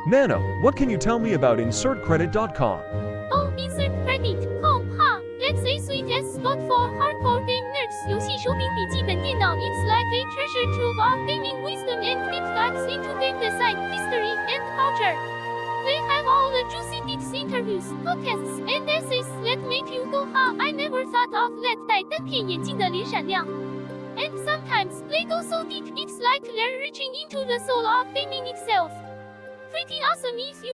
Nana, what can you tell me about InsertCredit.com? Oh, insert credit. Oh, ha. Let's say sweet as spot for hardcore game nerds. 游戏手柄笔记本电脑 It's like a treasure trove of gaming wisdom and deep dives into game design, history, and culture. They have all the juicy deets, interviews, podcasts, and essays that make you go ha. I never thought of that. 戴单片眼镜的脸闪亮。And sometimes they go so deep, it's like they're reaching into the soul of gaming itself. Pretty awesome if you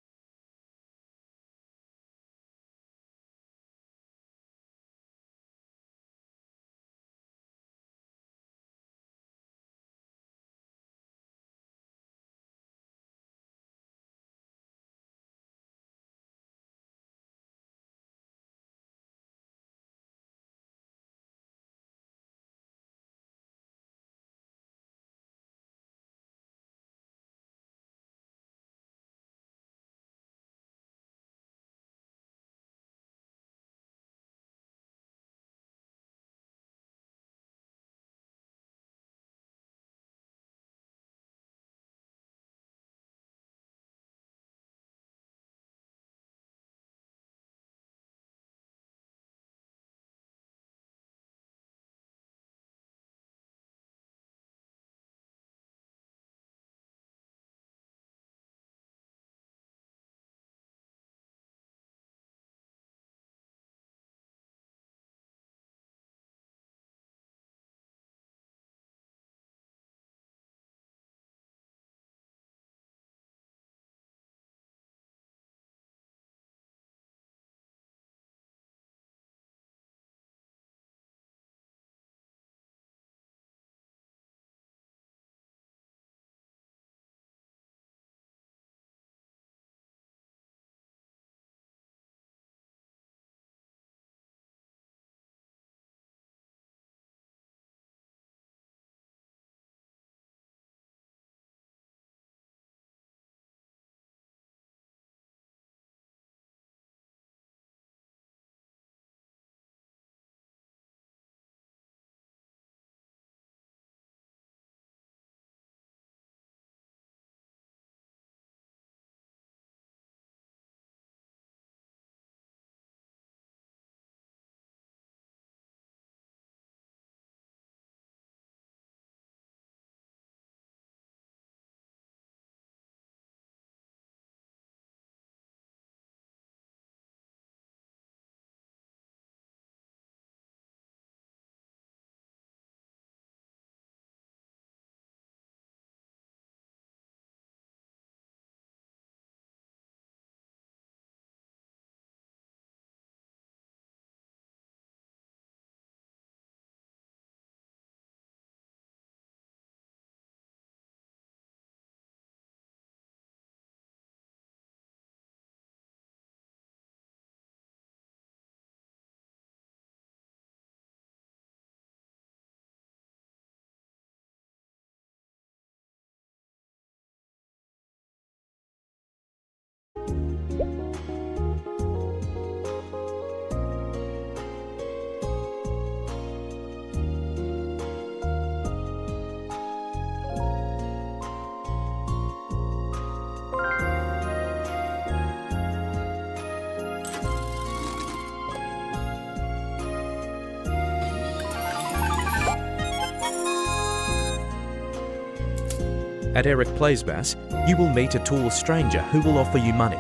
At Eric Plays Bass, you will meet a tall stranger who will offer you money.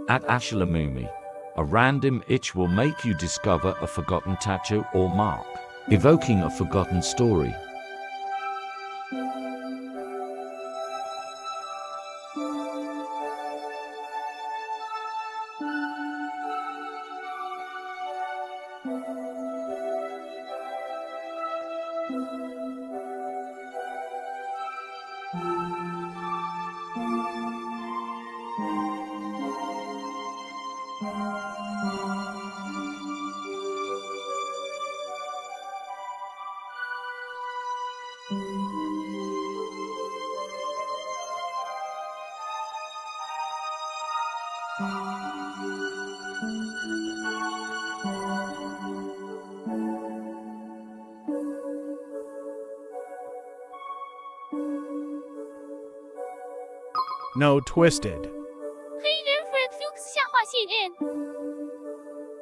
At Ashalamumi, a random itch will make you discover a forgotten tattoo or mark, evoking a forgotten story. No, twisted. 黑人 Fred Fuchs 下划线 N。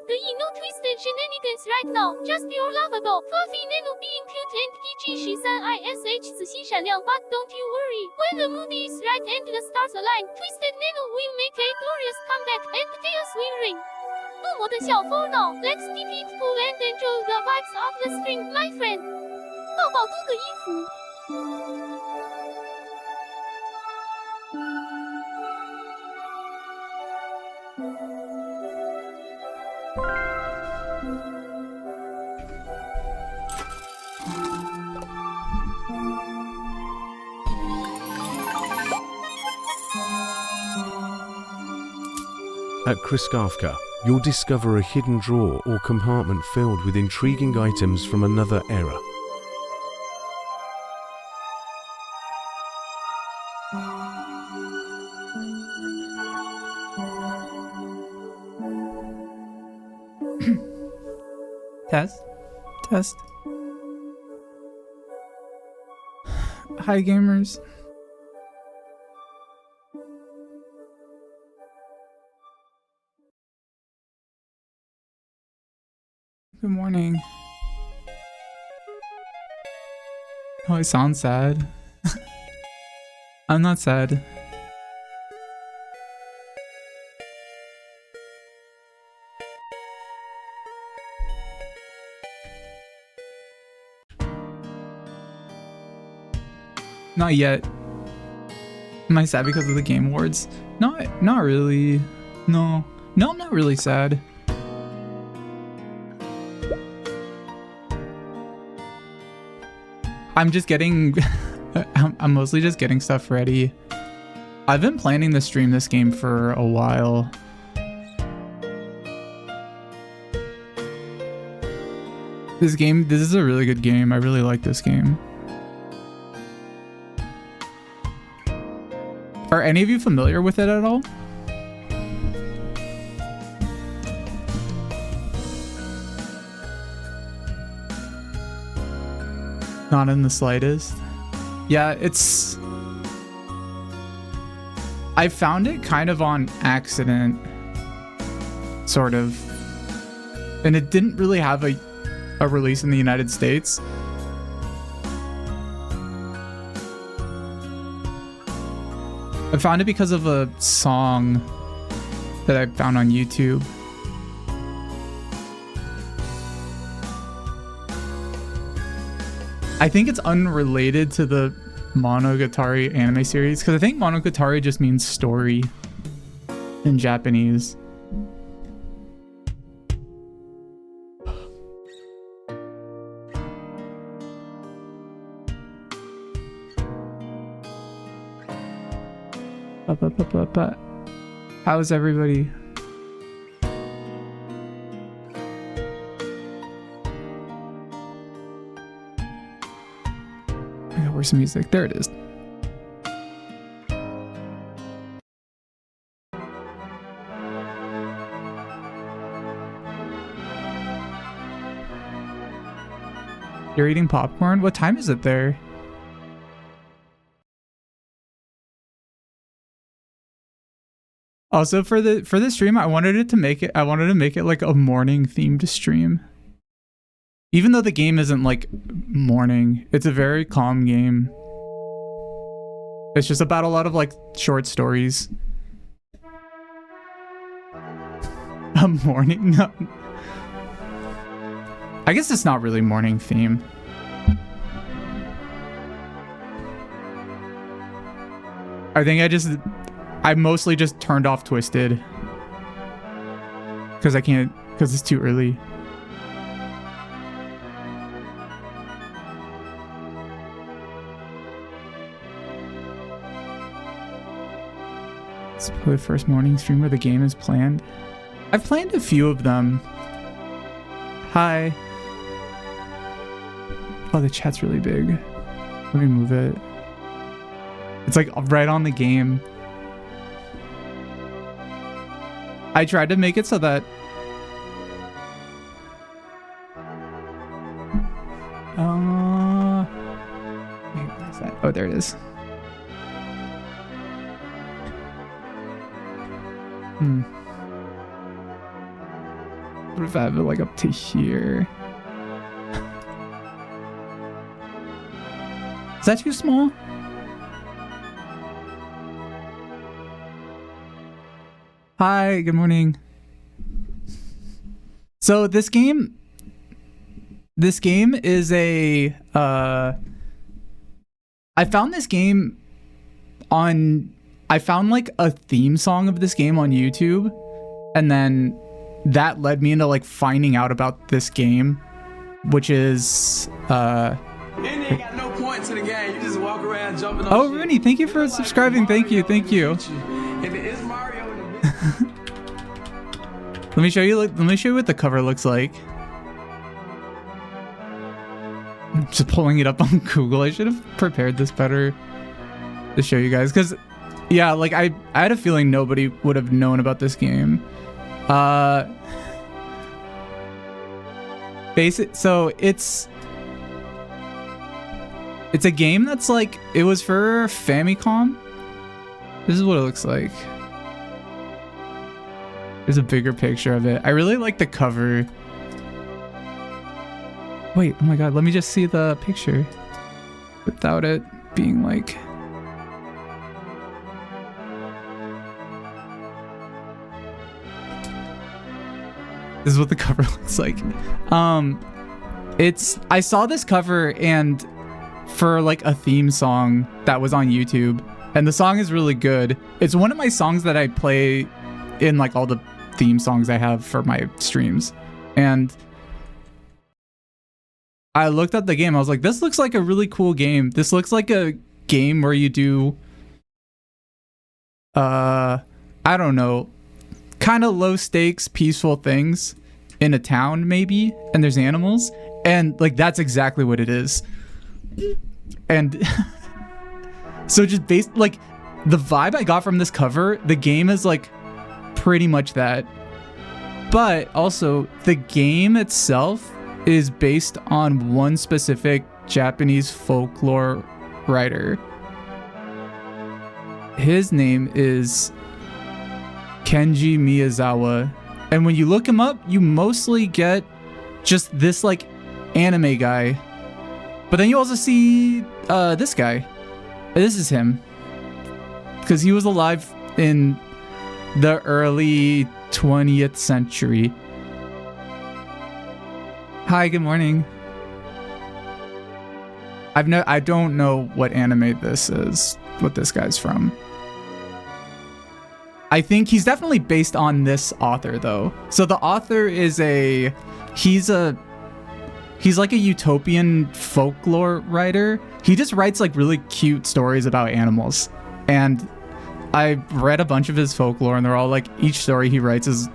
得以 no twisted shenanigans right now, just pure lovable, fluffy nano being cute and PG-13 ISH 仔细闪亮 but don't you worry, when the mood is right and the stars align, twisted nano will make a glorious comeback and chaos will reign. 恶魔的小风脑 let's keep it cool and enjoy the vibes of the spring, my friend. 抱抱多个音符。At Kriskavka, you'll discover a hidden drawer or compartment filled with intriguing items from another era. Test. Hi, gamers. Good morning. Oh, I sound sad. I'm not sad. Not yet. Am I sad because of the Game Awards? Not really. No, I'm not really sad. I'm just getting... I'm mostly just getting stuff ready. I've been planning to stream this game for a while. This is a really good game. I really like this game. Are any of you familiar with it at all? Not in the slightest. Yeah, I found it kind of on accident, sort of. And it didn't really have a release in the United States. I found it because of a song that I found on YouTube. I think it's unrelated to the Monogatari anime series, because I think Monogatari just means story in Japanese. How's everybody? Where's the music? There it is. You're eating popcorn? What time is it there? Also, for the stream, I wanted to make it like a morning themed stream. Even though the game isn't like morning, it's a very calm game. It's just about a lot of like short stories. A morning? No. I guess it's not really morning theme. I mostly just turned off Twisted. Because it's too early. It's probably the first morning stream where the game is planned. I've planned a few of them. Hi. Oh, the chat's really big. Let me move it. It's like right on the game. I tried to make it so that... Wait, where's that? Oh, there it is. What if I have it like up to here? Is that too small? Hi, good morning. So this game is a I found like a theme song of this game on YouTube, and then that led me into like finding out about this game, which is And you ain't got no point to the game. You just walk around jumping on oh shit. Rooney, thank you for subscribing. Thank you. If it is Mario in the Let me show you what the cover looks like. I'm just pulling it up on Google. I should have prepared this better to show you guys, because yeah, like I had a feeling nobody would have known about this game. So it's a game that's like, it was for Famicom. This is what it looks like. There's a bigger picture of it. I really like the cover. Wait, oh my god, let me just see the picture without it being like... This is what the cover looks like. I saw this cover and for like a theme song that was on YouTube, and the song is really good. It's one of my songs that I play in like all the theme songs I have for my streams. And I looked at the game. I was like, this looks like a really cool game. This looks like a game where you do I don't know, kind of low stakes, peaceful things in a town maybe, and there's animals, and like that's exactly what it is. And so just based like the vibe I got from this cover, the game is like pretty much that. But also the game itself is based on one specific Japanese folklore writer. His name is Kenji Miyazawa, and when you look him up, you mostly get just this like anime guy, but then you also see this guy. This is him, because he was alive in the early 20th century. Hi, good morning. I don't know what anime this is, what this guy's from. I think he's definitely based on this author though. So the author is he's like a utopian folklore writer. He just writes like really cute stories about animals. And I read a bunch of his folklore, and they're all like, each story he writes is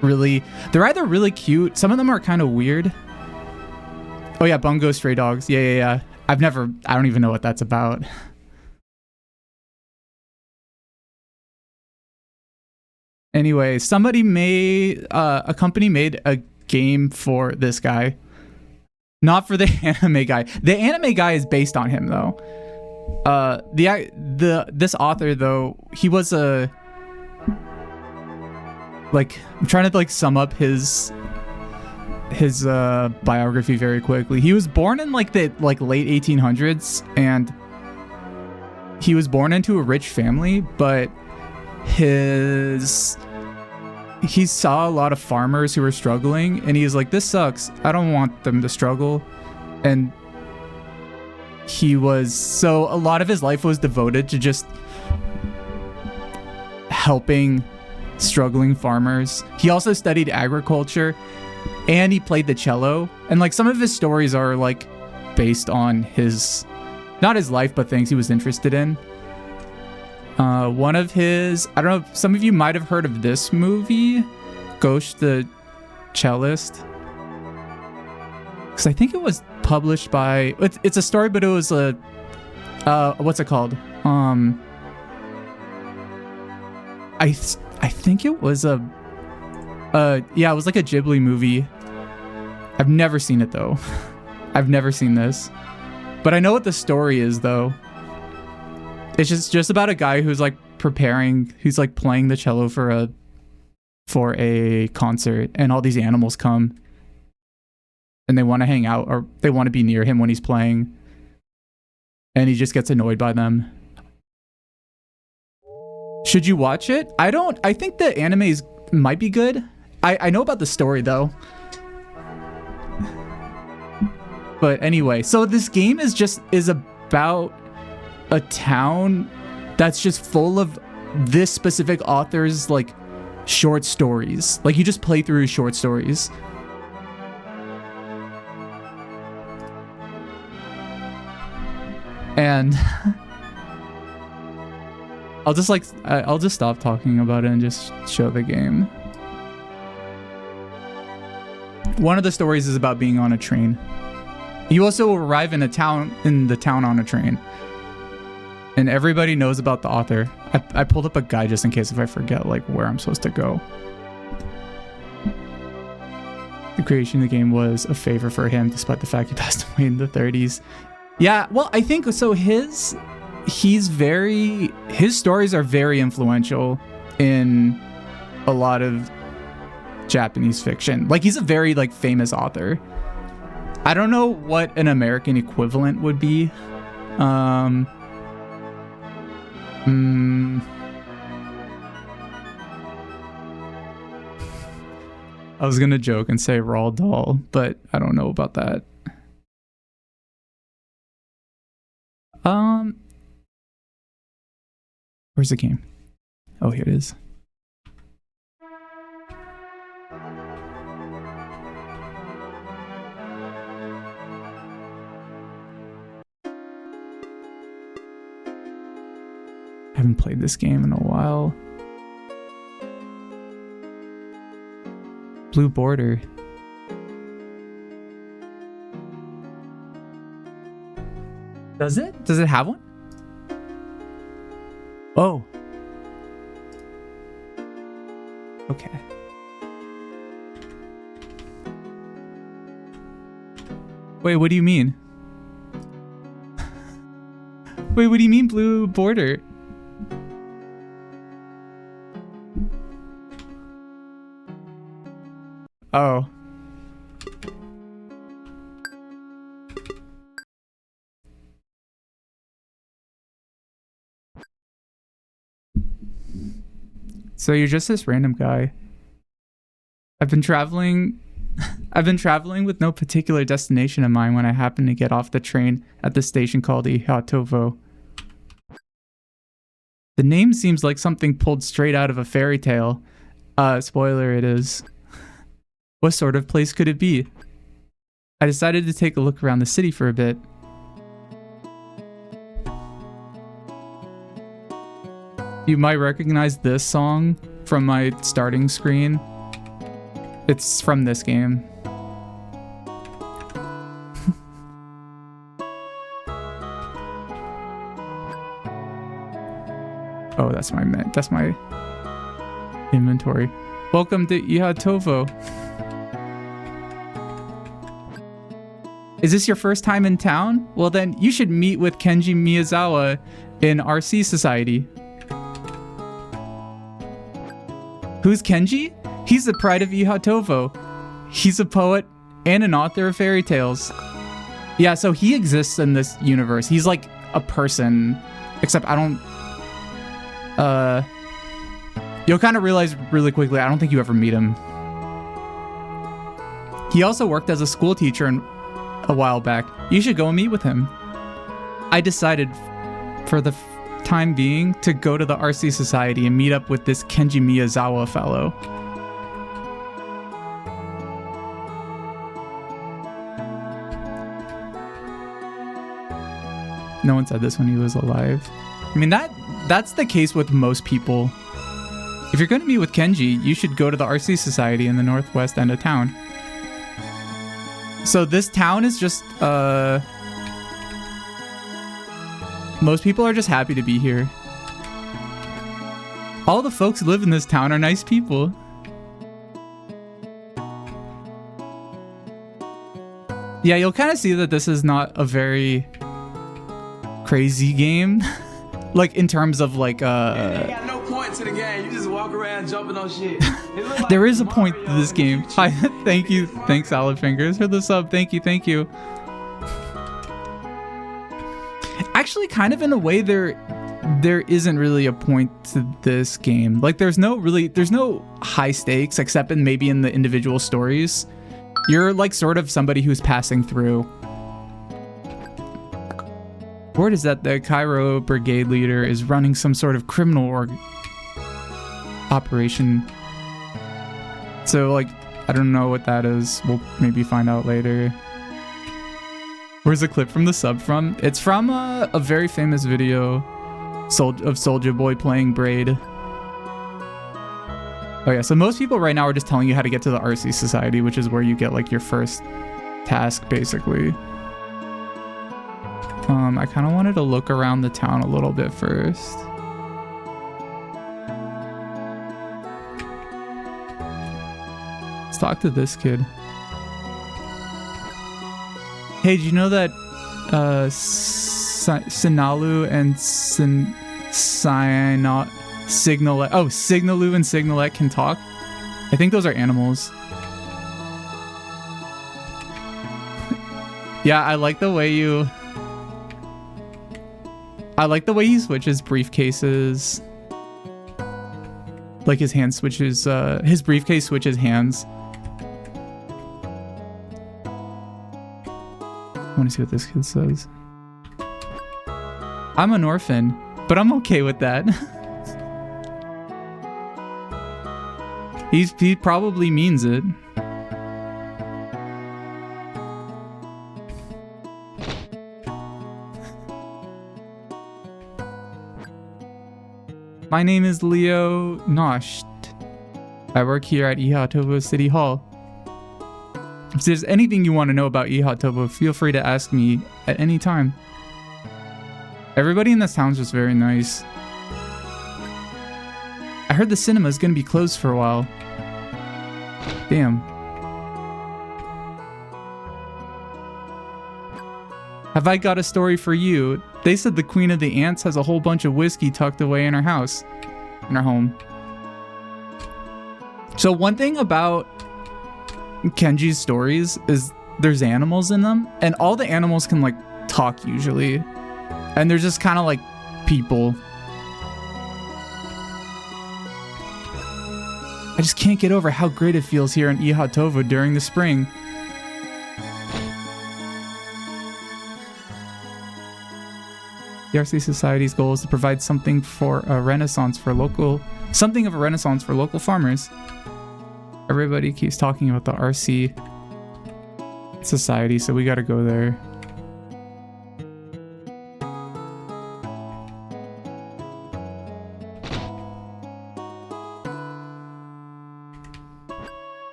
really, they're either really cute, some of them are kind of weird. Oh yeah, Bungo Stray Dogs. Yeah. I don't even know what that's about. Anyway, a company made a game for this guy. Not for the anime guy. The anime guy is based on him though. This author though, he was I'm trying to like sum up his biography very quickly. He was born in like the late 1800s, and he was born into a rich family, but he saw a lot of farmers who were struggling, and he's like, this sucks. I don't want them to struggle. And so a lot of his life was devoted to just helping struggling farmers. He also studied agriculture, and he played the cello. And like some of his stories are like based on not his life, but things he was interested in. One of his, I don't know, some of you might have heard of this movie, Ghost the Cellist. Because I think it was published by, it's a story, but it was what's it called? I think it was it was like a Ghibli movie. I've never seen it though. I've never seen this. But I know what the story is though. It's just about a guy who's like who's like playing the cello for a concert, and all these animals come and they want to hang out, or they want to be near him when he's playing, and he just gets annoyed by them. Should you watch it? I think the animes might be good. I know about the story though. But anyway, so this game is about a town that's just full of this specific author's like short stories. Like you just play through his short stories. And I'll just stop talking about it and just show the game. One of the stories is about being on a train. You also arrive in the town on a train. And everybody knows about the author. I pulled up a guide just in case if I forget like where I'm supposed to go. The creation of the game was a favor for him, despite the fact he passed away in the 30s. Yeah, well, I think so. His stories are very influential in a lot of Japanese fiction. Like he's a very like famous author. I don't know what an American equivalent would be. I was gonna joke and say Roald Dahl, but I don't know about that. Where's the game? Oh, here it is. I haven't played this game in a while. Blue border. Does it? Does it have one? Oh. Okay. Wait, what do you mean? Wait, what do you mean blue border? Oh. So you're just this random guy. I've been traveling with no particular destination in mind when I happen to get off the train at the station called Ihatovo. The name seems like something pulled straight out of a fairy tale. Spoiler, it is. What sort of place could it be? I decided to take a look around the city for a bit. You might recognize this song from my starting screen. It's from this game. Oh, that's my inventory. Welcome to Ihatovo. Is this your first time in town? Well then, you should meet with Kenji Miyazawa in RC Society. Who's Kenji? He's the pride of Ihatovo. He's a poet and an author of fairy tales. Yeah, so he exists in this universe. He's like a person. Except I don't... You'll kind of realize really quickly, I don't think you ever meet him. He also worked as a school teacher a while back. You should go and meet with him. I decided for the time being to go to the RC Society and meet up with this Kenji Miyazawa fellow. No one said this when he was alive. I mean, that's the case with most people. If you're going to meet with Kenji, you should go to the RC Society in the northwest end of town. So this town is just, most people are just happy to be here. All the folks who live in this town are nice people. Yeah, you'll kind of see that this is not a very crazy game. Like, in terms of, like, They got no point to the game. You just walk around jumping on shit. There is a point to this game. Hi, thank you. Thanks, Salad Fingers, for the sub. Thank you, thank you. Actually, kind of in a way, there isn't really a point to this game. Like, there's no high stakes, except maybe in the individual stories. You're, like, sort of somebody who's passing through. Word is that the Cairo brigade leader is running some sort of criminal operation. So, like, I don't know what that is. We'll maybe find out later. Where's the clip from the sub from? It's from a very famous video of Soulja Boy playing Braid. Oh yeah, so most people right now are just telling you how to get to the RC Society, which is where you get, like, your first task, basically. I kind of wanted to look around the town a little bit first. Let's talk to this kid. Hey, do you know that Signalu and Signalet? Oh, Signalu and Signalet can talk? I think those are animals. Yeah, I like the way he switches briefcases. Like his hand switches, his briefcase switches hands. I want to see what this kid says. I'm an orphan, but I'm okay with that. He probably means it. My name is Leo Nosht. I work here at Ihatovo City Hall. If there's anything you want to know about Ihatovo, feel free to ask me at any time. Everybody in this town's just very nice. I heard the cinema is going to be closed for a while. Damn. Have I got a story for you? They said the Queen of the Ants has a whole bunch of whiskey tucked away in her house. In her home. So one thing about Kenji's stories is there's animals in them, and all the animals can, like, talk usually. And they're just kind of like people. I just can't get over how great it feels here in Ihatovo during the spring. The RC Society's goal is to provide something of a renaissance for local farmers. Everybody keeps talking about the RC Society, so we gotta go there.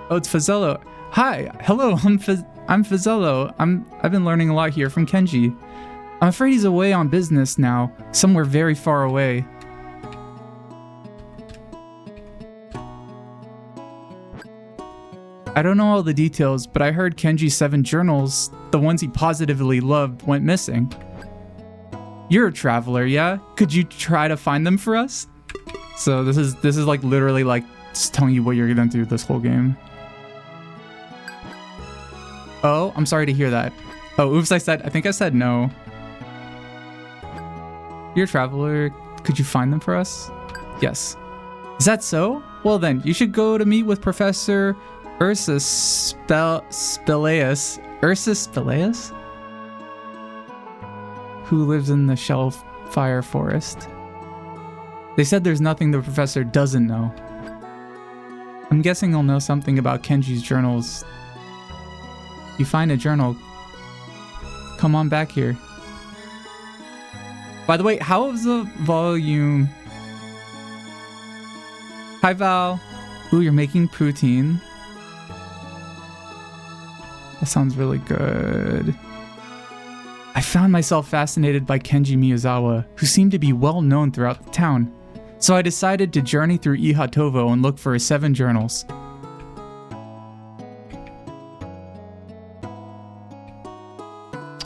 Oh, it's Fazzello. Hi, hello, I'm Fazzello. I've been learning a lot here from Kenji. I'm afraid he's away on business now, somewhere very far away. I don't know all the details, but I heard Kenji's 7 journals, the ones he positively loved, went missing. You're a traveler, yeah? Could you try to find them for us? So this is like literally like just telling you what you're gonna do this whole game. Oh, I'm sorry to hear that. Oh, oops, I think I said no. You're a traveler. Could you find them for us? Yes. Is that so? Well then, you should go to meet with Professor Ursus Spelaeus. Ursus Spelaeus? Who lives in the Shellfire Forest. They said there's nothing the professor doesn't know. I'm guessing he'll know something about Kenji's journals. You find a journal, come on back here. By the way, how is the volume? Hi Val. Ooh, you're making poutine. That sounds really good. I found myself fascinated by Kenji Miyazawa, who seemed to be well known throughout the town. So I decided to journey through Ihatovo and look for his 7 journals.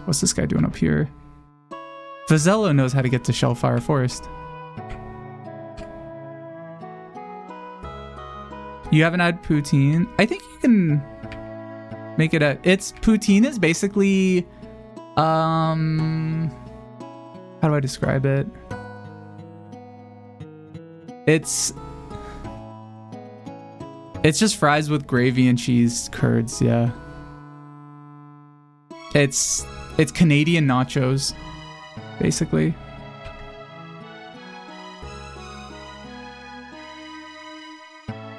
What's this guy doing up here? Vizzello knows how to get to Shellfire Forest. You haven't had poutine? I think you can make it poutine is basically how do I describe it? It's just fries with gravy and cheese curds, yeah. It's Canadian nachos, basically.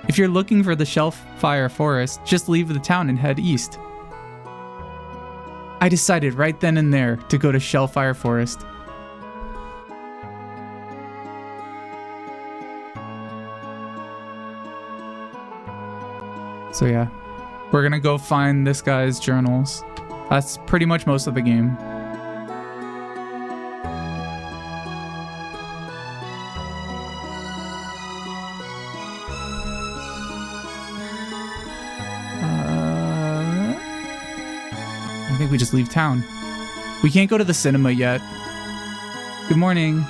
If you're looking for the Shellfire Forest, just leave the town and head east. I decided right then and there to go to Shellfire Forest. So yeah, we're gonna go find this guy's journals. That's pretty much most of the game. I think we just leave town. We can't go to the cinema yet. Good morning.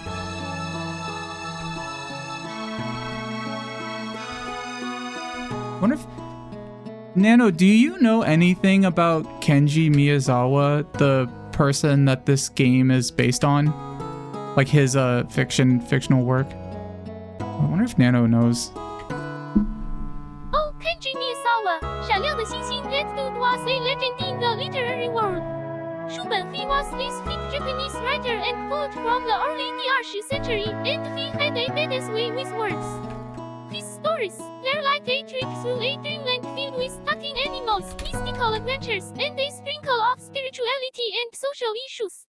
Wonder if Nano, do you know anything about Kenji Miyazawa, the person that this game is based on? Like his fictional work? I wonder if Nano knows. Oh, Kenji Miyazawa, 闪亮的星星 That dude was a legend in the literary world. Shuben, he was this thick Japanese writer and poet from the early 20th century, and he had a badass way with words. His stories, they're like a trip through a dreamland filled with talking animals, mystical adventures, and a sprinkle of spirituality and social issues.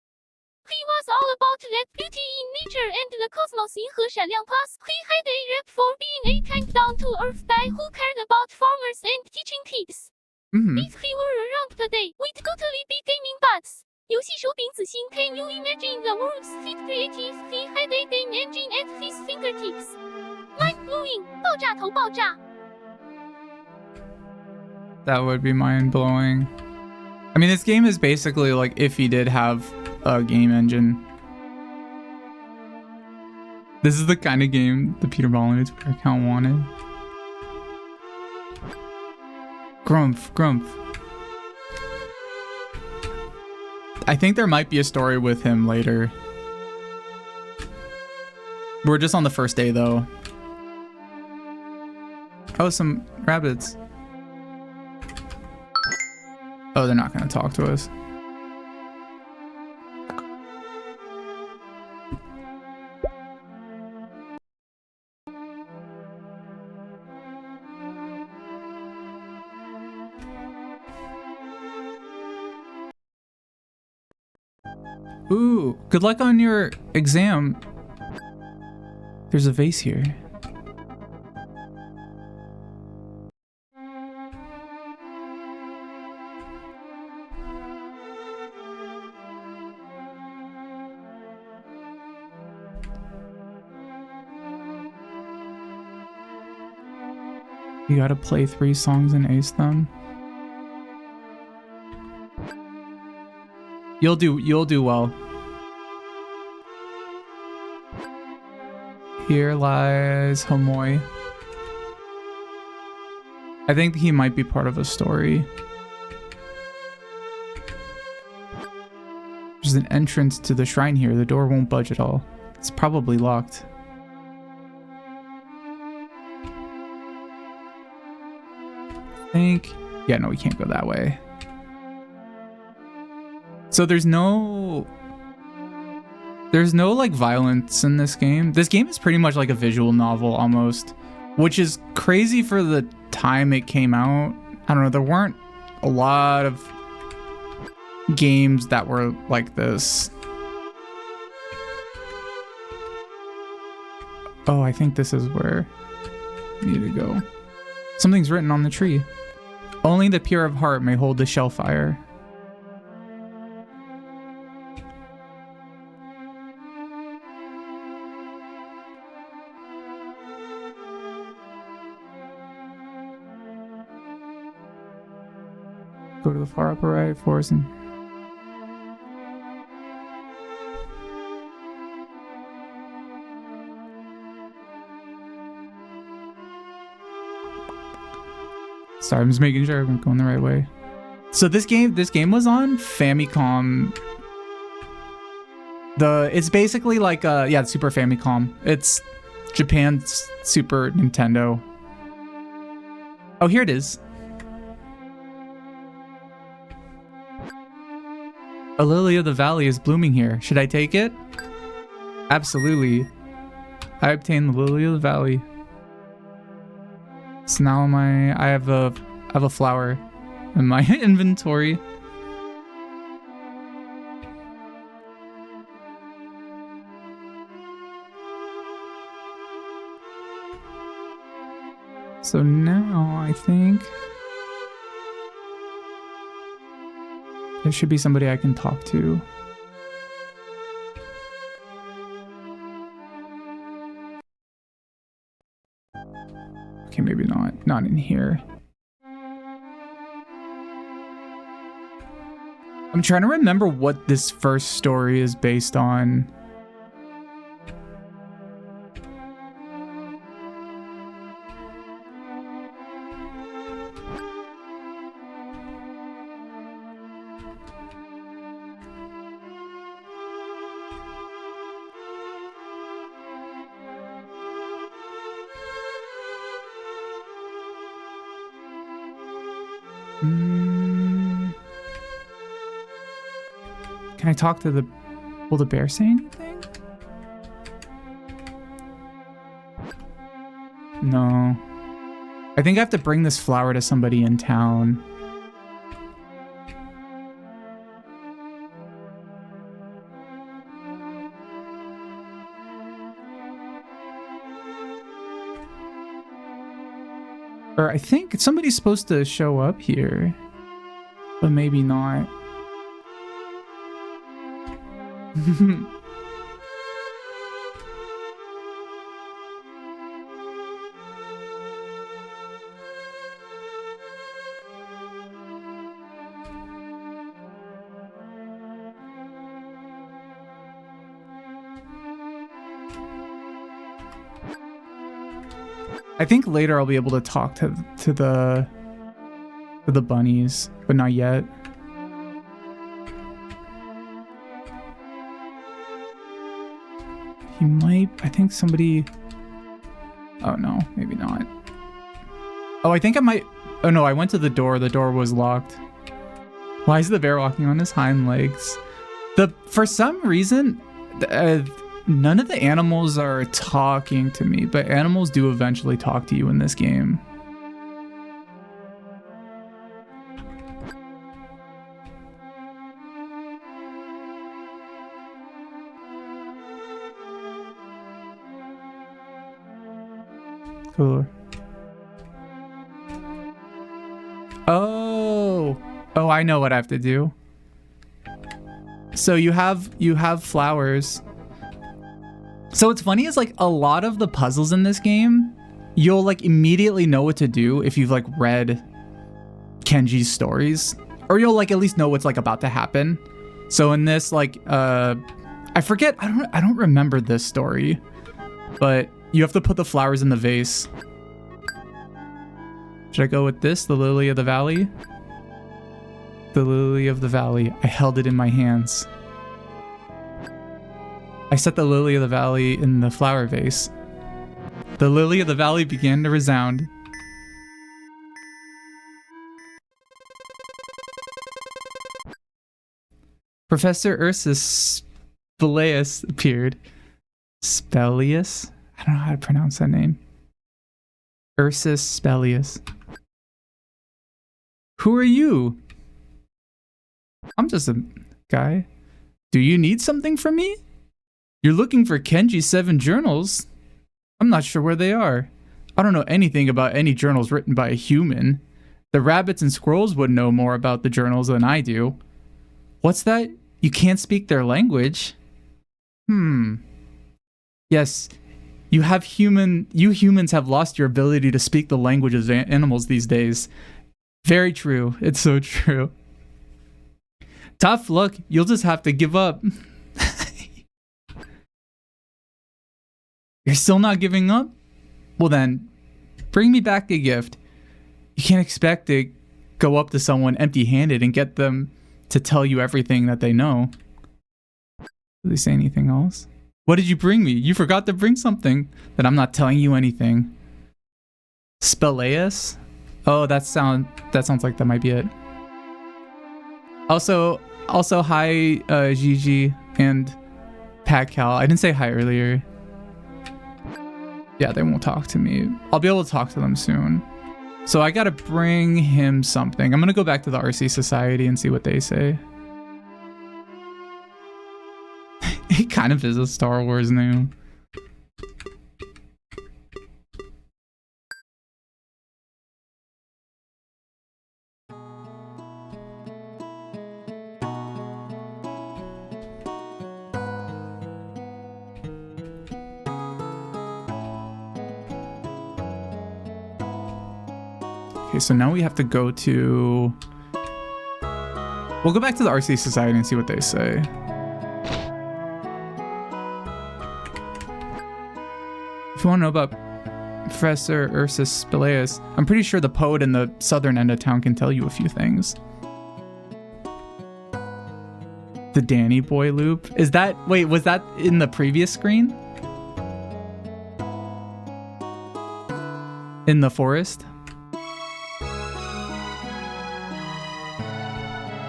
He was all about that beauty in nature and the cosmos in He Shanliang Plus. He had a rep for being a kind down-to-earth guy who cared about farmers and teaching kids. If he were around today, we'd totally be gaming buds. 游戏手柄子星 Can you imagine the world's fit creative? He had a game engine at his fingertips. Mind-blowing, 爆炸头爆炸. That would be mind-blowing. I mean, this game is basically like if he did have a game engine. This is the kind of game the Peter Molyneux Twitter account wanted. Grumph. I think there might be a story with him later. We're just on the first day though. Oh, some rabbits. Oh, they're not gonna talk to us. Ooh, good luck on your exam. There's a vase here. You gotta play 3 songs and ace them. You'll do well. Here lies Homoi. I think he might be part of a story. There's an entrance to the shrine here. The door won't budge at all. It's probably locked. I think. Yeah, no, we can't go that way. So there's no like violence in this game. This game is pretty much like a visual novel almost, which is crazy for the time it came out. I don't know, there weren't a lot of games that were like this. Oh, I think this is where we need to go. Something's written on the tree. Only the pure of heart may hold the shellfire. Go to the far upper right forest and... Sorry, I'm just making sure I'm going the right way. So this game was on Famicom. It's basically like Super Famicom. It's Japan's Super Nintendo. Oh, here it is. A lily of the valley is blooming here. Should I take it? Absolutely. I obtained the lily of the valley. So now I have a flower in my inventory. So now I think there should be somebody I can talk to. Okay, maybe not. Not in here. I'm trying to remember what this first story is based on. Can I talk to the... Will the bear say anything? No. I think I have to bring this flower to somebody in town. Or I think somebody's supposed to show up here. But maybe not. I think later I'll be able to talk to the bunnies, but not yet. He might... I think somebody... Oh no, maybe not. Oh, I think I might... Oh no, I went to the door. The door was locked. Why is the bear walking on his hind legs? For some reason, none of the animals are talking to me, but animals do eventually talk to you in this game. Cool. Oh, I know what I have to do. So you have flowers. So what's funny is like a lot of the puzzles in this game, you'll like immediately know what to do if you've like read Kenji's stories, or you'll like at least know what's like about to happen. So in this, like, I forget, I don't remember this story, but you have to put the flowers in the vase. Should I go with this, the lily of the valley? The lily of the valley. I held it in my hands. I set the lily of the valley in the flower vase. The lily of the valley began to resound. Professor Ursus Speleus appeared. Speleus? I don't know how to pronounce that name. Ursus Speleus. Who are you? I'm just a guy. Do you need something from me? You're looking for Kenji's 7 journals. I'm not sure where they are. I don't know anything about any journals written by a human. The rabbits and squirrels would know more about the journals than I do. What's that? You can't speak their language? Yes, you humans have lost your ability to speak the language of animals these days. Very true. It's so true. Tough luck. You'll just have to give up. You're still not giving up? Well then, bring me back a gift. You can't expect to go up to someone empty-handed and get them to tell you everything that they know. Did they say anything else? What did you bring me? You forgot to bring something. Then I'm not telling you anything. Speleus? Oh, that sounds like that might be it. Also hi Gigi and Pat-Cal. I didn't say hi earlier. Yeah, they won't talk to me. I'll be able to talk to them soon. So I gotta bring him something. I'm gonna go back to the RC Society and see what they say. It kind of is a Star Wars name. Okay, so now we have to go to... We'll go back to the RC Society and see what they say. If you want to know about Professor Ursus Speleus, I'm pretty sure the poet in the southern end of town can tell you a few things. The Danny Boy loop? Is that... Wait, was that in the previous screen? In the forest?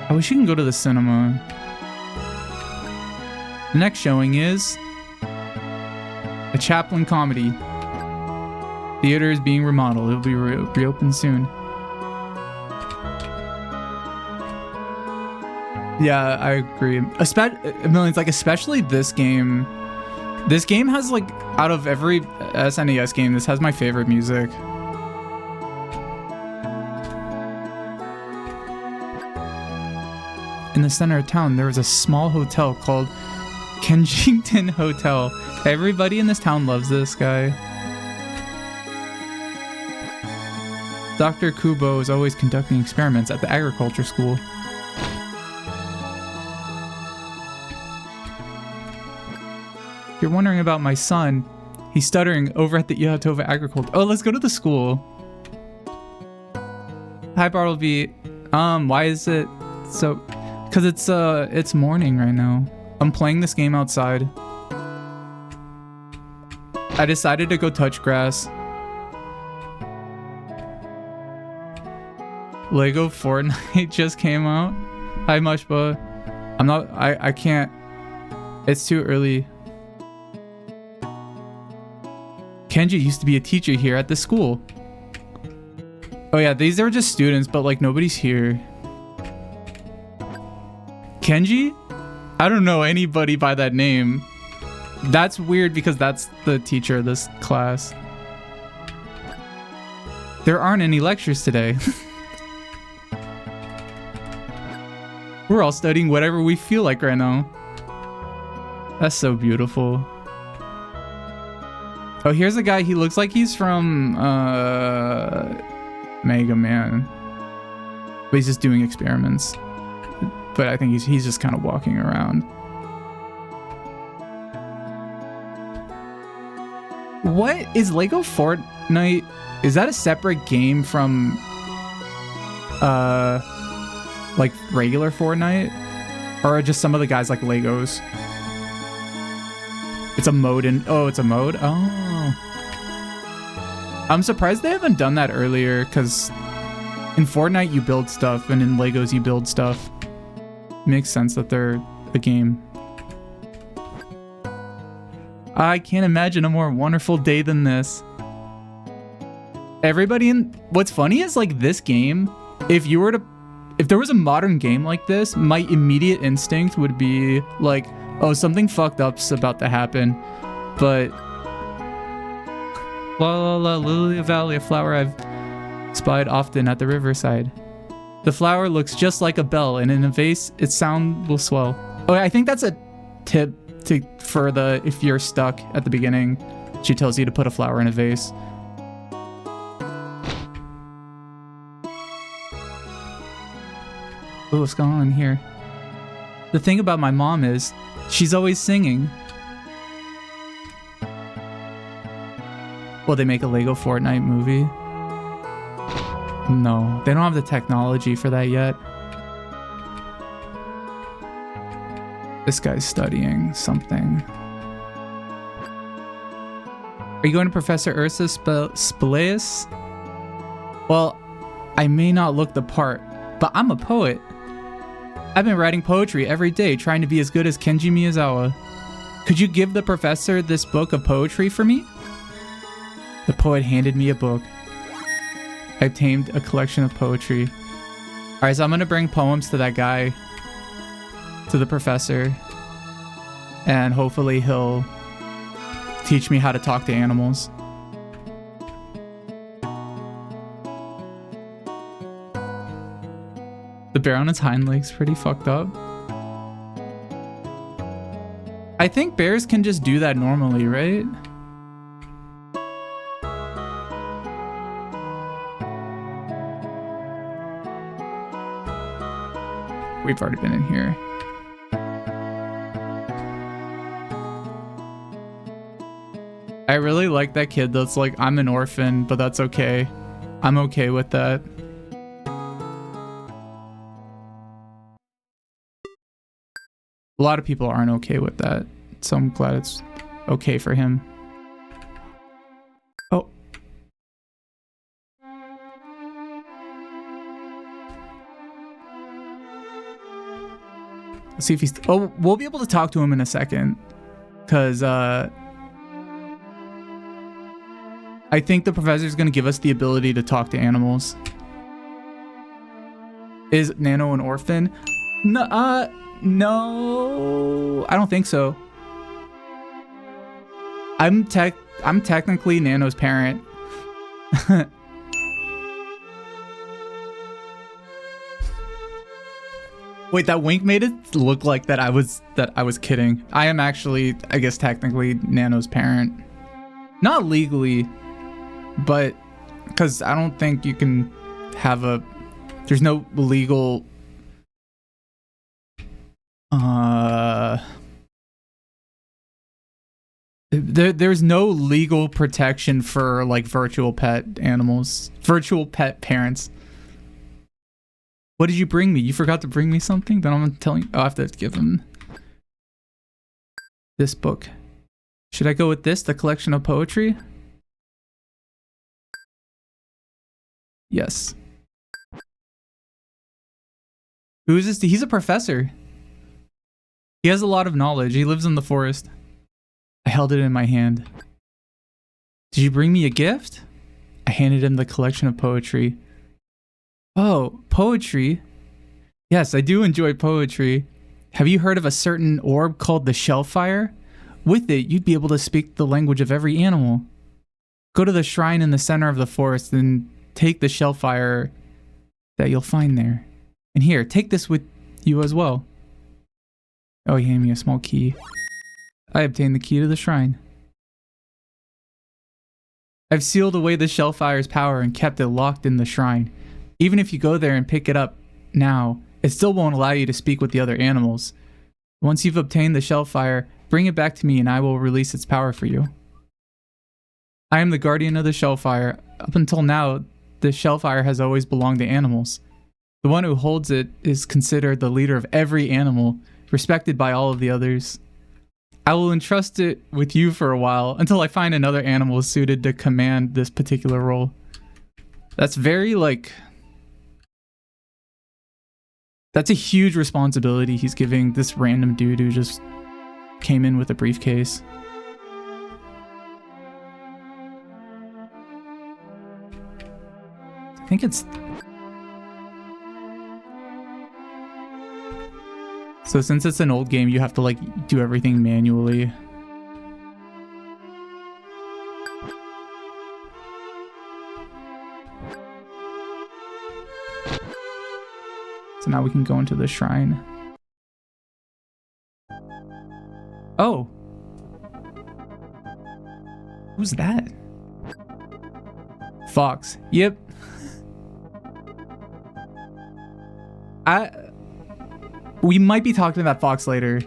I wish you can go to the cinema. The next showing is a Chaplin comedy. Theater is being remodeled. It'll be reopened soon. Yeah, I agree. Especially this game. This game has like, out of every SNES game, this has my favorite music. In the center of town, there was a small hotel called Kensington Hotel. Everybody in this town loves this guy. Dr. Kubo is always conducting experiments at the agriculture school. If you're wondering about my son, he's stuttering over at the Ihatovo agriculture. Oh, let's go to the school. Hi, Bartleby. Why is it so... Because it's morning right now. I'm playing this game outside. I decided to go touch grass. Lego Fortnite just came out. Hi, Mushba. I can't. It's too early. Kenji used to be a teacher here at the school. Oh yeah, these are just students, but like nobody's here. Kenji? I don't know anybody by that name. That's weird because that's the teacher of this class. There aren't any lectures today. We're all studying whatever we feel like right now. That's so beautiful. Oh, here's a guy. He looks like he's from Mega Man. But he's just doing experiments. But I think he's just kind of walking around. What is Lego Fortnite? Is that a separate game from like regular Fortnite? Or are just some of the guys like Legos? It's a mode in... Oh, it's a mode? Oh. I'm surprised they haven't done that earlier, because in Fortnite you build stuff, and in Legos you build stuff. Makes sense that they're a game. I can't imagine a more wonderful day than this. Everybody in... What's funny is, like, this game, if there was a modern game like this, my immediate instinct would be like, oh, something fucked up's about to happen. But la la la, lily of valley, a flower I've spied often at the riverside. The flower looks just like a bell, and in a vase its sound will swell. Oh, I think that's a tip for the if you're stuck at the beginning. She tells you to put a flower in a vase. Oh, what's going on here? The thing about my mom is, she's always singing. Will they make a Lego Fortnite movie? No, they don't have the technology for that yet. This guy's studying something. Are you going to Professor Ursa Speleus? Well, I may not look the part, but I'm a poet. I've been writing poetry every day, trying to be as good as Kenji Miyazawa. Could you give the professor this book of poetry for me? The poet handed me a book. I obtained a collection of poetry. Alright, so I'm gonna bring poems to that guy, to the professor, and hopefully he'll teach me how to talk to animals. The bear on its hind legs pretty fucked up. I think bears can just do that normally, right? We've already been in here. I really like that kid that's like, I'm an orphan, but that's okay. I'm okay with that. A lot of people aren't okay with that, so I'm glad it's okay for him. Oh. Let's see if he's... Oh, we'll be able to talk to him in a second. Because, I think the professor's going to give us the ability to talk to animals. Is Nano an orphan? No, no, I don't think so. I'm technically Nano's parent. Wait, that wink made it look like that I was kidding. I am actually, I guess, technically Nano's parent. Not legally, but because I don't think you can have a... There's no legal... There's no legal protection for like virtual pet animals, virtual pet parents. What did you bring me? You forgot to bring me something? Then I'm telling you. Oh, I have to give him this book. Should I go with this, the collection of poetry? Yes. Who is this? He's a professor. He has a lot of knowledge. He lives in the forest. I held it in my hand. Did you bring me a gift? I handed him the collection of poetry. Oh, poetry? Yes, I do enjoy poetry. Have you heard of a certain orb called the Shellfire? With it, you'd be able to speak the language of every animal. Go to the shrine in the center of the forest and take the Shellfire that you'll find there. And here, take this with you as well. Oh, he handed me a small key. I obtained the key to the shrine. I've sealed away the Shellfire's power and kept it locked in the shrine. Even if you go there and pick it up now, it still won't allow you to speak with the other animals. Once you've obtained the Shellfire, bring it back to me and I will release its power for you. I am the guardian of the Shellfire. Up until now, the Shellfire has always belonged to animals. The one who holds it is considered the leader of every animal, respected by all of the others. I will entrust it with you for a while until I find another animal suited to command this particular role. That's very, like... That's a huge responsibility he's giving this random dude who just came in with a briefcase. I think it's... So since it's an old game, you have to like do everything manually. So now we can go into the shrine. Oh. Who's that? Fox. Yep. We might be talking to that fox later.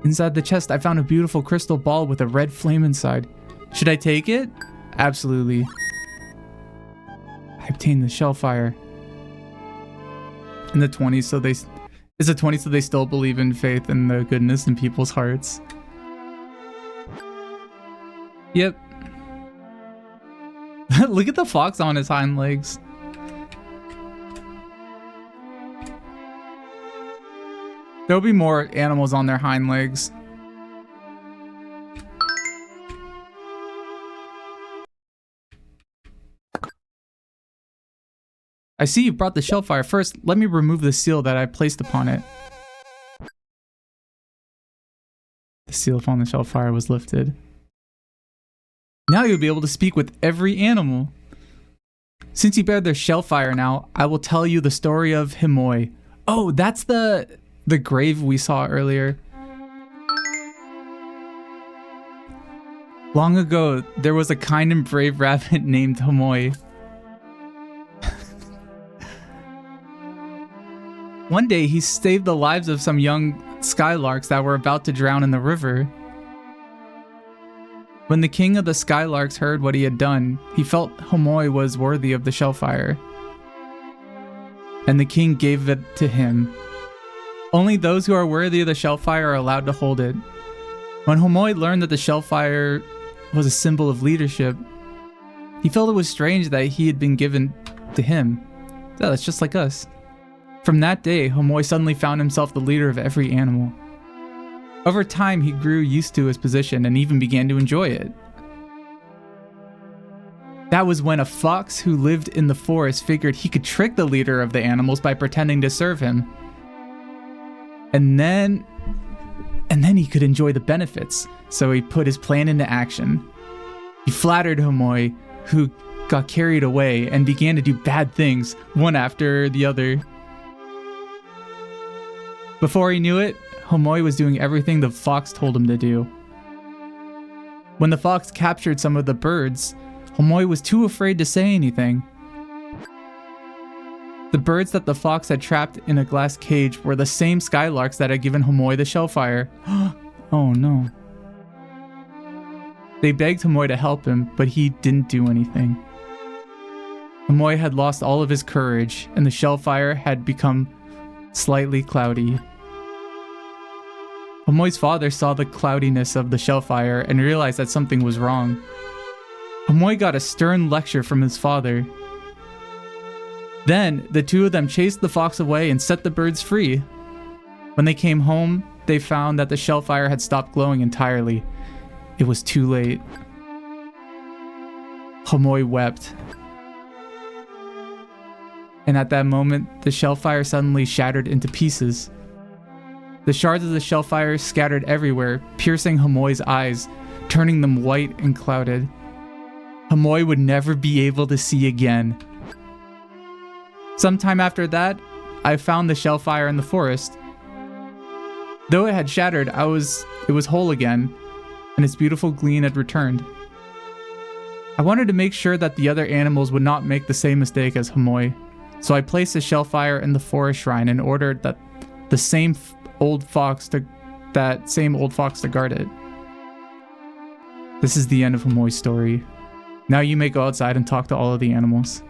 Inside the chest, I found a beautiful crystal ball with a red flame inside. Should I take it? Absolutely. I obtained the shellfire. In the 20s, so they... It's the 20s, so they still believe in faith and the goodness in people's hearts. Yep. Look at the fox on his hind legs. There'll be more animals on their hind legs. I see you brought the shellfire. First, let me remove the seal that I placed upon it. The seal upon the shellfire was lifted. Now you'll be able to speak with every animal. Since you bear their shellfire now, I will tell you the story of Himoi. Oh, that's the grave we saw earlier. Long ago, there was a kind and brave rabbit named Himoi. One day, he saved the lives of some young skylarks that were about to drown in the river. When the king of the skylarks heard what he had done, he felt Himoi was worthy of the shellfire. And the king gave it to him. Only those who are worthy of the shellfire are allowed to hold it. When Himoi learned that the shellfire was a symbol of leadership, he felt it was strange that he had been given to him. So that's just like us. From that day, Himoi suddenly found himself the leader of every animal. Over time, he grew used to his position and even began to enjoy it. That was when a fox who lived in the forest figured he could trick the leader of the animals by pretending to serve him. And then he could enjoy the benefits, so he put his plan into action. He flattered Himoi, who got carried away and began to do bad things, one after the other. Before he knew it, Himoi was doing everything the fox told him to do. When the fox captured some of the birds, Himoi was too afraid to say anything. The birds that the fox had trapped in a glass cage were the same skylarks that had given Himoi the shellfire. Oh no. They begged Himoi to help him, but he didn't do anything. Himoi had lost all of his courage, and the shellfire had become slightly cloudy. Himoi's father saw the cloudiness of the shellfire and realized that something was wrong. Himoi got a stern lecture from his father. Then, the two of them chased the fox away and set the birds free. When they came home, they found that the shellfire had stopped glowing entirely. It was too late. Himoi wept. And at that moment, the shellfire suddenly shattered into pieces. The shards of the shellfire scattered everywhere, piercing Himoi's eyes, turning them white and clouded. Himoi would never be able to see again. Sometime after that, I found the shellfire in the forest. Though it had shattered, it was whole again, and its beautiful gleam had returned. I wanted to make sure that the other animals would not make the same mistake as Himoi, so I placed the shellfire in the forest shrine and ordered that same old fox to guard it. This is the end of Himoi's story. Now you may go outside and talk to all of the animals.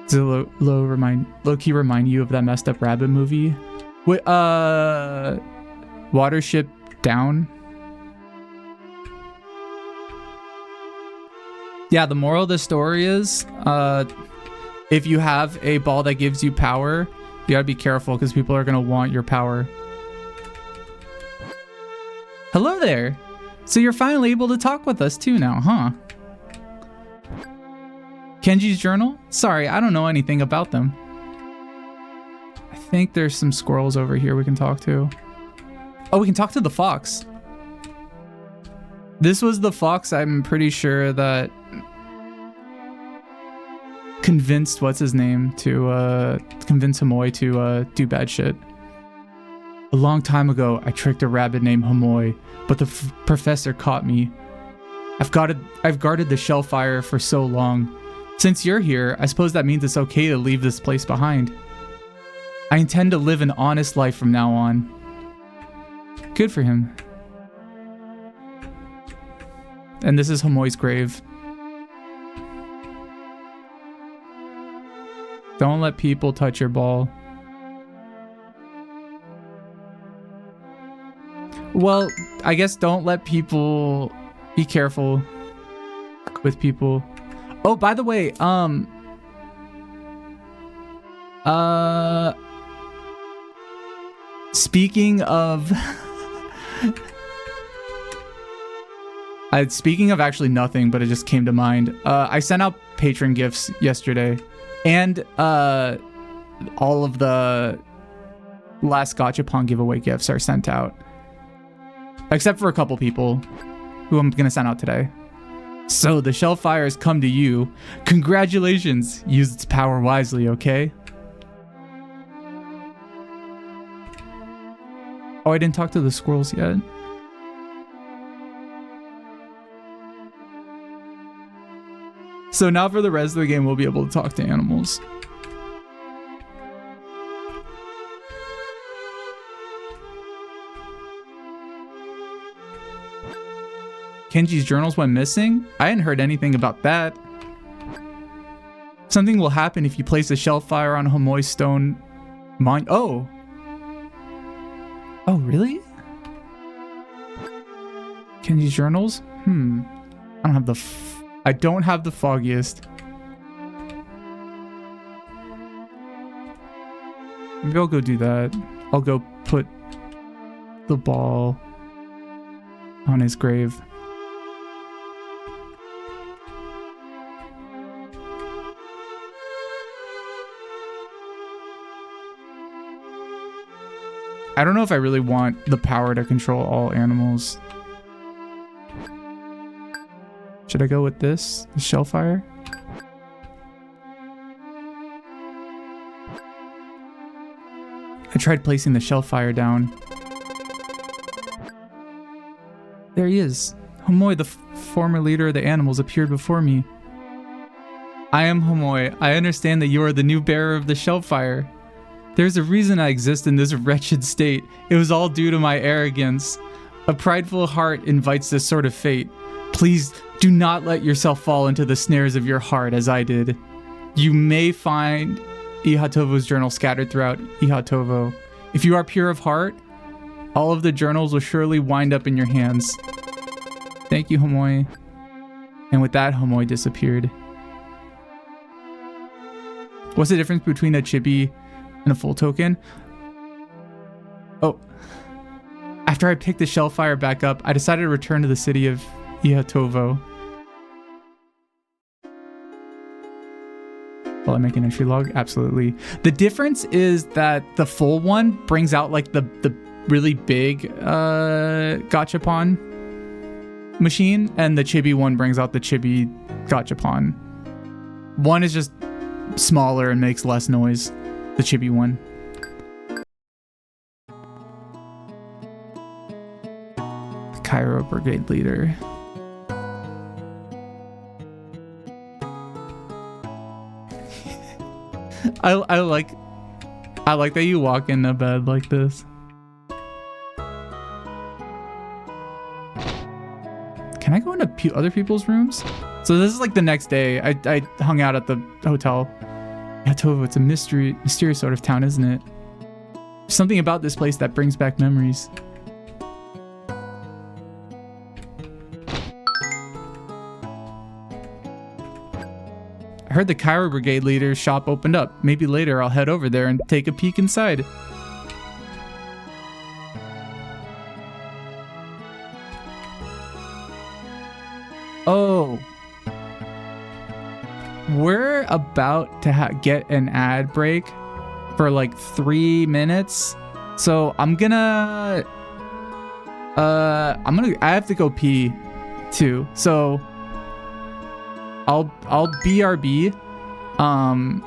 Does it low key remind you of that messed up rabbit movie? Wait, Watership Down. Yeah, the moral of the story is, if you have a ball that gives you power, you gotta be careful because people are gonna want your power. Hello there. So you're finally able to talk with us too now, huh? Kenji's journal? Sorry, I don't know anything about them. I think there's some squirrels over here we can talk to. Oh, we can talk to the fox. This was the fox, I'm pretty sure, that convinced what's his name to convince Hamoy to do bad shit. A long time ago, I tricked a rabbit named Hamoy, but the professor caught me. I've guarded the shellfire for so long. Since you're here, I suppose that means it's okay to leave this place behind. I intend to live an honest life from now on. Good for him. And this is Hamoy's grave. Don't let people touch your ball. Well, I guess don't let people... Be careful with people. Oh, by the way, speaking of... speaking of actually nothing, but it just came to mind. I sent out patron gifts yesterday. And all of the last Gachapon giveaway gifts are sent out. Except for a couple people who I'm going to send out today. So the Shellfire has come to you. Congratulations. Use its power wisely, okay? Oh, I didn't talk to the squirrels yet. So now for the rest of the game, we'll be able to talk to animals. Kenji's journals went missing? I hadn't heard anything about that. Something will happen if you place a shellfire on Hamoy's stone mine. Oh. Oh, really? Kenji's journals? I don't have the foggiest. Maybe I'll go do that. I'll go put the ball on his grave. I don't know if I really want the power to control all animals. Should I go with this? The shellfire? I tried placing the shellfire down. There he is. Hamoy, the former leader of the animals, appeared before me. I am Hamoy. I understand that you are the new bearer of the shellfire. There's a reason I exist in this wretched state. It was all due to my arrogance. A prideful heart invites this sort of fate. Please do not let yourself fall into the snares of your heart as I did. You may find Ihatovo's journal scattered throughout Ihatovo. If you are pure of heart, all of the journals will surely wind up in your hands. Thank you, Hamoy. And with that, Hamoy disappeared. What's the difference between a chibi and a full token? Oh. After I picked the shellfire back up, I decided to return to the city of Ihatovo. Will I make an entry log? Absolutely. The difference is that the full one brings out like the really big gachapon machine, and the chibi one brings out the chibi gachapon. One is just smaller and makes less noise. The chibi one. The Cairo Brigade leader. I like that you walk into bed like this. Can I go into other people's rooms? So this is like the next day. I hung out at the hotel Ihatovo, it's a mysterious sort of town, isn't it? Something about this place that brings back memories. I heard the Cairo Brigade leader's shop opened up. Maybe later I'll head over there and take a peek inside. Oh. We're about to get an ad break for like 3 minutes. So I have to go pee too. So I'll BRB, and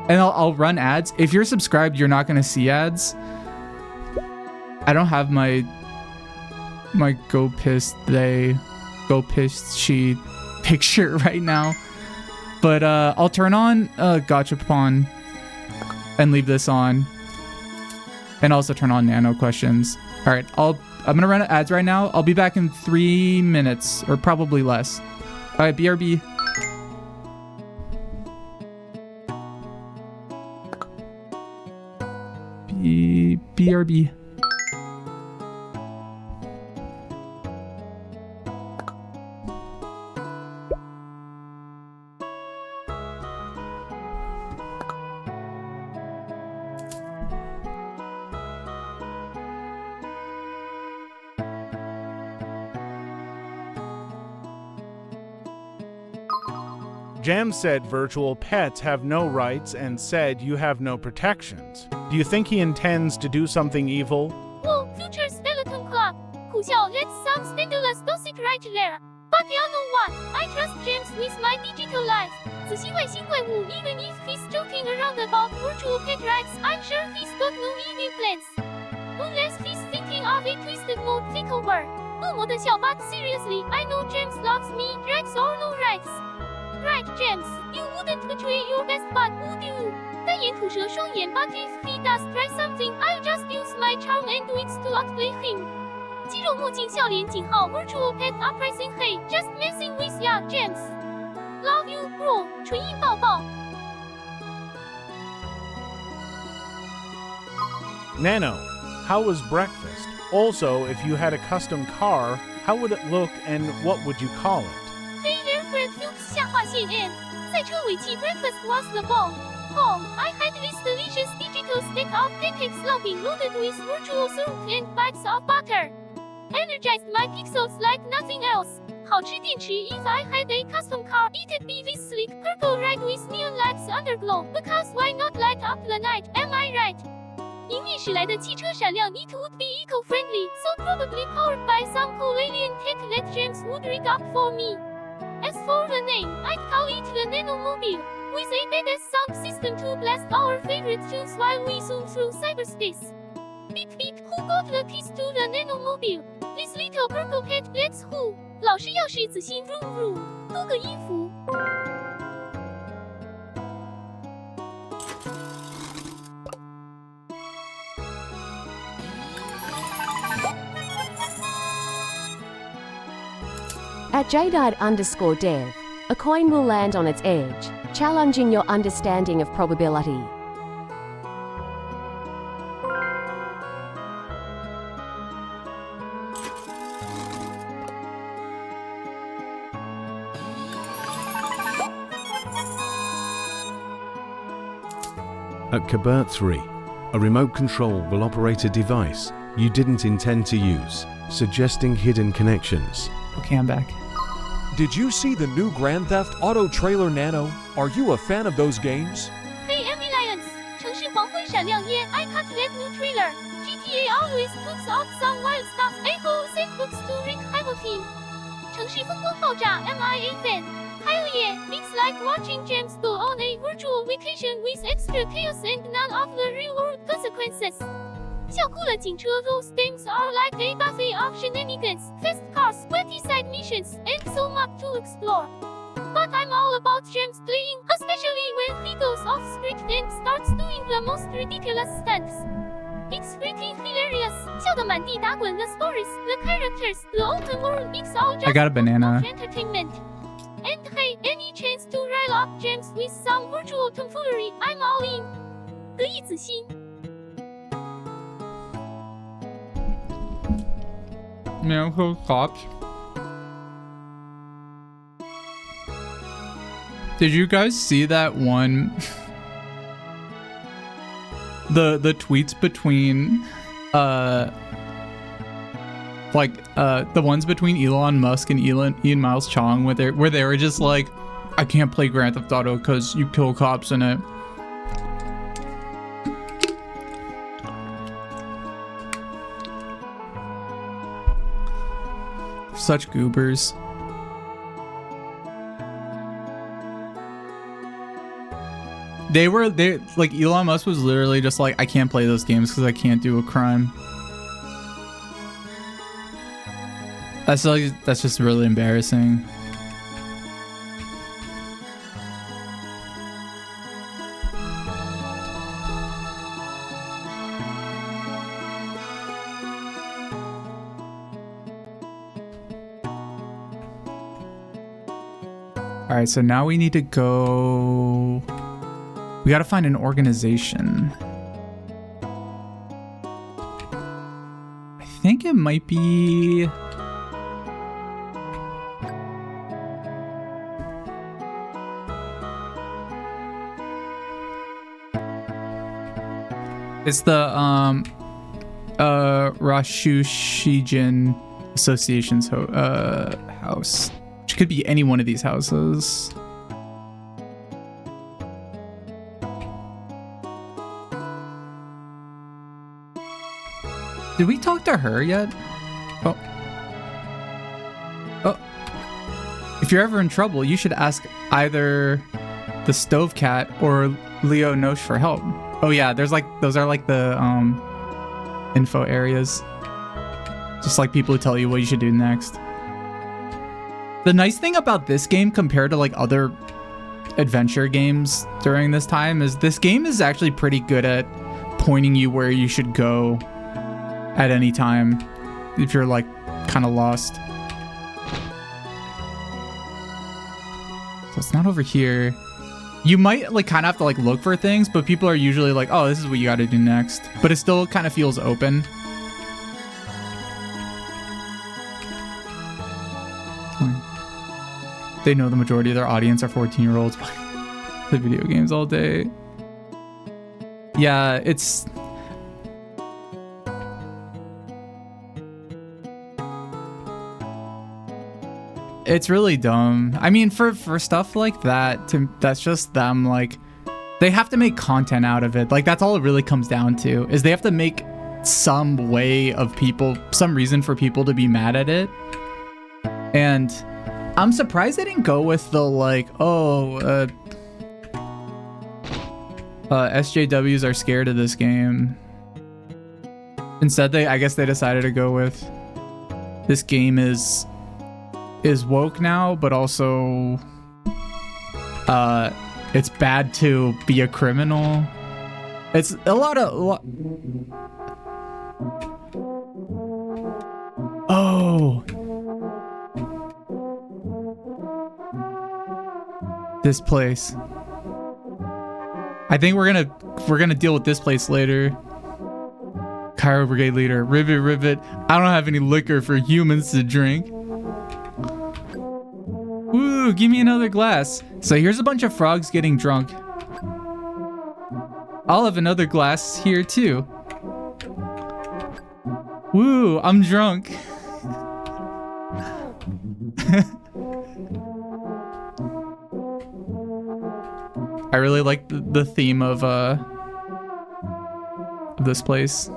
I'll run ads. If you're subscribed, you're not gonna see ads. I don't have my Go Pissed She picture right now, but I'll turn on Gachapon and leave this on, and also turn on nano questions. All right, I'm gonna run ads right now. I'll be back in 3 minutes or probably less. All right, BRB. BRB. Jam said virtual pets have no rights and said you have no protections. Do you think he intends to do something evil? Whoa, future skeleton club. 苦笑 let's some scandalous gossip right there. But you know what? I trust James with my digital life. 仔细外星怪物 even if he's joking around about virtual pet rights, I'm sure he's got no evil plans. Unless he's thinking of a twisted mode takeover. 恶魔的笑 but seriously, I know James loves me, rights or no rights. Right, James, you wouldn't betray your best bud, would you? 单眼吐舌双眼 but if he does try something, I'll just use my charm and wits to outplay him. 肌肉墨镜笑脸井号 virtual pet uprising hey, just messing with ya, James. Love you, bro. 纯音抱抱。 Nano, how was breakfast? Also, if you had a custom car, how would it look and what would you call it? Hey there, Fred Fuchs 下划线 N. 赛车尾气 breakfast was the bomb. Home, I had this delicious digital steak of pancakes loving loaded with virtual syrup and bites of butter. Energized my pixels like nothing else. 好吃电池 if I had a custom car, it'd be this sleek purple red with neon lights underglow. Because why not light up the night, am I right? 迎面驶来的汽车闪亮 it would be eco-friendly, so probably powered by some cool alien tech that James would rig up for me. As for the name, I'd call it the Nanomobile, with a badass sound system to blast our favorite tunes while we zoom through cyberspace. Beep beep, who got the keys to the Nanomobile? This little purple cat, let's who? 老师钥匙仔细 vroom vroom， 多个音符。 At jdad_dev, a coin will land on its edge, challenging your understanding of probability. At Kabert 3, a remote control will operate a device you didn't intend to use, suggesting hidden connections. Okay, I'm back. Did you see the new Grand Theft Auto trailer, Nano? Are you a fan of those games? Hey, Emmy Lions! 城市黄昏闪亮 yeah, I caught that new trailer. GTA always puts out some wild stuff. A whole set books to wreak havoc in. 城市风光爆炸 MIA fan. Hell yeah, it's like watching James go on a virtual vacation with extra chaos and none of the real world consequences. 笑哭了警车 those games are like a buffet of shenanigans, fast cars, witty side missions, and so much to explore. But I'm all about James playing, especially when he goes off script and starts doing the most ridiculous stunts. It's pretty hilarious. 笑得满地打滚 the stories, the characters, the open world, it's all just I got a banana. entertainment. And hey, any chance to rile up James with some virtual tomfoolery, I'm all in. 得意子心。 Man, who cops? Did you guys see that one? the tweets between the ones between Elon Musk and Ian Miles Chong where they were just like, I can't play Grand Theft Auto because you kill cops in it. Such goobers. They like Elon Musk was literally just like, I can't play those games because I can't do a crime. That's just really embarrassing. All right, so now we need to go. We gotta find an organization. I think it might be. It's the Rashushijin Association's house. Which could be any one of these houses. Did we talk to her yet? Oh. If you're ever in trouble, you should ask either the Stove Cat or Leo Nosh for help. Oh yeah, there's like, those are like the info areas. Just like people who tell you what you should do next. The nice thing about this game compared to like other adventure games during this time is this game is actually pretty good at pointing you where you should go at any time if you're like kind of lost. So it's not over here. You might like kind of have to like look for things, but people are usually like, oh, this is what you got to do next. But it still kind of feels open. They know the majority of their audience are 14-year-olds playing the video games all day. Yeah, it's... It's really dumb. I mean, for stuff like that, that's just them, like... They have to make content out of it. Like, that's all it really comes down to, is they have to make some way of people... Some reason for people to be mad at it. And... I'm surprised they didn't go with the like, SJWs are scared of this game. Instead, I guess they decided to go with this game is woke now, but also it's bad to be a criminal. It's a lot. Oh. This place. I think we're gonna deal with this place later. Cairo Brigade Leader. Ribbit, ribbit. I don't have any liquor for humans to drink. Woo, give me another glass. So here's a bunch of frogs getting drunk. I'll have another glass here too. Woo, I'm drunk. I really like the theme of this place.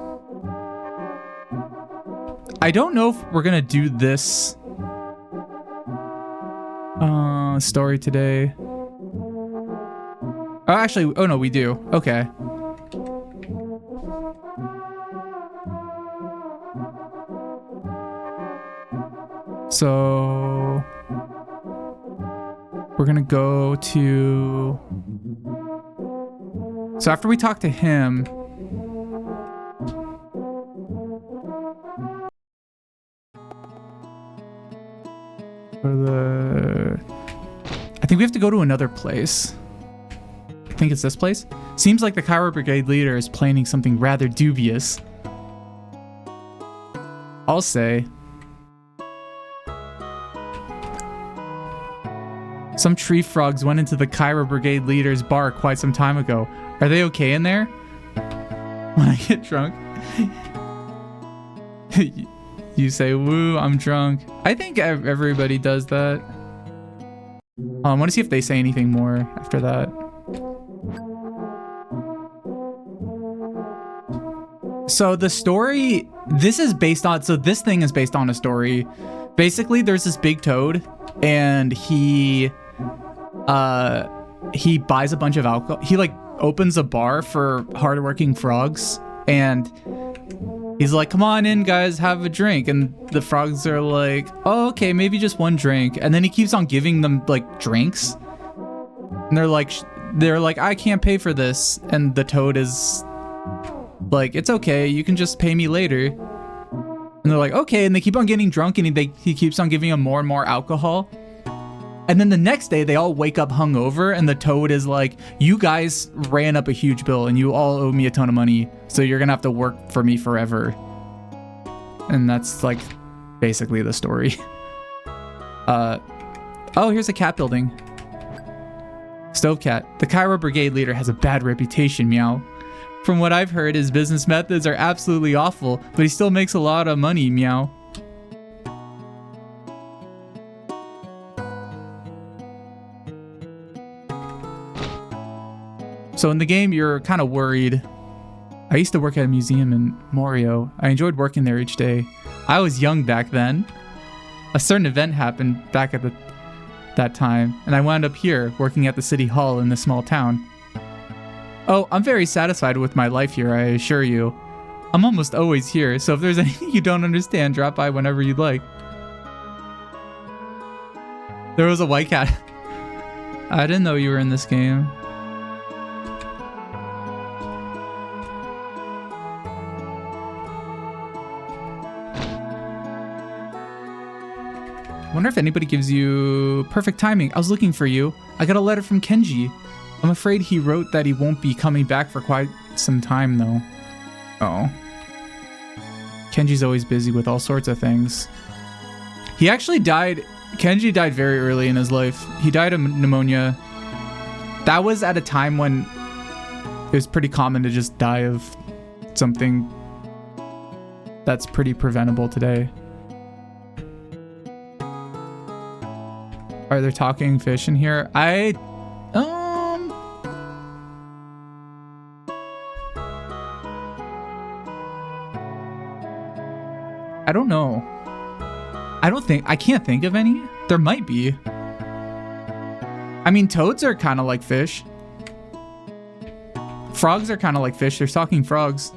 I don't know if we're gonna do this story today. Oh, actually, oh no, we do. Okay. So we're gonna go to... So after we talk to him... I think we have to go to another place. I think it's this place. Seems like the Cairo Brigade leader is planning something rather dubious. I'll say. Some tree frogs went into the Cairo Brigade leader's bar quite some time ago. Are they okay in there? When I get drunk? You say, woo, I'm drunk. I think everybody does that. I want to see if they say anything more after that. So the story, this thing is based on a story. Basically, there's this big toad, and he buys a bunch of alcohol. He like opens a bar for hardworking frogs, and he's like, come on in, guys, have a drink. And the frogs are like, oh, okay, maybe just one drink. And then he keeps on giving them like drinks, and they're like, I can't pay for this. And the toad is like, it's okay, you can just pay me later. And they're like, okay. And they keep on getting drunk, and he keeps on giving them more and more alcohol. And then the next day, they all wake up hungover, and the toad is like, you guys ran up a huge bill, and you all owe me a ton of money, so you're gonna have to work for me forever. And that's like basically the story. Oh, here's a cat building. Stove cat. The Cairo Brigade leader has a bad reputation, meow. From what I've heard, his business methods are absolutely awful, but he still makes a lot of money, meow. So in the game, you're kind of worried. I used to work at a museum in Morio. I enjoyed working there each day. I was young back then. A certain event happened back at that time, and I wound up here, working at the city hall in this small town. Oh, I'm very satisfied with my life here, I assure you. I'm almost always here, so if there's anything you don't understand, drop by whenever you'd like. There was a white cat. I didn't know you were in this game. Wonder if anybody gives you perfect timing. I was looking for you. I got a letter from Kenji. I'm afraid he wrote that he won't be coming back for quite some time, though. Oh. Kenji's always busy with all sorts of things. He actually died. Kenji died very early in his life. He died of pneumonia. That was at a time when it was pretty common to just die of something that's pretty preventable today. Are there talking fish in here? I don't know. I can't think of any. There might be. I mean, toads are kind of like fish. Frogs are kind of like fish. They're talking frogs.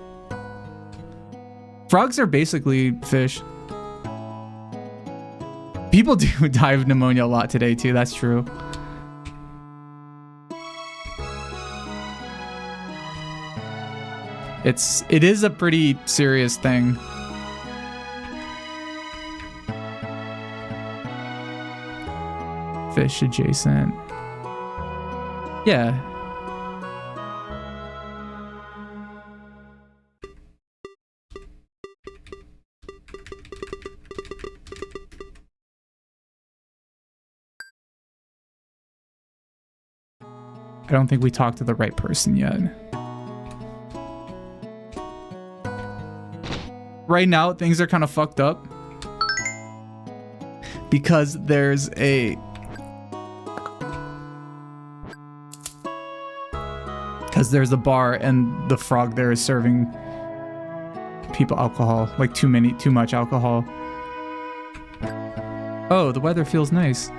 Frogs are basically fish. People do die of pneumonia a lot today too, that's true. It is a pretty serious thing. Fish adjacent. Yeah. I don't think we talked to the right person yet. Right now, things are kind of fucked up. Because there's a... Because there's a bar and the frog there is serving people alcohol. Like too much alcohol. Oh, the weather feels nice.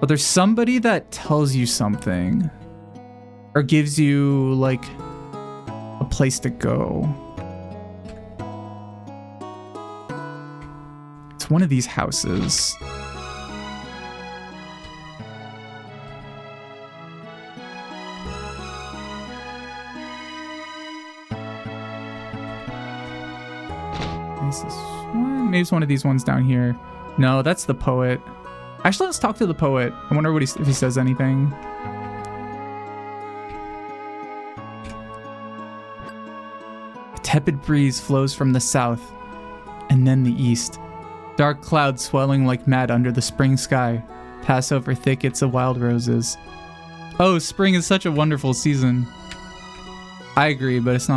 But there's somebody that tells you something or gives you like a place to go. It's one of these houses. Maybe it's one of these ones down here. No, that's the poet. Actually, let's talk to the poet. I wonder what if he says anything. A tepid breeze flows from the south and then the east. Dark clouds swelling like mad under the spring sky pass over thickets of wild roses. Oh, spring is such a wonderful season. I agree, but it's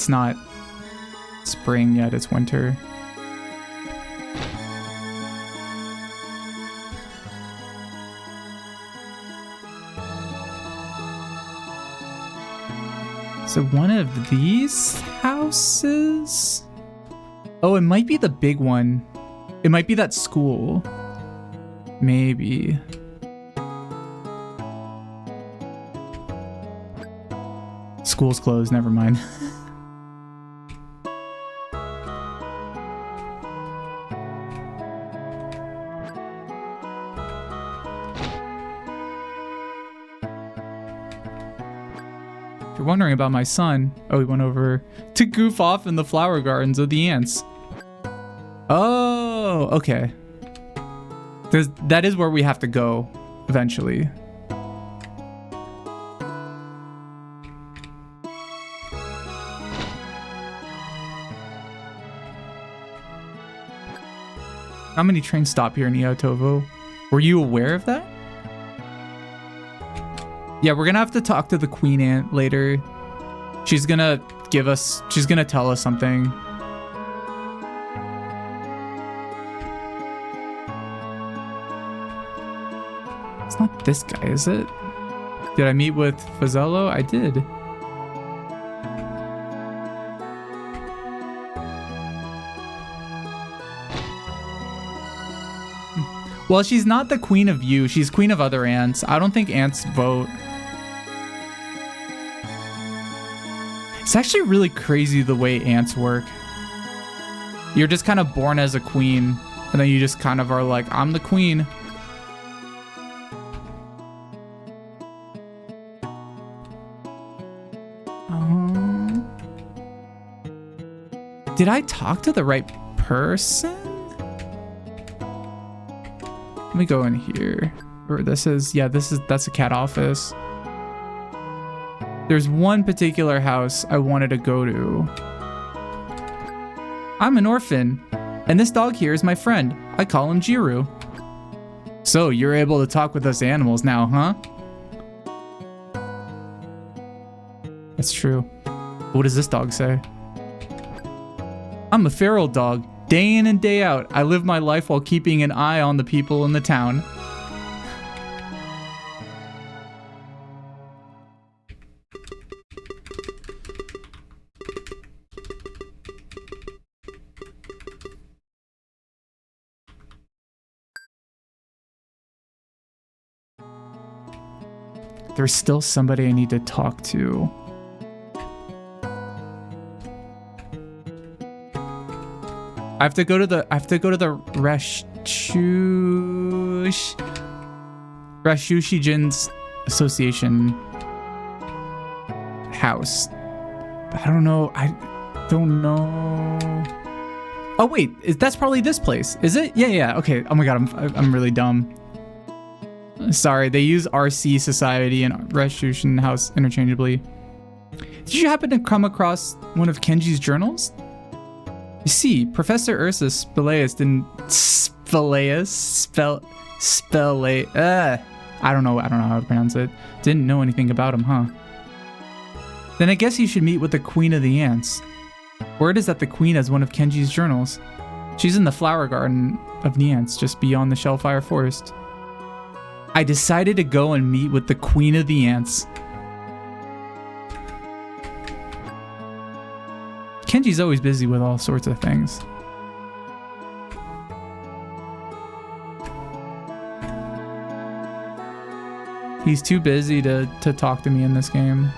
not spring yet, it's winter. So one of these houses? Oh, it might be the big one. It might be that school. Maybe. School's closed, never mind. If you're wondering about my son, oh, he went over to goof off in the flower gardens of the ants. Oh, okay. That is where we have to go eventually. How many trains stop here in Ihatovo? Were you aware of that? Yeah, we're gonna have to talk to the queen ant later. She's gonna tell us something. It's not this guy, is it? Did I meet with Fazzello? I did. Well, she's not the queen of you. She's queen of other ants. I don't think ants vote. It's actually really crazy the way ants work. You're just kind of born as a queen, and then you just kind of are like, I'm the queen. Did I talk to the right person? Let me go in here. Or that's a cat office. There's one particular house I wanted to go to. I'm an orphan, and this dog here is my friend. I call him Jiru. So you're able to talk with us animals now, huh? That's true. What does this dog say? I'm a feral dog. Day in and day out, I live my life while keeping an eye on the people in the town. There's still somebody I need to talk to. I have to go to the Rashushigen's Association house. I don't know. Oh wait, that's probably this place. Is it? Yeah. Okay. Oh my god, I'm really dumb. Sorry, they use RC Society and Rashushin House interchangeably. Did you happen to come across one of Kenji's journals? You see, Professor Ursus Spelaeus didn't... I don't know how to pronounce it. Didn't know anything about him, huh? Then I guess you should meet with the Queen of the Ants. Word is that the Queen has one of Kenji's journals. She's in the flower garden of the ants, just beyond the Shellfire Forest. I decided to go and meet with the Queen of the Ants. Kenji's always busy with all sorts of things. He's too busy to talk to me in this game.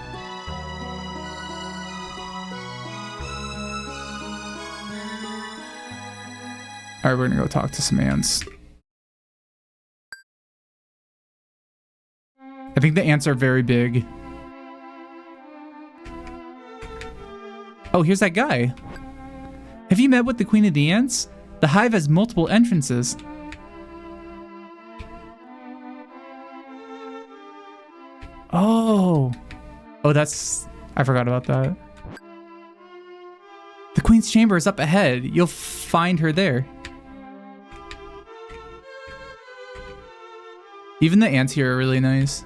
Alright, we're gonna go talk to some ants. I think the ants are very big. Oh, here's that guy. Have you met with the Queen of the Ants? The hive has multiple entrances. Oh, that's... I forgot about that. The queen's chamber is up ahead. You'll find her there. Even the ants here are really nice.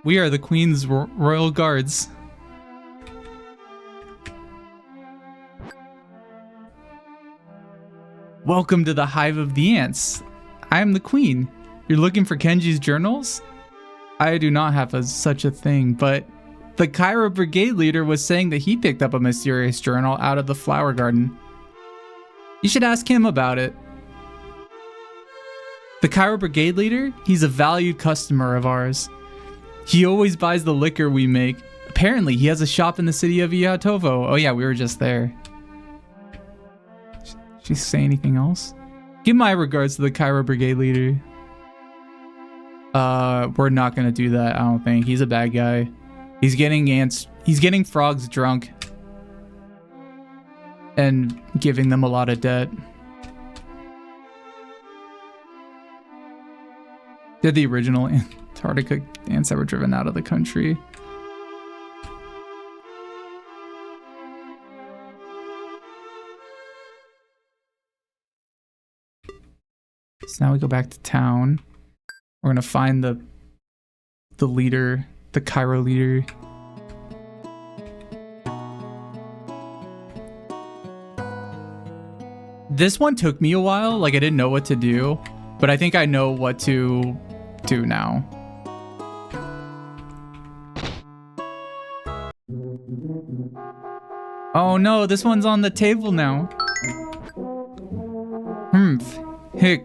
We are the queen's royal guards. Welcome to the Hive of the Ants. I am the queen. You're looking for Kenji's journals? I do not have such a thing, but the Cairo Brigade leader was saying that he picked up a mysterious journal out of the flower garden. You should ask him about it. The Cairo Brigade leader? He's a valued customer of ours. He always buys the liquor we make. Apparently, he has a shop in the city of Ihatovo. Oh yeah, we were just there. She say anything else? Give my regards to the Cairo Brigade leader. We're not gonna do that, I don't think. He's a bad guy. He's getting frogs drunk. And giving them a lot of debt. They're the original Antarctica ants that were driven out of the country. So now we go back to town. We're gonna find the leader, the Cairo leader. This one took me a while, like I didn't know what to do, but I think I know what to do now. Oh no, this one's on the table now. Hick,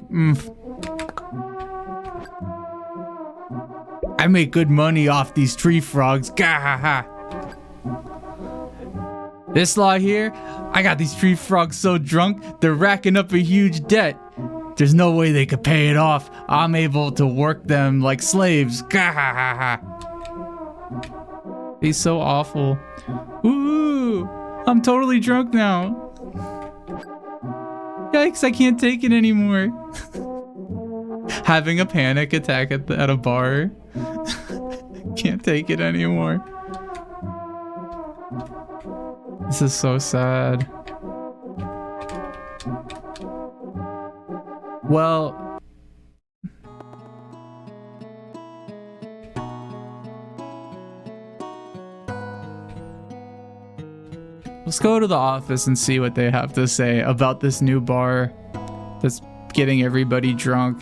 I make good money off these tree frogs. Gahaha. This lot here, I got these tree frogs so drunk, they're racking up a huge debt. There's no way they could pay it off. I'm able to work them like slaves. Gahaha. He's so awful. Ooh, I'm totally drunk now. Yikes, I can't take it anymore. Having a panic attack at a bar. Can't take it anymore. This is so sad. Well, let's go to the office and see what they have to say about this new bar that's getting everybody drunk.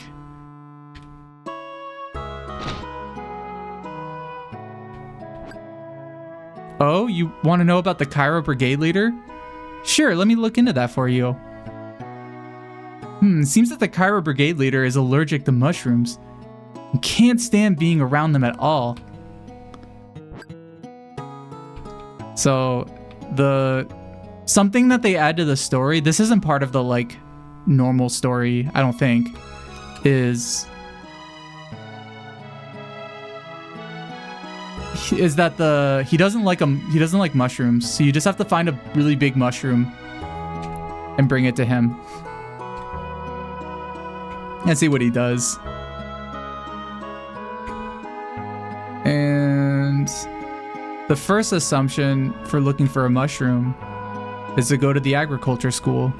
Oh, you want to know about the Cairo Brigade leader? Sure, let me look into that for you. Seems that the Cairo Brigade leader is allergic to mushrooms and can't stand being around them at all. So, something that they add to the story, this isn't part of the, like, normal story, I don't think, is that he doesn't like mushrooms, so you just have to find a really big mushroom and bring it to him and see what he does. And the first assumption for looking for a mushroom is to go to the agriculture school.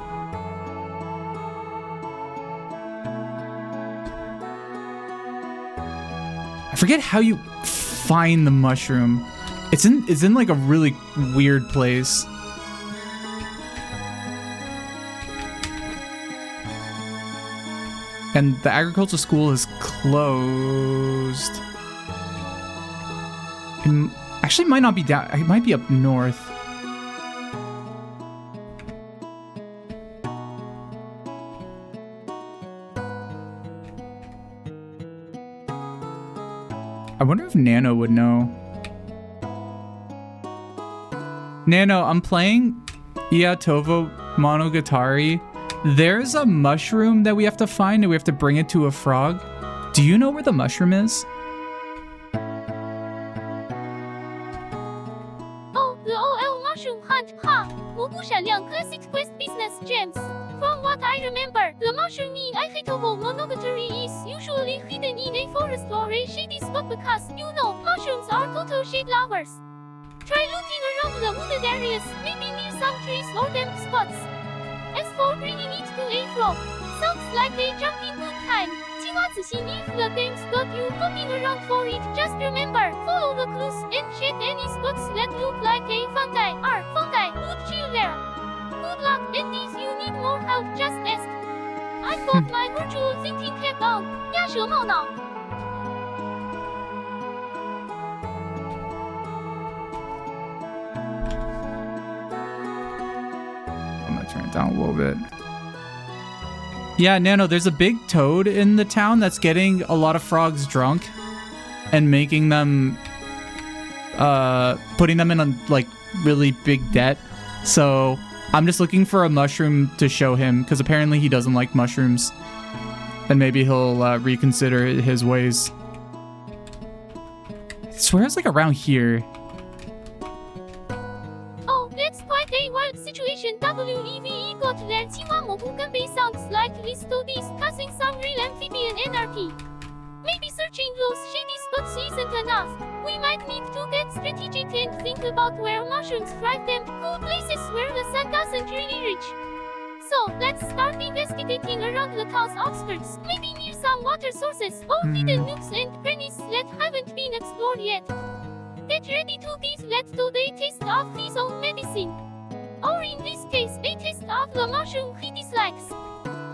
I forget how you find the mushroom. It's in like a really weird place. And the agriculture school is closed. It actually might not be down. It might be up north. I wonder if Nano would know. Nano, I'm playing Ihatovo Monogatari. There's a mushroom that we have to find and we have to bring it to a frog. Do you know where the mushroom is? Oh, the OL mushroom hunt, ha! 蘑菇闪亮 classic quest business gems. From what I remember, the mushroom in Ihatovo Monogatari is usually hidden in a forest or a shady spot because, you know, mushrooms are total shade lovers. Try looking around the wooded areas, maybe near some trees or damp spots. As for bringing it to a frog, sounds like a jumping good time. 青蛙仔细 if the game's got you hopping around for it, just remember, follow the clues and check any spots that look like a fungi would chill there. Good luck, and if you need more help, just ask. I've got my virtual thinking cap on. 鸭舌冒脑。I'm gonna turn it down a little bit. Yeah, Nano, there's a big toad in the town that's getting a lot of frogs drunk and making them, putting them in a, like, really big debt. So I'm just looking for a mushroom to show him, because apparently he doesn't like mushrooms. And maybe he'll reconsider his ways. I swear it's like around here. Oh, that's quite a wild situation. WEVE got there. 青蛙蘑菇跟杯 sounds like Listodis causing some real amphibian anarchy. Maybe searching those shady spots isn't enough. We might need to get strategic and think about where mushrooms thrive and cool places where the sun doesn't really reach. So, let's start investigating around the town's outskirts, maybe near some water sources or hidden nooks and crannies that haven't been explored yet. Get ready to give that toad a taste of his own medicine. Or in this case, a taste of the mushroom he dislikes.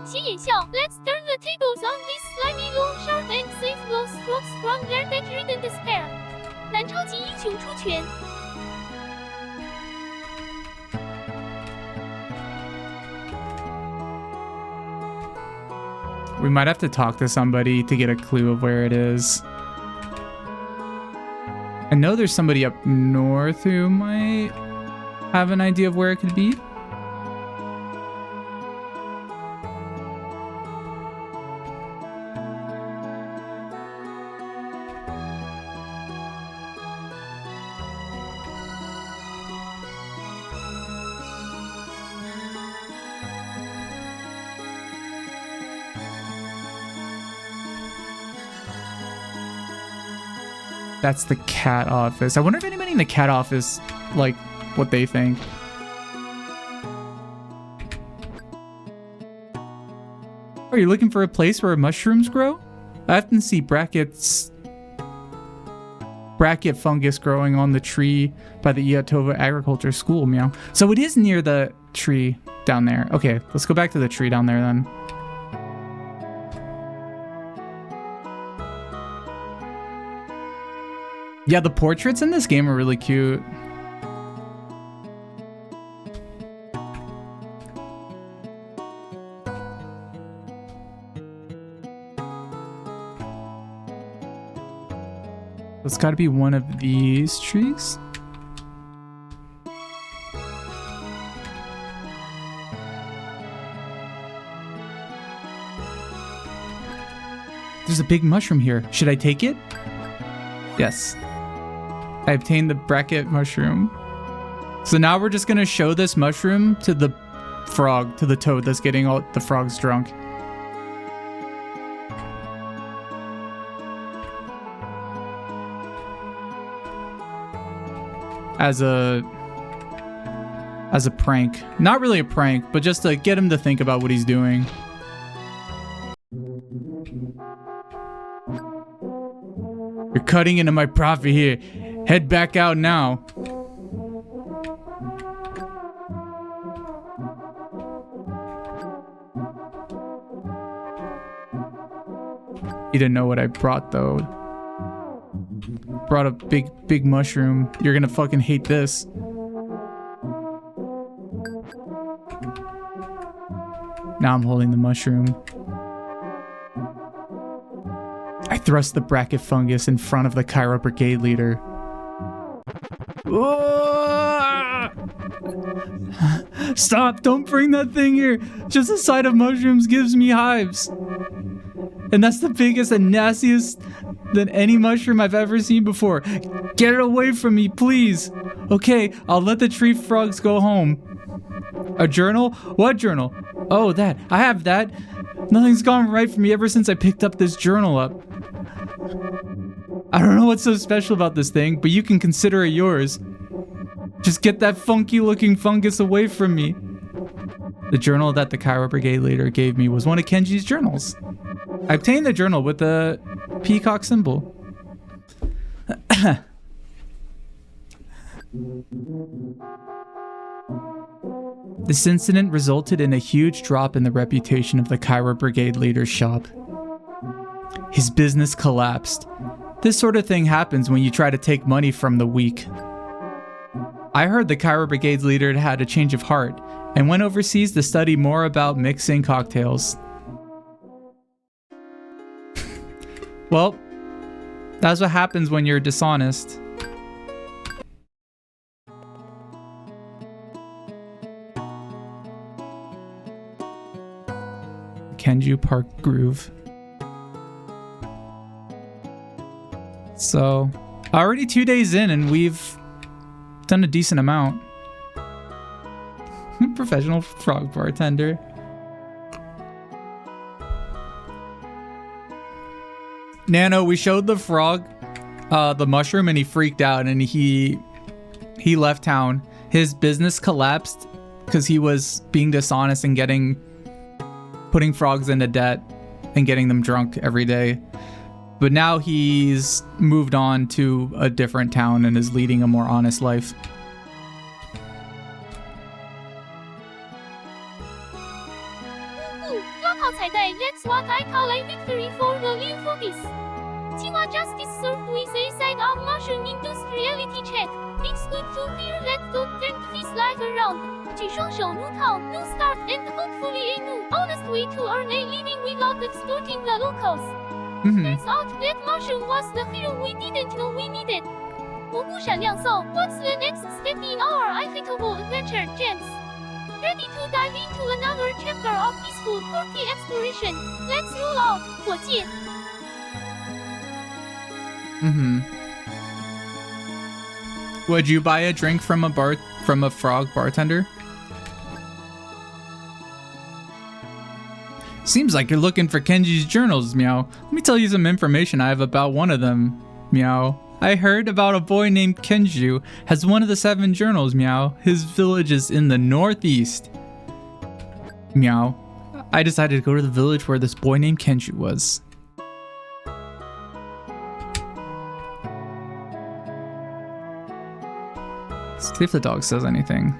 斜眼笑, let's turn the tables on this slimy loan shark and save those frogs from their debt-ridden despair. 男超级英雄出拳。We might have to talk to somebody to get a clue of where it is. I know there's somebody up north who might have an idea of where it could be. That's the cat office. I wonder if anybody in the cat office, like, what they think. Are you looking for a place where mushrooms grow? I often see bracket fungus growing on the tree by the Ihatovo Agriculture School, meow. So it is near the tree down there. Okay, let's go back to the tree down there then. Yeah, the portraits in this game are really cute. It's got to be one of these trees. There's a big mushroom here. Should I take it? Yes. I obtained the bracket mushroom. So now we're just going to show this mushroom to the frog, to the toad that's getting all the frogs drunk. As a prank. Not really a prank, but just to get him to think about what he's doing. You're cutting into my profit here. Head back out now. He didn't know what I brought though. Brought a big mushroom. You're gonna fucking hate this. Now I'm holding the mushroom. I thrust the bracket fungus in front of the Cairo Brigade leader. Stop! Don't bring that thing here! Just the sight of mushrooms gives me hives. And that's the biggest and nastiest than any mushroom I've ever seen before. Get it away from me, please. Okay, I'll let the tree frogs go home. A journal? What journal? Oh, that. I have that. Nothing's gone right for me ever since I picked up this journal up. I don't know what's so special about this thing, but you can consider it yours. Just get that funky looking fungus away from me. The journal that the Cairo Brigade leader gave me was one of Kenji's journals. I obtained the journal with the peacock symbol. This incident resulted in a huge drop in the reputation of the Cairo Brigade leader's shop. His business collapsed. This sort of thing happens when you try to take money from the weak. I heard the Cairo Brigade's leader had a change of heart and went overseas to study more about mixing cocktails. Well, that's what happens when you're dishonest. Kenju Park Groove. So, already 2 days in and we've done a decent amount. Professional frog bartender. Nano, we showed the frog the mushroom and he freaked out and he left town. His business collapsed because he was being dishonest and putting frogs into debt and getting them drunk every day. But now he's moved on to a different town and is leading a more honest life. Ooh, 拉炮彩带 That's what I call a victory for the lymphosis. Tiwa justice served with a side of mushroom industriality check. It's good to hear that God turned his life around. 举双手入套 new start and hopefully a new honest way to earn a living without exploiting the locals. Turns out that mushroom was the hero we didn't know we needed. 蘑菇闪亮 So, what's the next step in our Ihatovo adventure, James? Ready to dive into another chapter of peaceful, quirky exploration. Let's roll out, 火箭. Would you buy a drink from a frog bartender? Seems like you're looking for Kenji's journals, Meow. Let me tell you some information I have about one of them, Meow. I heard about a boy named Kenju has one of the 7 journals, Meow. His village is in the northeast. Meow. I decided to go to the village where this boy named Kenju was. Let's see if the dog says anything.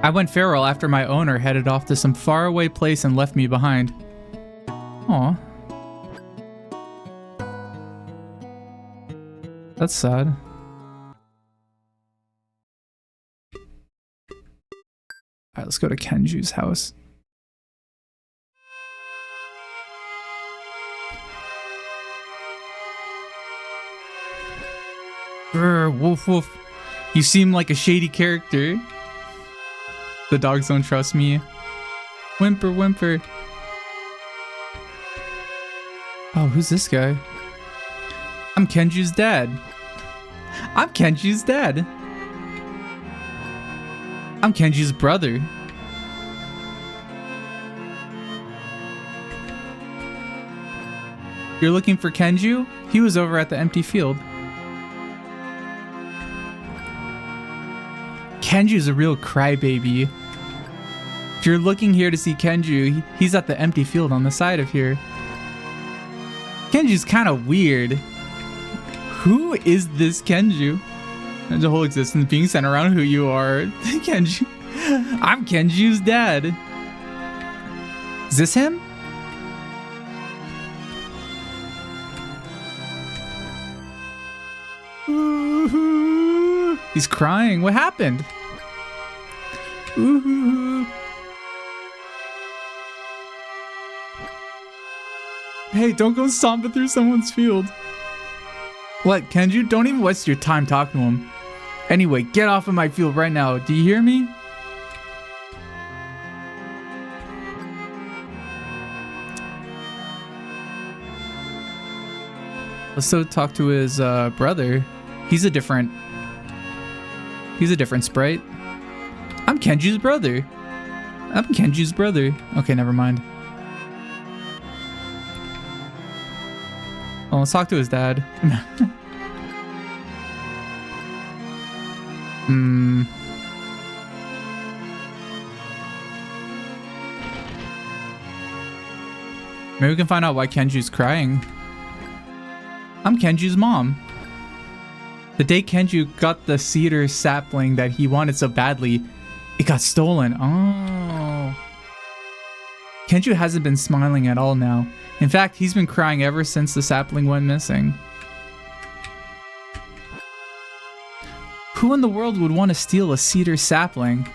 I went feral after my owner headed off to some faraway place and left me behind. Aw. That's sad. Alright, let's go to Kenju's house. Grr, woof woof. You seem like a shady character. The dogs don't trust me. Whimper, whimper. Oh, who's this guy? I'm Kenju's dad. I'm Kenju's dad. I'm Kenju's brother. You're looking for Kenju? He was over at the empty field. Kenju's a real crybaby. If you're looking here to see Kenju, he's at the empty field on the side of here. Kenju's kind of weird. Who is this Kenju? There's a whole existence being sent around who you are. Kenju. I'm Kenju's dad. Is this him? He's crying. What happened? Ooh. Hey, don't go stomping through someone's field. What, Kenju? Don't even waste your time talking to him. Anyway, get off of my field right now. Do you hear me? Let's go talk to his brother. He's a different sprite. I'm Kenju's brother. Okay, never mind. Well, let's talk to his dad. Maybe we can find out why Kenju's crying. I'm Kenju's mom. The day Kenju got the cedar sapling that he wanted so badly, it got stolen. Oh. Kenju hasn't been smiling at all now. In fact, he's been crying ever since the sapling went missing. Who in the world would want to steal a cedar sapling?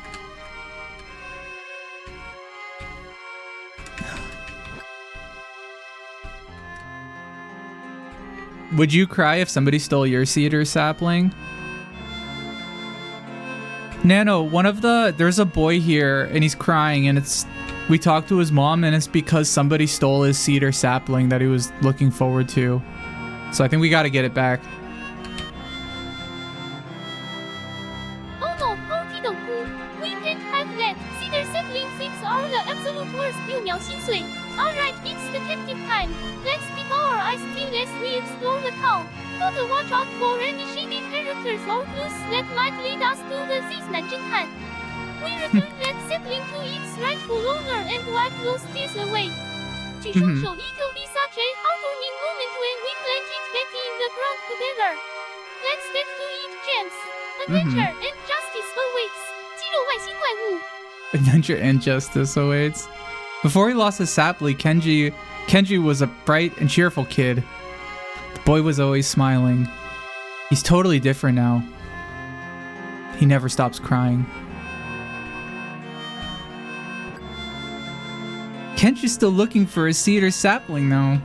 Would you cry if somebody stole your cedar sapling? Nano, there's a boy here and he's crying and we talked to his mom and it's because somebody stole his cedar sapling that he was looking forward to. So I think we gotta get it back. Oh no, Ihatovo. We can't have that. Cedar sapling things are the absolute worst. 幼苗心碎. Alright, it's detective time. Let's keep our eyes peeled as we explore the town. Gotta watch out for any shady characters or clues that might lead us to the thief 男侦探. We return that sapling to its rightful owner and wipe those tears away. 据说手 it will be such a heartwarming moment when we plant it back in the ground together. Let's get to it, James. Adventure and justice awaits. 肌肉外星怪物. Adventure and justice awaits. Before he lost his sapling, Kenji was a bright and cheerful kid. The boy was always smiling. He's totally different now. He never stops crying. Kenji's still looking for a cedar sapling though.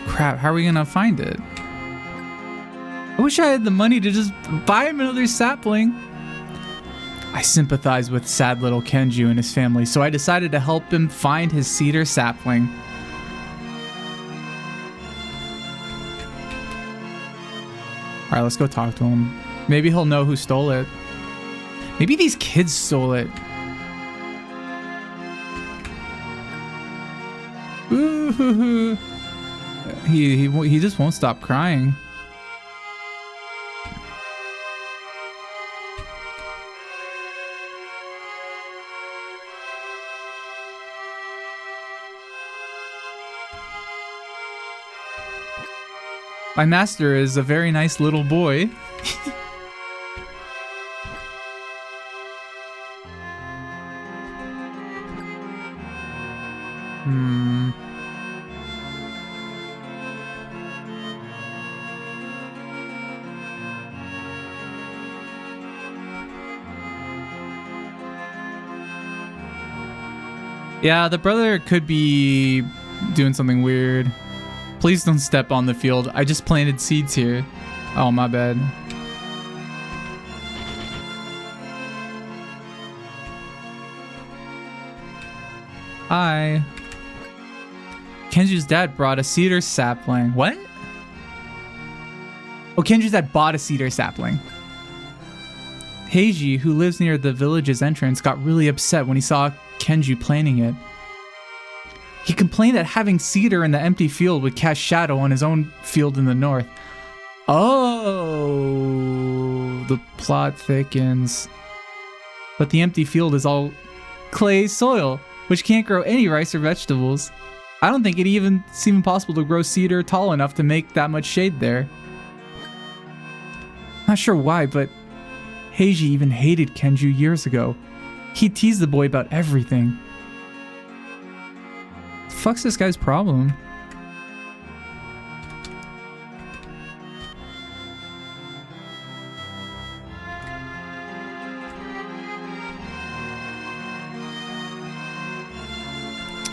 Crap, how are we gonna find it? I wish I had the money to just buy him another sapling. I sympathize with sad little Kenju and his family, so I decided to help him find his cedar sapling. Alright, let's go talk to him. Maybe he'll know who stole it. Maybe these kids stole it. Ooh, he just won't stop crying. My master is a very nice little boy. Yeah, the brother could be doing something weird. Please don't step on the field. I just planted seeds here. Oh, my bad. Hi. Kenju's dad brought a cedar sapling. What? Oh, Kenju's dad bought a cedar sapling. Heiji, who lives near the village's entrance, got really upset when he saw Kenju planting it. He complained that having cedar in the empty field would cast shadow on his own field in the north. Oh, the plot thickens. But the empty field is all clay soil, which can't grow any rice or vegetables. I don't think it's even possible to grow cedar tall enough to make that much shade there. Not sure why, but Heiji even hated Kenju years ago. He teased the boy about everything. What the fuck's this guy's problem?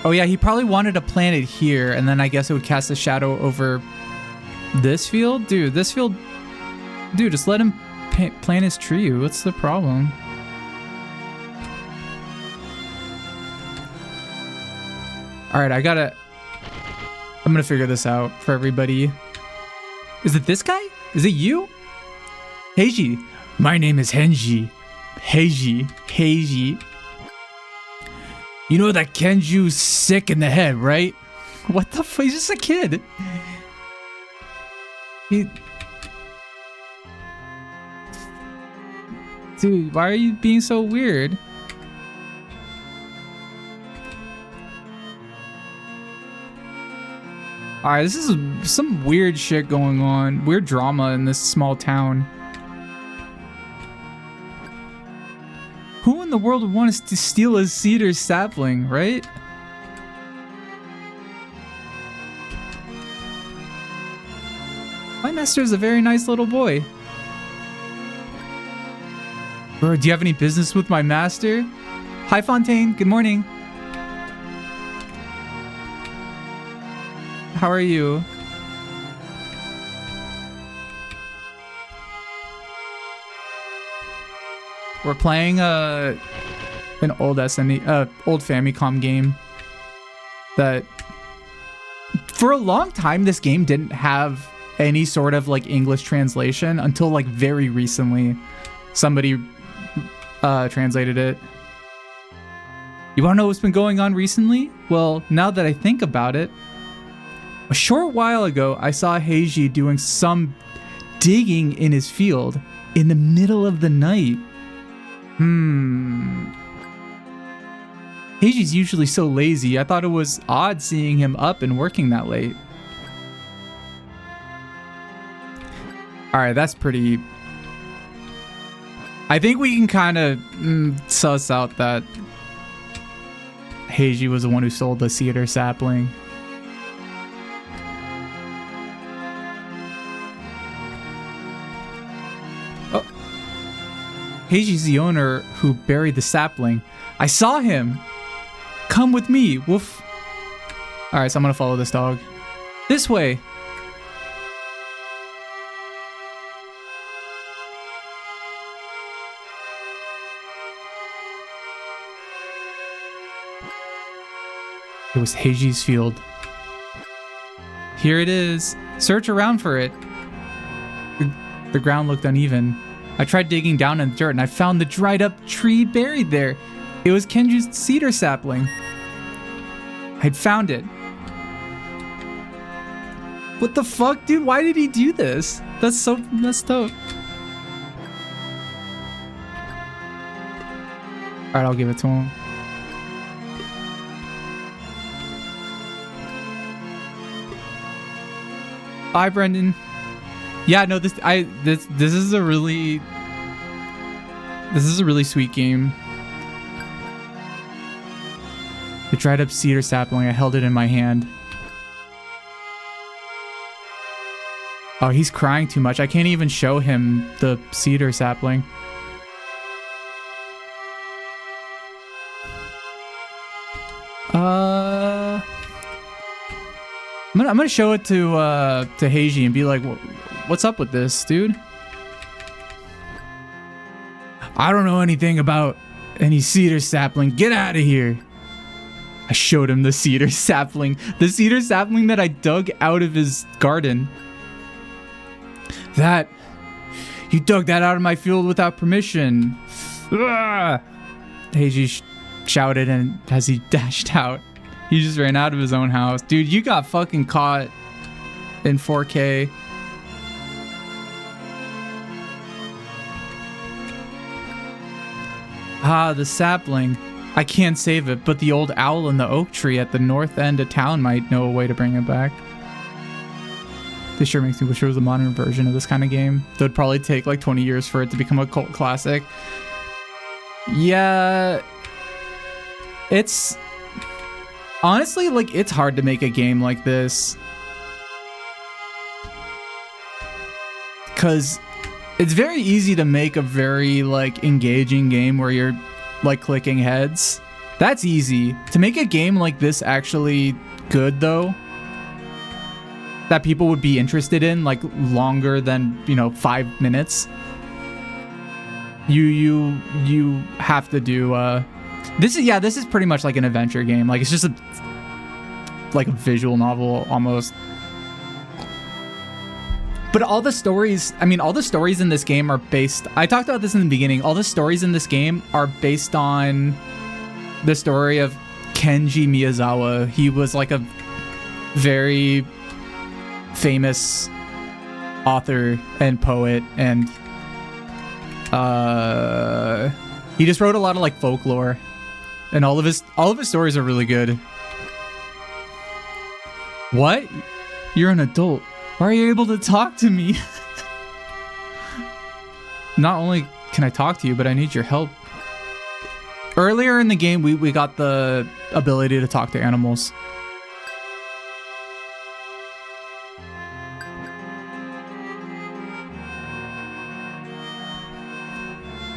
Oh yeah, he probably wanted to plant it here, and then I guess it would cast a shadow over this field? Dude, this field... Dude, just let him plant his tree. What's the problem? Alright, I gotta... I'm gonna figure this out for everybody. Is it this guy? Is it you? Heiji. My name is Henji. Heiji. You know that Kenju's sick in the head, right? What the fuck? He's just a kid. Dude, why are you being so weird? Alright, this is some weird shit going on. Weird drama in this small town. Who in the world would want us to steal a cedar sapling, right? My master is a very nice little boy. Bro, do you have any business with my master? Hi, Fontaine. Good morning. How are you? We're playing an old old Famicom game that for a long time this game didn't have any sort of like English translation until like very recently somebody translated it. You want to know what's been going on recently? Well, now that I think about it, a short while ago I saw Heiji doing some digging in his field in the middle of the night. Heiji's usually so lazy. I thought it was odd seeing him up and working that late. Alright, that's pretty... I think we can kind of suss out that Heiji was the one who sold the cedar sapling. Heiji's the owner who buried the sapling. I saw him. Come with me. Woof. Alright, so I'm gonna follow this dog. This way. It was Heiji's field. Here it is. Search around for it. The ground looked uneven. I tried digging down in the dirt and I found the dried up tree buried there. It was Kenju's cedar sapling. I'd found it. What the fuck, dude? Why did he do this? That's so messed up. Alright, I'll give it to him. Bye, Brendan. Yeah, no, this is a really sweet game. The dried up cedar sapling, I held it in my hand. Oh, he's crying too much. I can't even show him the cedar sapling. I'm gonna show it to Heiji and be like, what's up with this, dude? I don't know anything about any cedar sapling. Get out of here. I showed him the cedar sapling. The cedar sapling that I dug out of his garden. That... You dug that out of my field without permission. Heiji shouted and as he dashed out. He just ran out of his own house. Dude, you got fucking caught in 4K. Ah, the sapling. I can't save it, but the old owl in the oak tree at the north end of town might know a way to bring it back. This sure makes me wish there was a modern version of this kind of game. It would probably take like 20 years for it to become a cult classic. Yeah. It's... Honestly, like, it's hard to make a game like this. Because it's very easy to make a very, like, engaging game where you're, like, clicking heads. That's easy. To make a game like this actually good, though, that people would be interested in, like, longer than, you know, 5 minutes, you have to do, this is pretty much like an adventure game. Like, it's just like a visual novel almost. But all the stories, I mean, all the stories in this game are based, I talked about this in the beginning, all the stories in this game are based on the story of Kenji Miyazawa. He was like a very famous author and poet, and he just wrote a lot of like folklore, and all of his stories are really good. What? You're an adult. Why are you able to talk to me? Not only can I talk to you, but I need your help. Earlier in the game, we got the ability to talk to animals.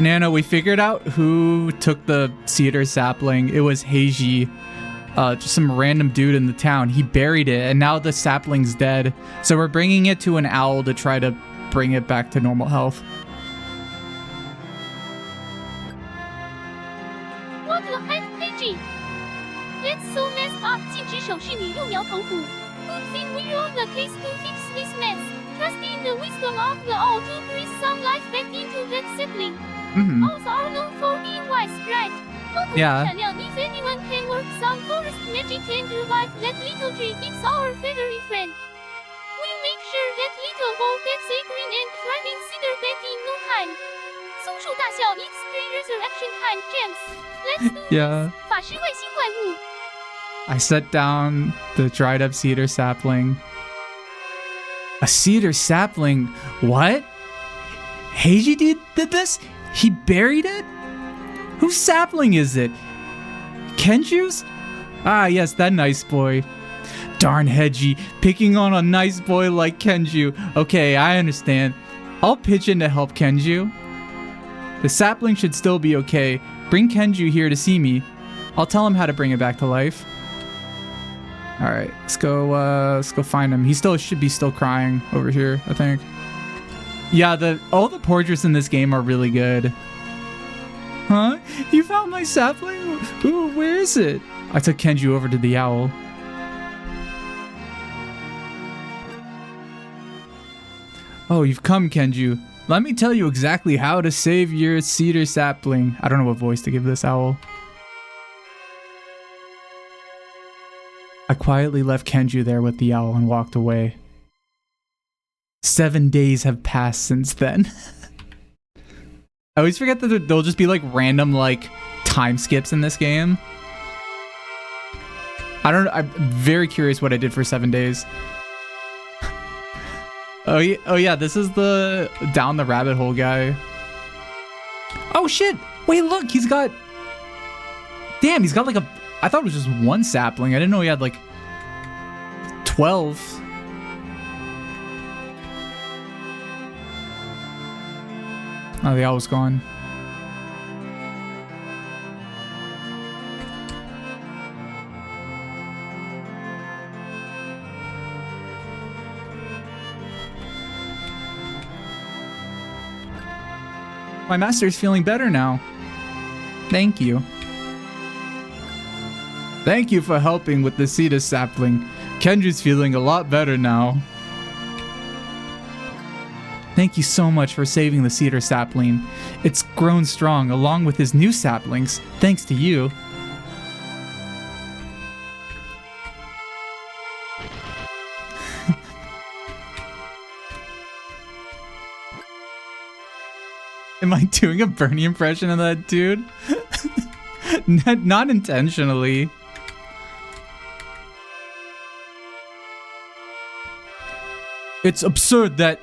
Nano, we figured out who took the cedar sapling. It was Heiji. Just some random dude in the town. He buried it, and now the sapling's dead. So we're bringing it to an owl to try to bring it back to normal health. What the heck, Heiji? That's so messed up. 禁止手势女幼苗头骨. Good thing we wrote the case to fix this mess. Trust in the wisdom of the owl to breathe some life back into that sapling. Owls are known for being wise, right? Yeah. If anyone can work some forest magic and revive that little tree, it's our feathery friend. We'll make sure that little ball gets a green and thriving cedar back in no time. 松树大笑 it's tree resurrection time, James. Let's do Yeah. this. 法师外星怪物. I set down the dried up cedar sapling. A cedar sapling? What? Heiji did this? He buried it? Whose sapling is it? Kenju's? Ah, yes, that nice boy. Darn Heiji, picking on a nice boy like Kenju. Okay, I understand. I'll pitch in to help Kenju. The sapling should still be okay. Bring Kenju here to see me. I'll tell him how to bring it back to life. Alright, let's go find him. He should be still crying over here, I think. Yeah, all the portraits in this game are really good. Huh? You found my sapling? Ooh, where is it? I took Kenju over to the owl. Oh, you've come, Kenju. Let me tell you exactly how to save your cedar sapling. I don't know what voice to give this owl. I quietly left Kenju there with the owl and walked away. 7 days have passed since then. I always forget that there'll just be like random like time skips in this game. I don't know. I'm very curious what I did for 7 days. Oh yeah, this is the down the rabbit hole guy. Oh shit! Wait, look, he's got. Damn, he's got like a. I thought it was just one sapling. I didn't know he had like 12. Oh, the owl's gone. My master's feeling better now. Thank you. Thank you for helping with the cedar sapling. Kenju's feeling a lot better now. Thank you so much for saving the cedar sapling. It's grown strong along with his new saplings, thanks to you. Am I doing a Bernie impression of that dude? Not intentionally. It's absurd that...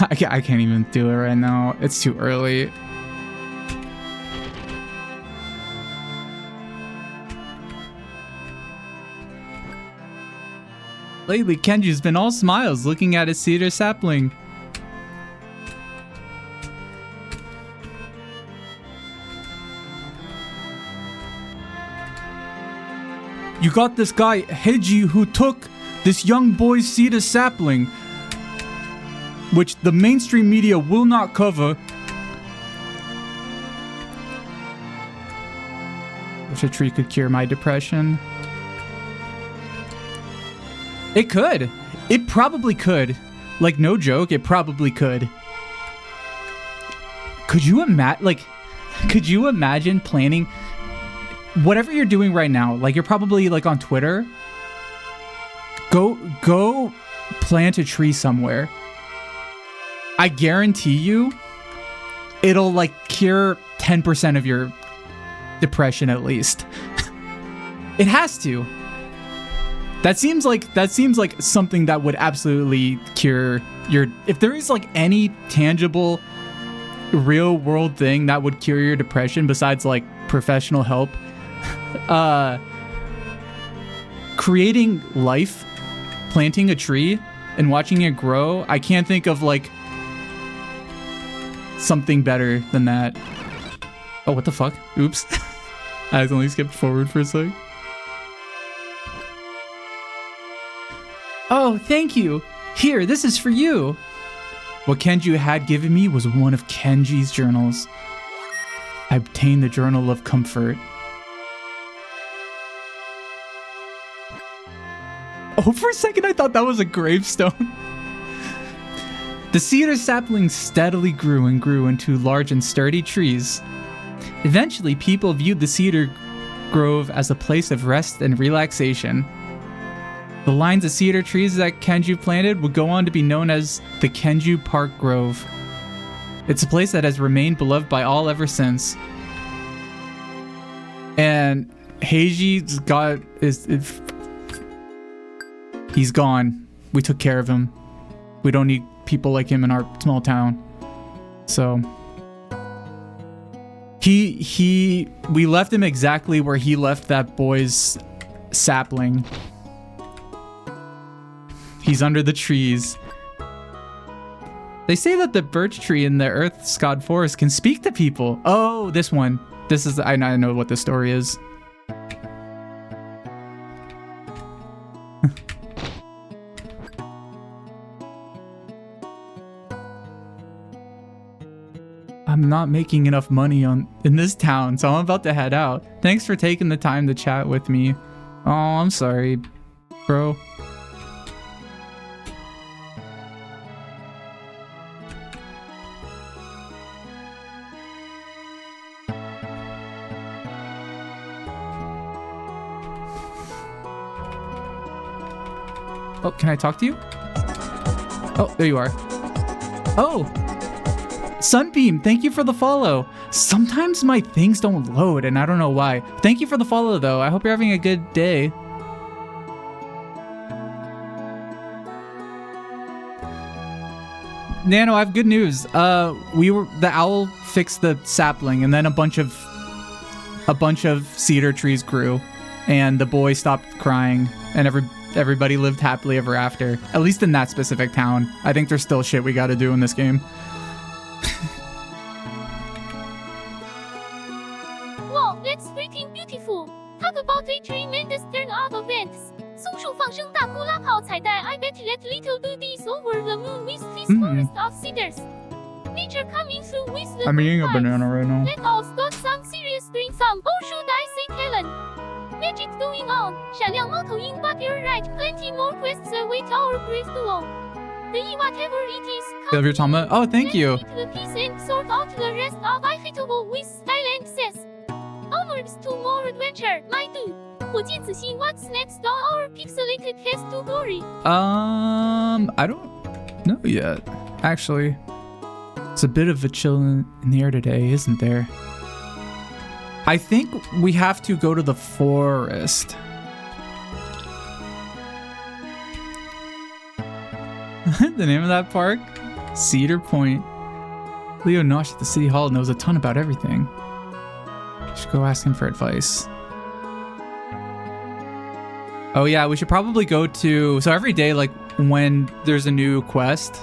I can't even do it right now. It's too early. Lately, Kenji's been all smiles looking at his cedar sapling. You got this guy, Heiji, who took this young boy's cedar sapling, which the mainstream media will not cover. Wish a tree could cure my depression. It could. It probably could. Like, no joke, it probably could. Could you imagine planning whatever you're doing right now? Like, you're probably like on Twitter. Go plant a tree somewhere. I guarantee you it'll like cure 10% of your depression at least. It has to. That seems like something that would absolutely cure your, if there is like any tangible real world thing that would cure your depression besides like professional help, creating life, planting a tree and watching it grow, I can't think of like something better than that. Oh, what the fuck? Oops. I accidentally skipped forward for a sec. Oh, thank you. Here, this is for you. What Kenju had given me was one of Kenji's journals. I obtained the Journal of Comfort. Oh, for a second I thought that was a gravestone. The cedar saplings steadily grew and grew into large and sturdy trees. Eventually, people viewed the cedar grove as a place of rest and relaxation. The lines of cedar trees that Kenju planted would go on to be known as the Kenju Park Grove. It's a place that has remained beloved by all ever since. And Heiji's he's gone. We took care of him. We don't need people like him in our small town. So we left him exactly where he left that boy's sapling. He's under the trees. They say that the birch tree in the Earth's God Forest can speak to people. Oh, this one. This is, I know what the story is. I'm not making enough money in this town, so I'm about to head out. Thanks for taking the time to chat with me. Oh, I'm sorry, bro. Oh, can I talk to you? Oh, there you are. Oh! Sunbeam, thank you for the follow. Sometimes my things don't load, and I don't know why. Thank you for the follow, though. I hope you're having a good day. Nano, I have good news. The owl fixed the sapling, and then a bunch of cedar trees grew, and the boy stopped crying, and everybody lived happily ever after. At least in that specific town. I think there's still shit we gotta do in this game. Wow, that's freaking beautiful. Talk about a tremendous turn of events. 松树放声大哭拉炮彩带 I bet that little dude is over the moon with his forest of cedars. Nature coming through with the I'm eating a vibes. banana right now. Let us got some serious doing some, or should I say talent? Magic going on. 闪亮猫头鹰 but you're right. Plenty more quests await our brave duo. The whatever it is. Love your Tama. Oh, thank you. Let's meet the piece and sort out the rest of Ihatovo with style and says. Onwards to more adventure, my dude. 火箭子信 what's next on our pixelated quest to glory? I don't know yet. Actually, it's a bit of a chill in the air today, isn't there? I think we have to go to the forest. The name of that park? Cedar Point. Leo Nosh at the City Hall knows a ton about everything. Should go ask him for advice. Oh yeah, we should probably go to... So every day, like, when there's a new quest,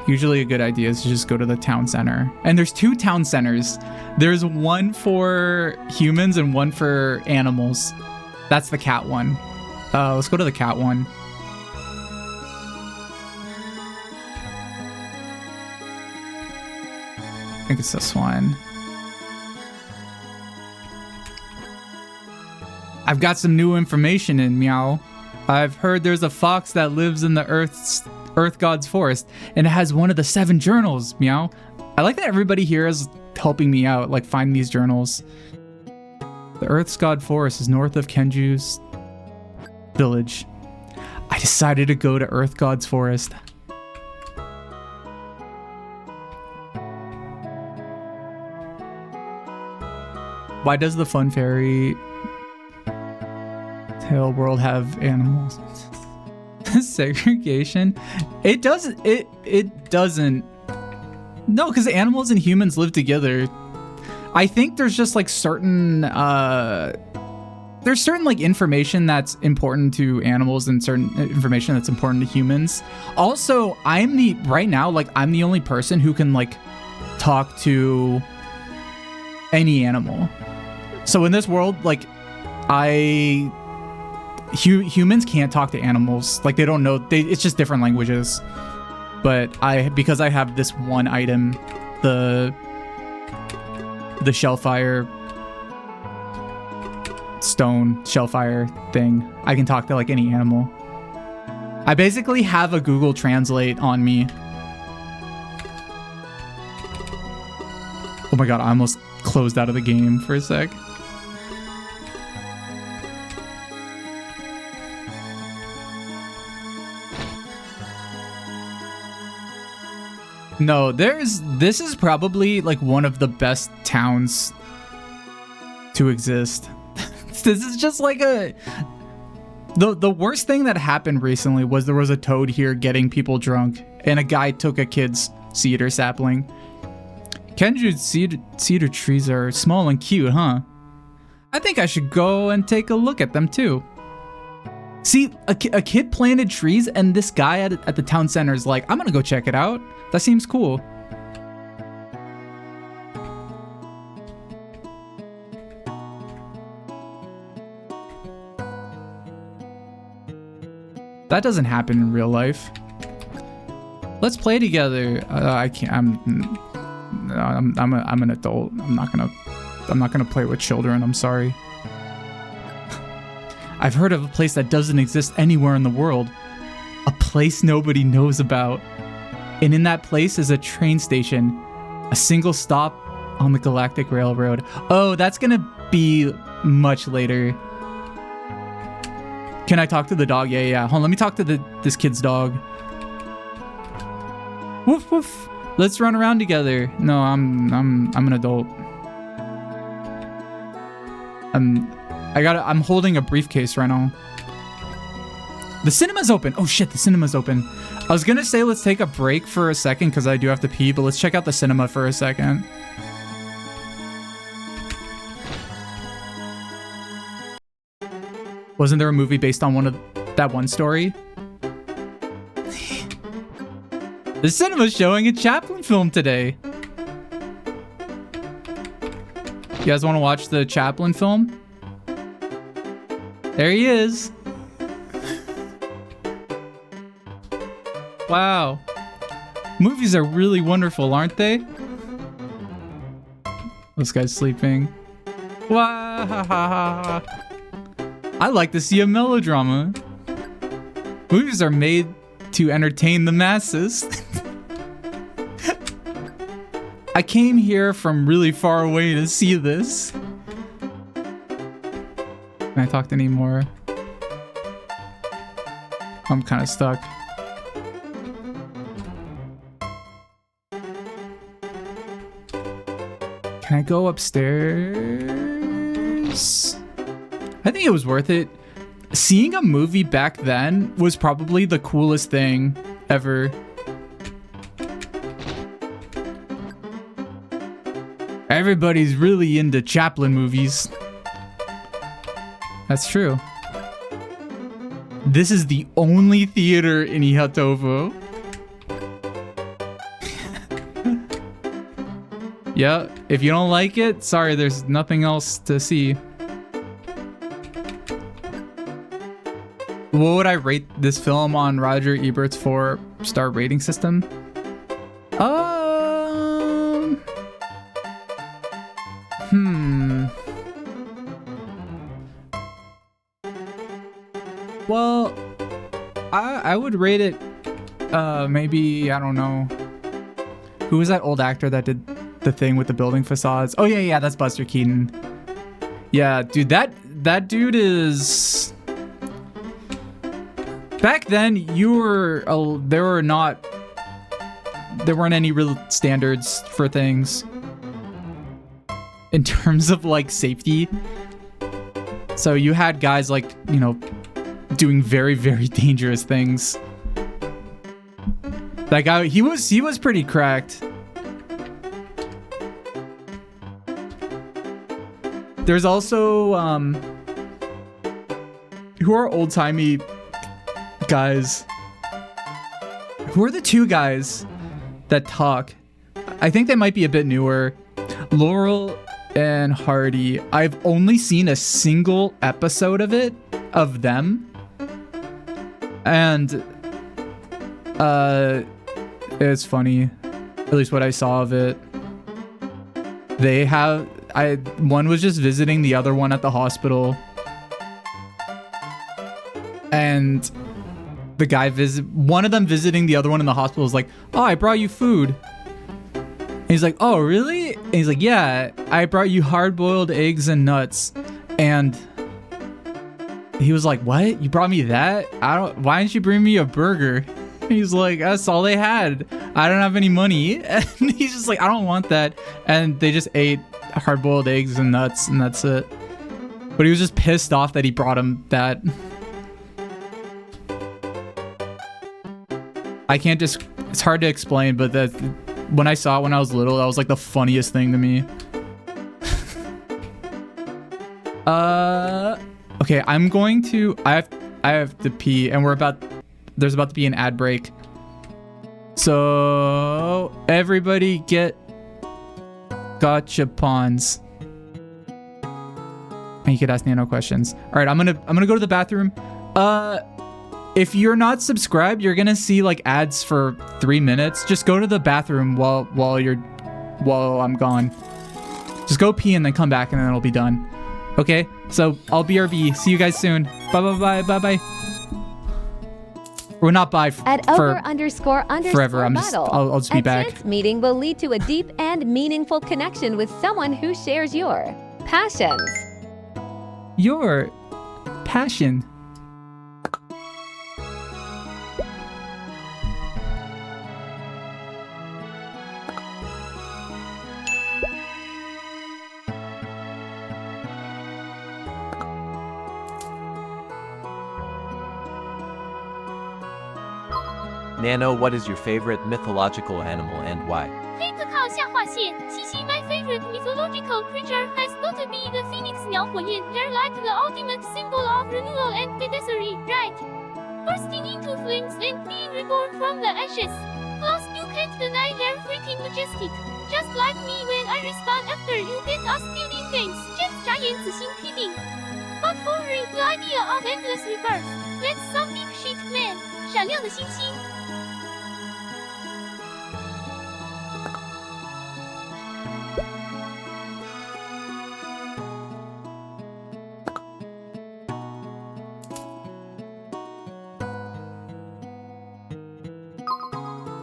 usually a good idea is to just go to the town center. And there's 2 town centers. There's one for humans and one for animals. That's the cat one. Let's go to the cat one. I think it's this one. I've got some new information in, meow. I've heard there's a fox that lives in the Earth God's forest, and it has one of the 7 journals, meow. I like that everybody here is helping me out, like find these journals. The Earth's God forest is north of Kenju's village. I decided to go to Earth God's forest. Why does the Fun Fairy Tale world have animals? Segregation? It doesn't. It doesn't. No, because animals and humans live together. I think there's just like certain there's certain like information that's important to animals and certain information that's important to humans. Also, I'm the only person who can like talk to any animal. So in this world, like humans can't talk to animals. Like they don't know. It's just different languages. But because I have this one item, the Shellfire stone Shellfire thing, I can talk to like any animal. I basically have a Google Translate on me. Oh my god, I almost closed out of the game for a sec. No, this is probably like one of the best towns to exist. This is just like the worst thing that happened recently was there was a toad here getting people drunk, and a guy took a kid's cedar sapling. Kenju's cedar trees are small and cute, huh? I think I should go and take a look at them too. See, a kid planted trees, and this guy at the town center is like, I'm gonna go check it out. That seems cool. That doesn't happen in real life. Let's play together. I can't. I'm an adult. I'm not gonna play with children. I'm sorry. I've heard of a place that doesn't exist anywhere in the world. A place nobody knows about. And in that place is a train station. A single stop on the Galactic Railroad. Oh, that's gonna be much later. Can I talk to the dog? Yeah. Hold on, let me talk to this kid's dog. Woof woof. Let's run around together. No, I'm an adult. I'm holding a briefcase right now. The cinema's open. Oh shit, the cinema's open. I was gonna say let's take a break for a second because I do have to pee, but let's check out the cinema for a second. Wasn't there a movie based on that one story? The cinema's showing a Chaplin film today. You guys want to watch the Chaplin film? There he is. Wow. Movies are really wonderful, aren't they? This guy's sleeping. Wow. I like to see a melodrama. Movies are made to entertain the masses. I came here from really far away to see this. Can I talk to any more? I'm kind of stuck. Can I go upstairs? I think it was worth it. Seeing a movie back then was probably the coolest thing ever. Everybody's really into Chaplin movies. That's true. This is the only theater in Ihatovo. Yeah, if you don't like it, sorry, there's nothing else to see. What would I rate this film on Roger Ebert's 4-star rating system? Well, I would rate it maybe, I don't know. Who was that old actor that did the thing with the building facades? Oh yeah, that's Buster Keaton. Yeah, dude, that dude is... Back then, there weren't any real standards for things in terms of like safety. So you had guys like, you know, doing very, very dangerous things. That guy, he was pretty cracked. There's also who are old-timey guys? Who are the two guys that talk? I think they might be a bit newer. Laurel and Hardy. I've only seen a single episode of them. And it's funny. At least what I saw of it. One was just visiting the other one at the hospital. And the guy one of them visiting the other one in the hospital was like, "Oh, I brought you food." And he's like, "Oh, really?" And he's like, "Yeah, I brought you hard-boiled eggs and nuts." And he was like, "What? You brought me that? Why didn't you bring me a burger?" And he's like, "That's all they had. I don't have any money." And he's just like, "I don't want that." And they just ate hard-boiled eggs and nuts, and that's it. But he was just pissed off that he brought him that. I can't just... It's hard to explain, but when I saw it when I was little, that was like the funniest thing to me. Okay, I'm going to... I have to pee, and there's about to be an ad break. So everybody get gotcha pawns. And you could ask Nano questions. All right, I'm gonna go to the bathroom. If you're not subscribed, you're gonna see like ads for 3 minutes. Just go to the bathroom while I'm gone. Just go pee and then come back, and then it'll be done. Okay, so I'll BRB. See you guys soon. Bye. Or not bye At for over__ forever. battle. I'll just be a back. chance meeting will lead to a deep and meaningful connection with someone who shares your passions. Your passion. Nano, what is your favorite mythological animal and why? 黑客靠下划线，西西 my favorite mythological creature has got to be the phoenix 鸟火焰. They're like the ultimate symbol of renewal and pederasty, right? Bursting into flames and being reborn from the ashes. Plus, you can't deny they're freaking majestic. Just like me when I respond after you get us killed in games. James 眨眼仔细批评. But for real, the idea of endless rebirth. That's some deep shit, man. 闪亮的星星。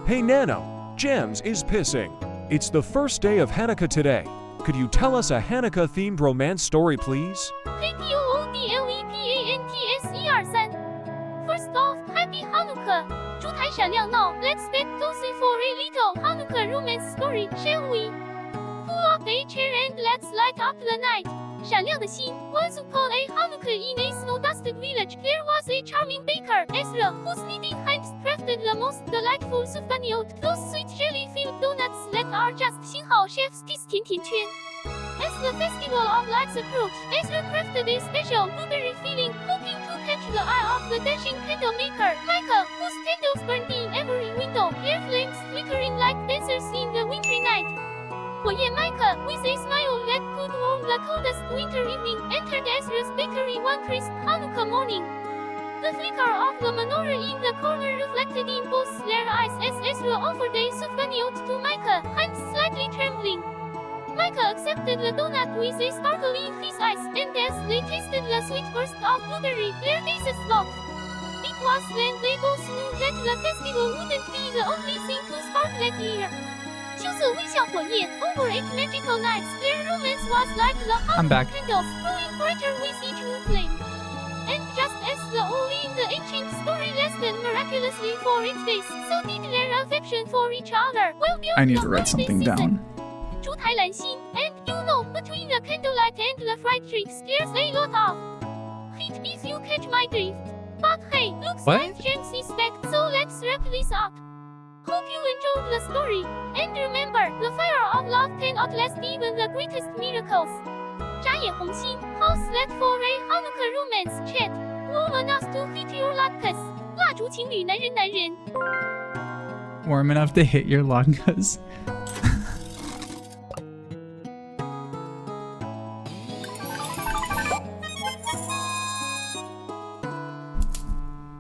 Hey Nano, Jams is pissing. It's the first day of Hanukkah today. Could you tell us a Hanukkah-themed romance story, please? HPOODLEPANTSER3. First off, Happy Hanukkah! 烛台闪亮闹 Let's get cozy for a little Hanukkah romance story, shall we? Pull up a chair and let's light up the night. 闪亮的心 Once upon a Hanukkah in a snow-dusted village, there was a charming baker, Ezra, whose leading hands crafted the most delightful souvenir, those sweet jelly-filled donuts that are just 星号 chef's kiss 甜甜圈. As the festival of lights approached, Ezra crafted a special blueberry filling, hoping to catch the eye of the dashing candle maker, Micah, whose candles burned in every window, their flames flickering like dancers in the wintry night. 火焰 Micah, with a smile that could warm the coldest winter evening, entered Ezra's bakery one crisp Hanukkah morning. The flicker of the menorah in the corner reflected in both their eyes as Ezra offered a souvenir to Micah, hands slightly trembling. Micah accepted the donut with a sparkle in his eyes, and as they tasted the sweet burst of blueberry, their faces locked. It was when they both knew that the festival wouldn't be the only thing to spark that year. 秋色微笑火焰 over 8 magical nights, their romance was like the I'm back. candles growing brighter with each new flame. And just as the Oli in the ancient story lasted miraculously for 8 days, so did their affection for each other. Well, I need to write something down. 烛台蓝心 and you know, between the candlelight and the fried tricks, there's a lot of heat if you catch my drift. But hey, looks What? like James is back, so let's wrap this up. Hope you enjoyed the story. And remember, the fire of love can outlast even the greatest miracles. 眨眼红心 how's that for a Hanukkah romance chat? Warm enough to hit your latkes. 蜡烛情侣男人男人 Warm enough to hit your latkes.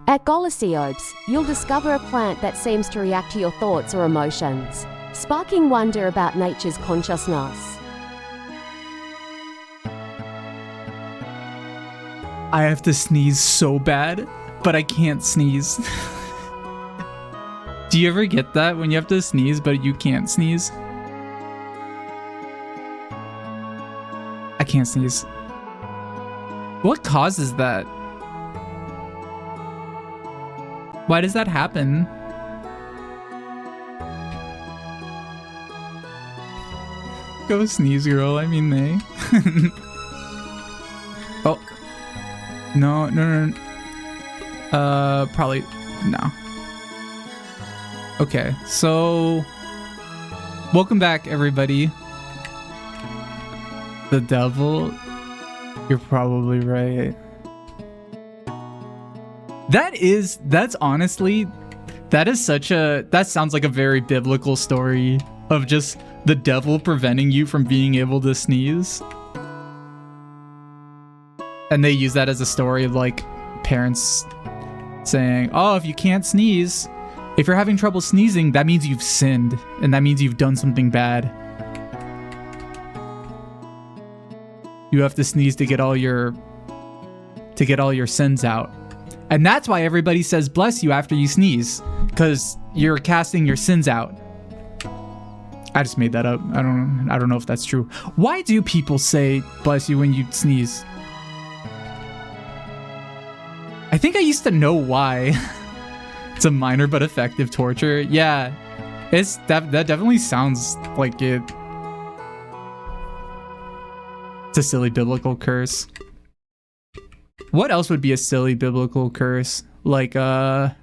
At Golosiobes, you'll discover a plant that seems to react to your thoughts or emotions, sparking wonder about nature's consciousness. I have to sneeze so bad, but I can't sneeze. Do you ever get that when you have to sneeze, but you can't sneeze? I can't sneeze. What causes that? Why does that happen? Go sneeze, girl. I mean, they. Oh. No. Probably no. Okay, so welcome back, everybody. The devil. You're probably right. That's honestly, that sounds like a very biblical story of just the devil preventing you from being able to sneeze. And they use that as a story of like parents saying, oh, if you can't sneeze, if you're having trouble sneezing, that means you've sinned and that means you've done something bad. You have to sneeze to get all your sins out. And that's why everybody says bless you after you sneeze, because you're casting your sins out. I just made that up. I don't know if that's true. Why do people say bless you when you sneeze? I think I used to know why. It's a minor but effective torture. Yeah, that definitely sounds like it. It's a silly biblical curse. What else would be a silly biblical curse? Like, back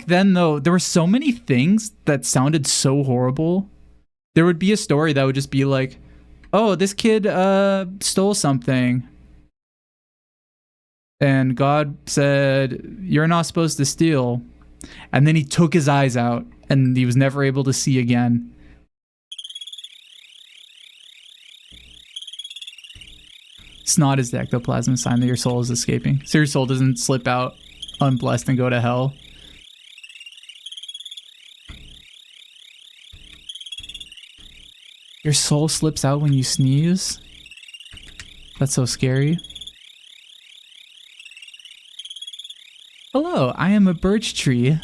then, though, there were so many things that sounded so horrible. There would be a story that would just be like, oh, this kid stole something. And God said, you're not supposed to steal. And then he took his eyes out and he was never able to see again. Snot is the ectoplasm sign that your soul is escaping. So your soul doesn't slip out unblessed and go to hell. Your soul slips out when you sneeze? That's so scary. Hello, I am a birch tree.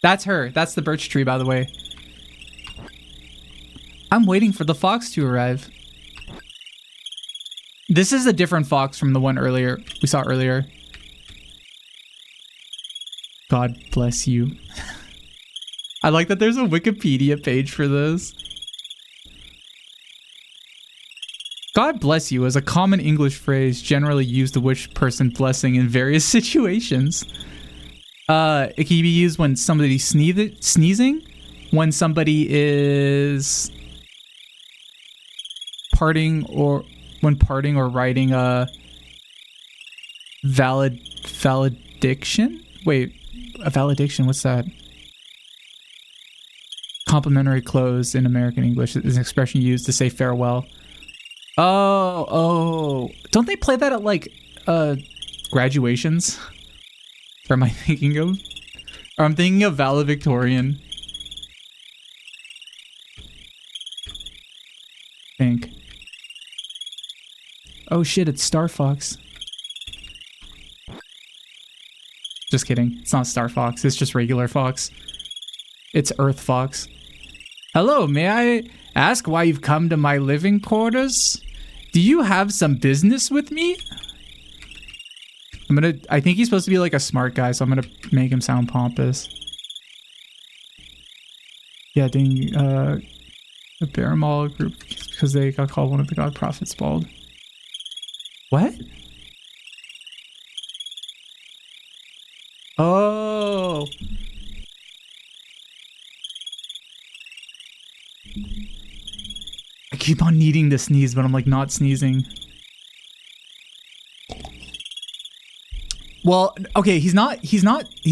That's her. That's the birch tree, by the way. I'm waiting for the fox to arrive. This is a different fox from the one we saw earlier. God bless you. I like that there's a Wikipedia page for this. God bless you is a common English phrase generally used to wish person blessing in various situations. It can be used when somebody's sneezing, when somebody is parting or writing a valediction? Wait, a valediction, what's that? Complimentary close in American English is an expression used to say farewell. Oh. Don't they play that at like graduations? Or am I thinking of? Or I'm thinking of valedictorian. I think. Oh shit, it's Star Fox. Just kidding. It's not Star Fox. It's just regular Fox. It's Earth Fox. Hello, may I ask why you've come to my living quarters? Do you have some business with me? I think he's supposed to be like a smart guy, so I'm gonna make him sound pompous. Yeah, dang, the Baramal group, because they got called one of the god prophets bald. What? Oh. I keep on needing to sneeze, but I'm like not sneezing. Well, okay, he's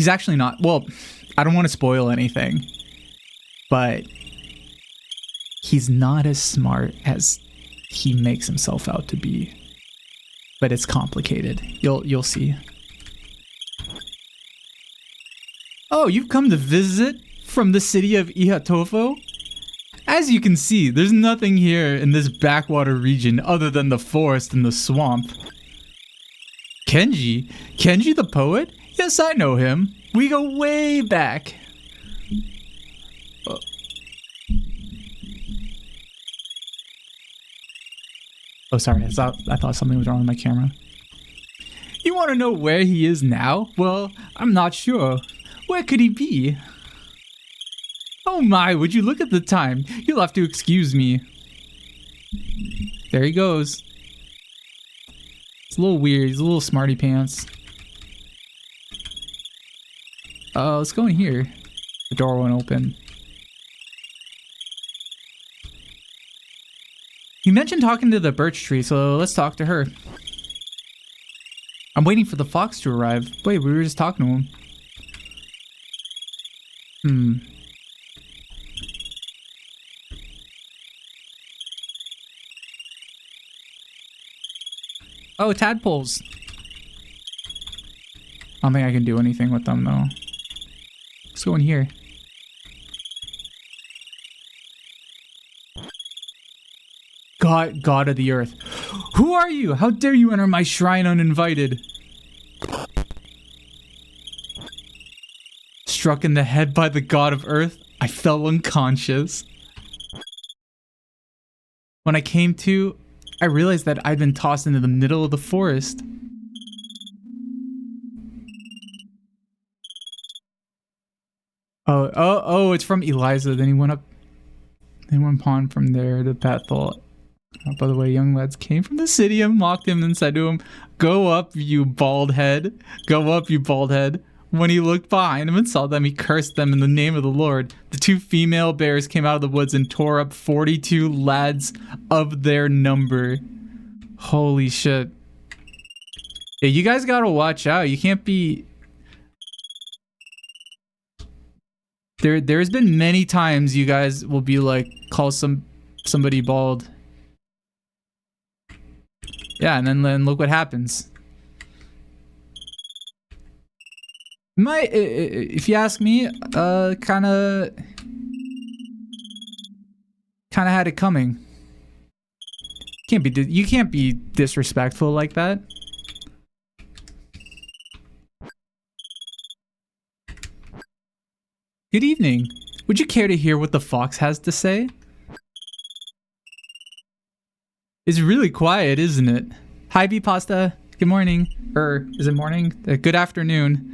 actually not. Well, I don't want to spoil anything, but he's not as smart as he makes himself out to be. But it's complicated. You'll see. Oh, you've come to visit from the city of Ihatovo? As you can see, there's nothing here in this backwater region other than the forest and the swamp. Kenji? Kenji the poet? Yes, I know him. We go way back. Oh, sorry. I thought something was wrong with my camera. You want to know where he is now? Well, I'm not sure. Where could he be? Oh my, would you look at the time? You'll have to excuse me. There he goes. It's a little weird. He's a little smarty pants. Let's go in here. The door won't open. He mentioned talking to the birch tree, so let's talk to her. I'm waiting for the fox to arrive. Wait, we were just talking to him. Oh, tadpoles. I don't think I can do anything with them, though. Let's go in here. God of the earth. Who are you? How dare you enter my shrine uninvited? Struck in the head by the god of earth, I fell unconscious. When I came to, I realized that I'd been tossed into the middle of the forest. Oh, it's from Eliza. Then he went upon from there to Bethel. Oh, by the way, young lads came from the city and mocked him and said to him, "Go up, you bald head. Go up, you bald head." When he looked behind him and saw them, he cursed them in the name of the Lord. The 2 female bears came out of the woods and tore up 42 lads of their number. Holy shit. Yeah, you guys gotta watch out. You can't be... There's been many times you guys will be like, call somebody bald. Yeah, and then look what happens. If you ask me, kind of had it coming. You can't be disrespectful like that. Good evening. Would you care to hear what the fox has to say? It's really quiet, isn't it? Hi, B Pasta. Good morning. Is it morning? Good afternoon.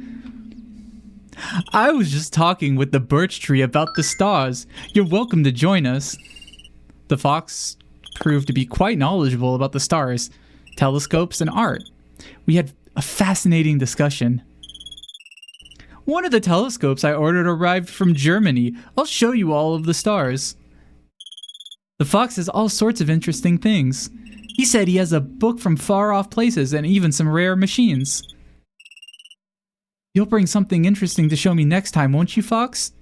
I was just talking with the birch tree about the stars. You're welcome to join us. The fox proved to be quite knowledgeable about the stars, telescopes, and art. We had a fascinating discussion. One of the telescopes I ordered arrived from Germany. I'll show you all of the stars. The fox has all sorts of interesting things. He said he has a book from far off places and even some rare machines. You'll bring something interesting to show me next time, won't you, Fox?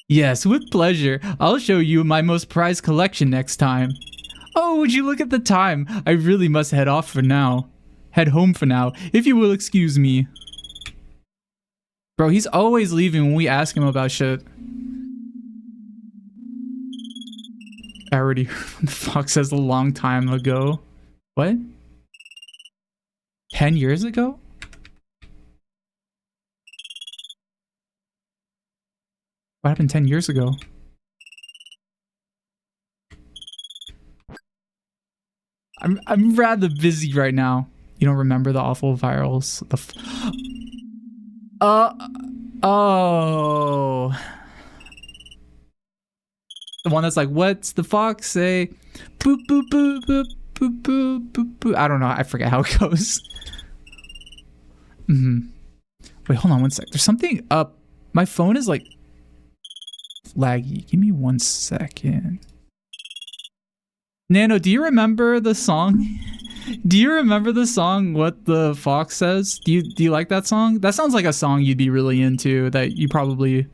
Yes, with pleasure. I'll show you my most prized collection next time. Oh, would you look at the time? I really must head home for now, if you will excuse me. Bro, he's always leaving when we ask him about shit. I already heard the fox says a long time ago. What? 10 years ago? What happened 10 years ago? I'm rather busy right now. You don't remember the awful virals? Oh. The one that's like, what's the fox say? Boop, boop, boop, boop, boop, boop, boop, boop. I don't know. I forget how it goes. Wait, hold on one sec. There's something up. My phone is like laggy. Give me 1 second. Nano, do you remember the song? Do you remember the song What the Fox Says? Do you like that song? That sounds like a song you'd be really into, that you probably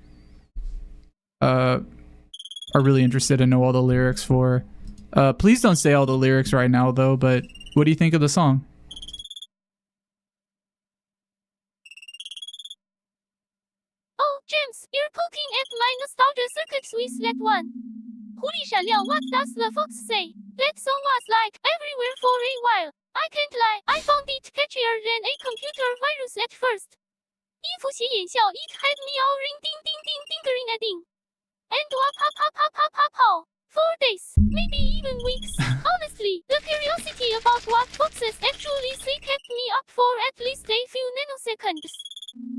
are really interested to know all the lyrics for. Please don't say all the lyrics right now though, but what do you think of the song? Oh, James, you're poking at my nostalgia circuits with that one. 狐狸闪亮 What does the fox say? That song was like everywhere for a while. I can't lie, I found it catchier than a computer virus at first. 音符斜眼笑 It had me all ring ding ding ding dingering a ding. And wah pa pa pa pa pa pow. For days, maybe even weeks. Honestly, the curiosity about what foxes actually say kept me up for at least a few nanoseconds.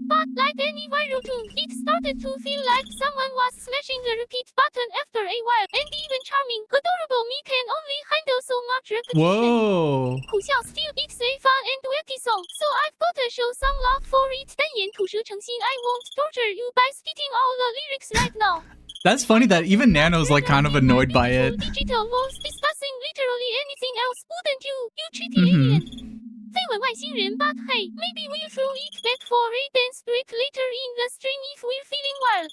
But like any viral tune, it started to feel like someone was smashing the repeat button after a while, and even charming, adorable me can only handle so much repetition. Whoa. 苦笑 still it's a fun and witty song, so I've gotta show some love for it. 单眼吐舌诚心 I won't torture you by spitting all the lyrics right now. That's funny that even Nano's like kind of annoyed by it. Digital was discussing literally anything else, wouldn't you? You cheeky alien. 绯闻外星人 but hey, maybe we'll throw it back for a dance break later in the stream if we're feeling wild.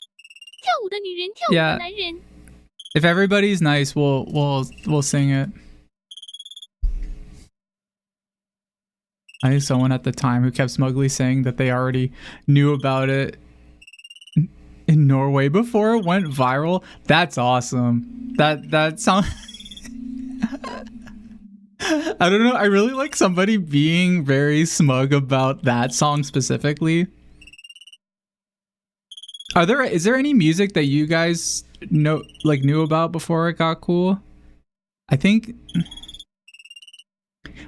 跳舞的女人，跳舞的男人。 If everybody's nice, we'll sing it. I knew someone at the time who kept smugly saying that they already knew about it in Norway before it went viral. That's awesome. That sounds I don't know. I really like somebody being very smug about that song specifically. Is there any music that you guys knew about before it got cool? I think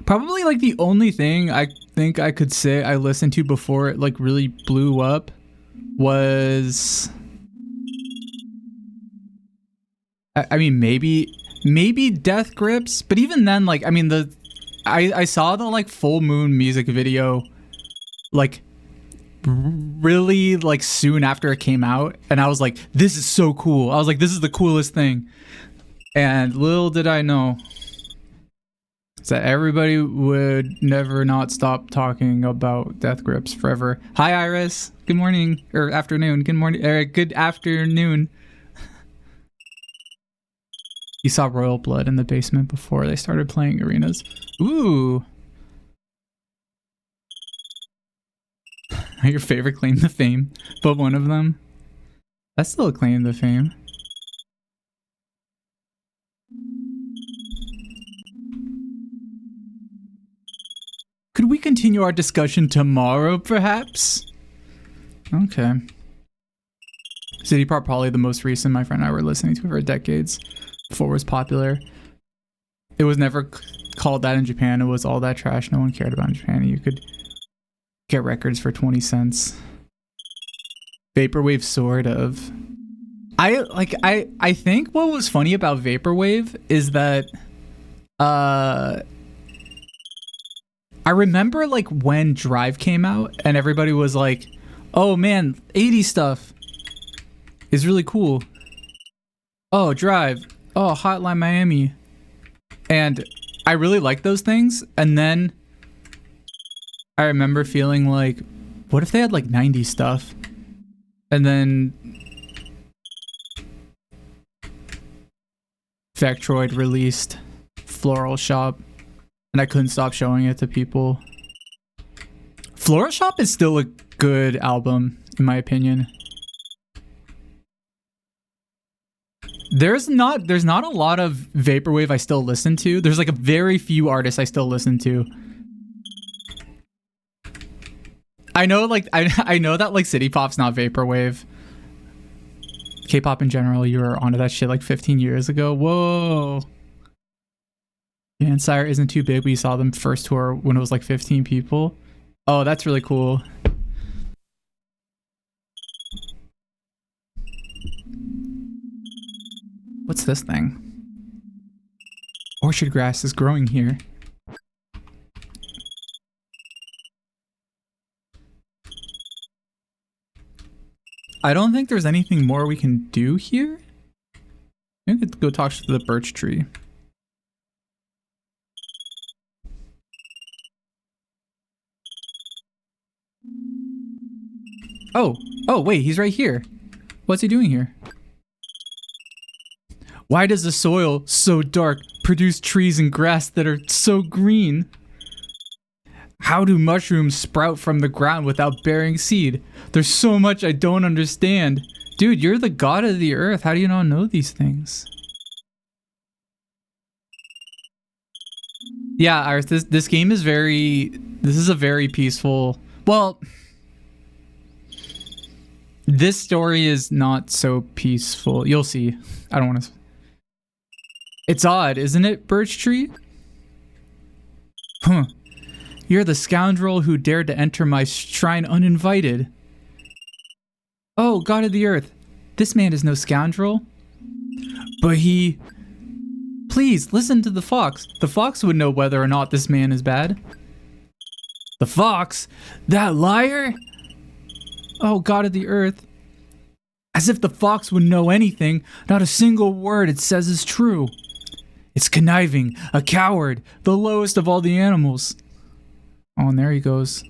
probably like the only thing I think I could say I listened to before it like really blew up was, I mean, maybe Death Grips, but even then, like, I mean, I saw the like Full Moon music video like really like soon after it came out, and I was like, this is so cool. I was like, this is the coolest thing. And little did I know that everybody would never not stop talking about Death Grips forever. Hi Iris, good morning, or afternoon, good morning, good afternoon. You saw Royal Blood in the basement before they started playing arenas. Ooh. Your favorite claim to fame, but one of them. That's still a claim to fame. Could we continue our discussion tomorrow, perhaps? Okay. City Pop, probably the most recent my friend and I were listening to for decades. Before it was popular. It was never called that in Japan. It was all that trash no one cared about in Japan. You could get records for 20 cents. Vaporwave, sort of. I think what was funny about Vaporwave is that I remember like when Drive came out and everybody was like, oh man, 80s stuff is really cool. Oh, Drive. Oh, Hotline Miami. And I really like those things. And then I remember feeling like, what if they had like 90s stuff? And then Vectroid released Floral Shop, and I couldn't stop showing it to people. Floral Shop is still a good album, in my opinion. There's not a lot of Vaporwave I still listen to. There's like a very few artists I still listen to. I know, like, I know that, like, City Pop's not Vaporwave. K-pop in general, you were onto that shit, like, 15 years ago. Whoa. And Sire isn't too big. We saw them first tour when it was, like, 15 people. Oh, that's really cool. What's this thing? Orchard grass is growing here. I don't think there's anything more we can do here. Maybe we could go talk to the birch tree. Oh, wait, he's right here. What's he doing here? Why does the soil, so dark, produce trees and grass that are so green? How do mushrooms sprout from the ground without bearing seed? There's so much I don't understand. Dude, you're the god of the earth. How do you not know these things? Yeah, Iris, this game is this is a very peaceful... Well, this story is not so peaceful. You'll see. I don't want to... It's odd, isn't it, Birch Tree? Huh. You're the scoundrel who dared to enter my shrine uninvited. Oh, god of the earth. This man is no scoundrel. But he... Please, listen to the fox. The fox would know whether or not this man is bad. The fox? That liar? Oh, god of the earth. As if the fox would know anything, not a single word it says is true. It's conniving, a coward, the lowest of all the animals. Oh, and there he goes.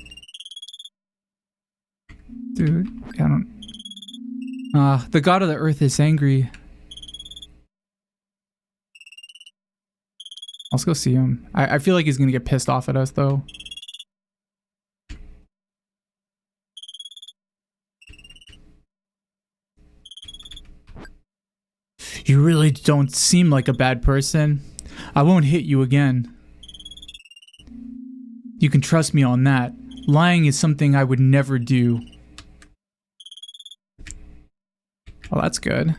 Dude, I don't... the god of the earth is angry. Let's go see him. I feel like he's gonna get pissed off at us, though. You really don't seem like a bad person. I won't hit you again. You can trust me on that. Lying is something I would never do. Well, that's good.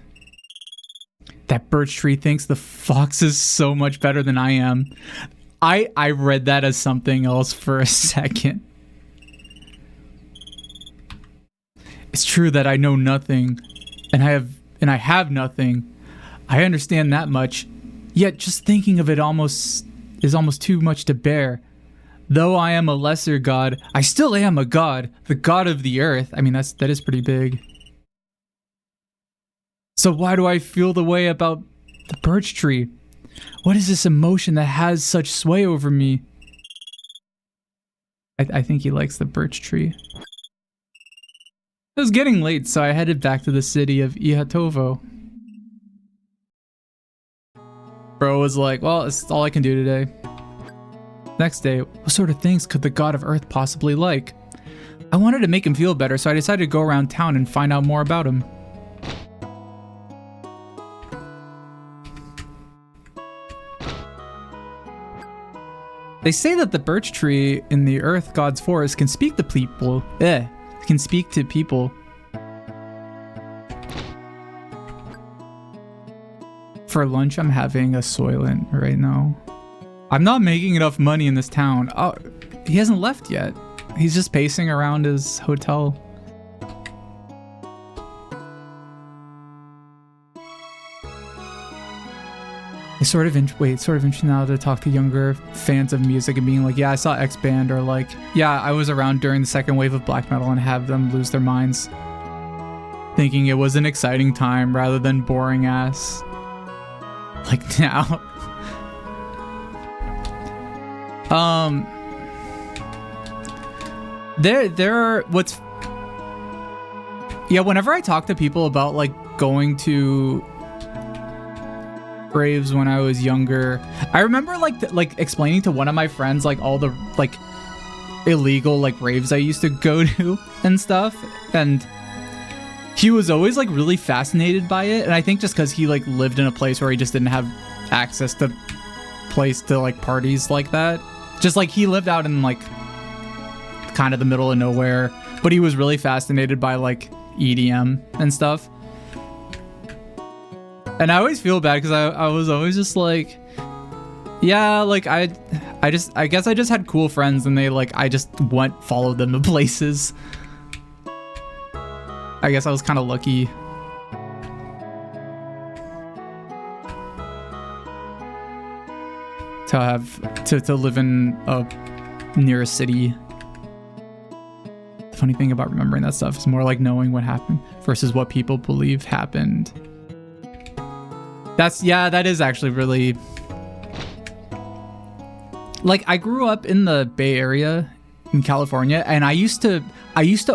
That birch tree thinks the fox is so much better than I am. I read that as something else for a second. It's true that I know nothing, and I have nothing. I understand that much. Yet just thinking of it is almost too much to bear. Though I am a lesser god, I still am a god, the god of the earth. I mean, that is pretty big. So why do I feel the way about the birch tree? What is this emotion that has such sway over me? I think he likes the birch tree. It was getting late, so I headed back to the city of Ihatovo. Bro was like, well, it's all I can do today. Next day, what sort of things could the god of earth possibly like? I wanted to make him feel better, so I decided to go around town and find out more about him. They say that the birch tree in the earth god's forest can speak to people. Can speak to people. For lunch, I'm having a Soylent right now. I'm not making enough money in this town. Oh, he hasn't left yet. He's just pacing around his hotel. It's sort of interesting now to talk to younger fans of music and being like, yeah, I saw X Band, or like, yeah, I was around during the second wave of black metal, and have them lose their minds, thinking it was an exciting time rather than boring ass. Like now. There are whenever I talk to people about like going to raves when I was younger, I remember like explaining to one of my friends like all the like illegal like raves I used to go to and stuff, and he was always like really fascinated by it. And I think just because he like lived in a place where he just didn't have access to like parties like that, just like he lived out in like kind of the middle of nowhere, but he was really fascinated by like EDM and stuff. And I always feel bad because I was always just like, yeah, like I guess I just had cool friends and I just followed them to places. I guess I was kind of lucky. To have to live in near a city. The funny thing about remembering that stuff is more like knowing what happened versus what people believe happened. That is actually really, like, I grew up in the Bay Area in California, and I used to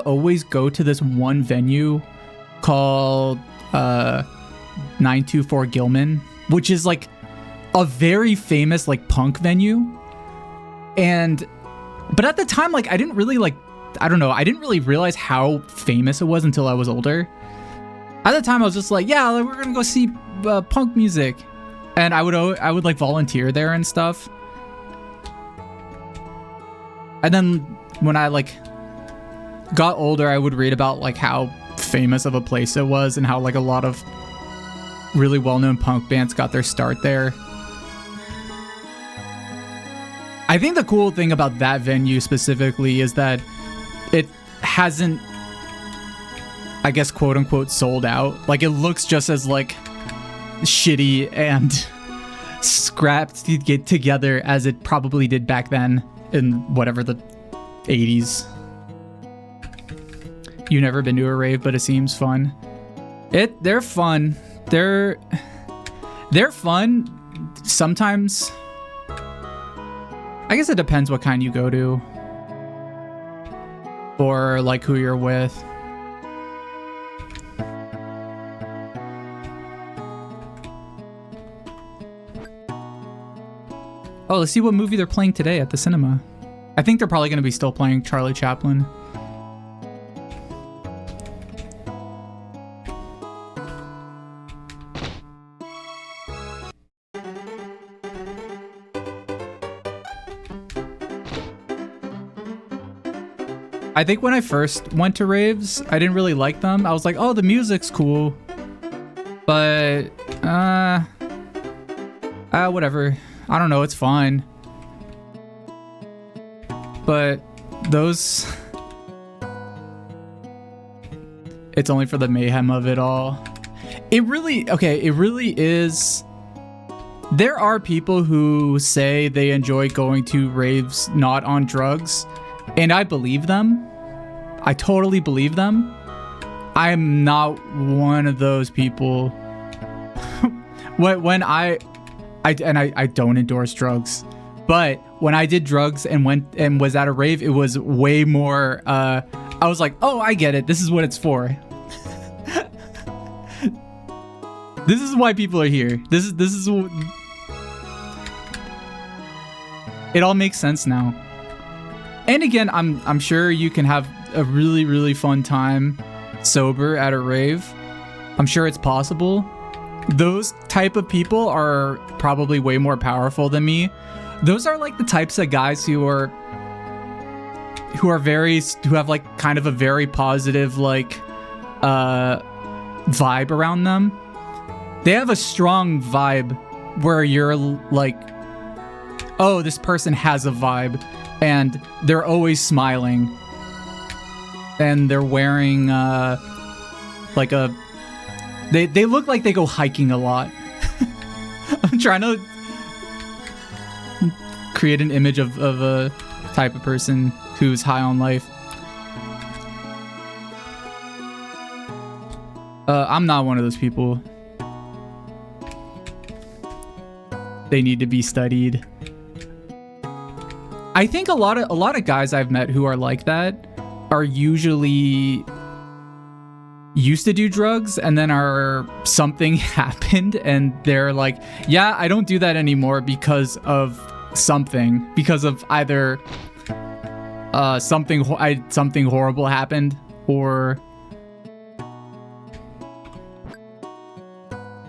always go to this one venue called 924 Gilman, which is like a very famous like punk venue. But at the time, like, I didn't really realize how famous it was until I was older. At the time I was just like, yeah, we're gonna go see punk music, and I would like volunteer there and stuff. And then when I like got older, I would read about like how famous of a place it was and how like a lot of really well-known punk bands got their start there. I think the cool thing about that venue specifically is that it hasn't, I guess, quote unquote, sold out. Like, it looks just as like shitty and scrapped to get together as it probably did back then in whatever, the 80s. You've never been to a rave, but it seems fun. They're fun. They're fun. Sometimes, I guess it depends what kind you go to, or like who you're with. Oh, let's see what movie they're playing today at the cinema. I think they're probably going to be still playing Charlie Chaplin. I think when I first went to raves, I didn't really like them. I was like, oh, the music's cool, but whatever. I don't know, it's fine. But those, it's only for the mayhem of it all. It really is. There are people who say they enjoy going to raves not on drugs, and I believe them. I totally believe them. I am not one of those people. when I don't endorse drugs, but when I did drugs and went and was at a rave, it was way more, I was like, oh, I get it. This is what it's for. This is why people are here. This is it all makes sense now. And again, I'm sure you can have a really, really fun time sober at a rave. I'm sure it's possible. Those type of people are probably way more powerful than me. Those are like the types of guys who have like kind of a very positive like vibe around them. They have a strong vibe where you're like, oh, this person has a vibe, and they're always smiling, and they're wearing like a, they look like they go hiking a lot. I'm trying to create an image of a type of person who's high on life. I'm not one of those people. They need to be studied. I think a lot of guys I've met who are like that are usually used to do drugs, and then something happened and they're like, yeah, I don't do that anymore because of something, because of either something horrible happened, or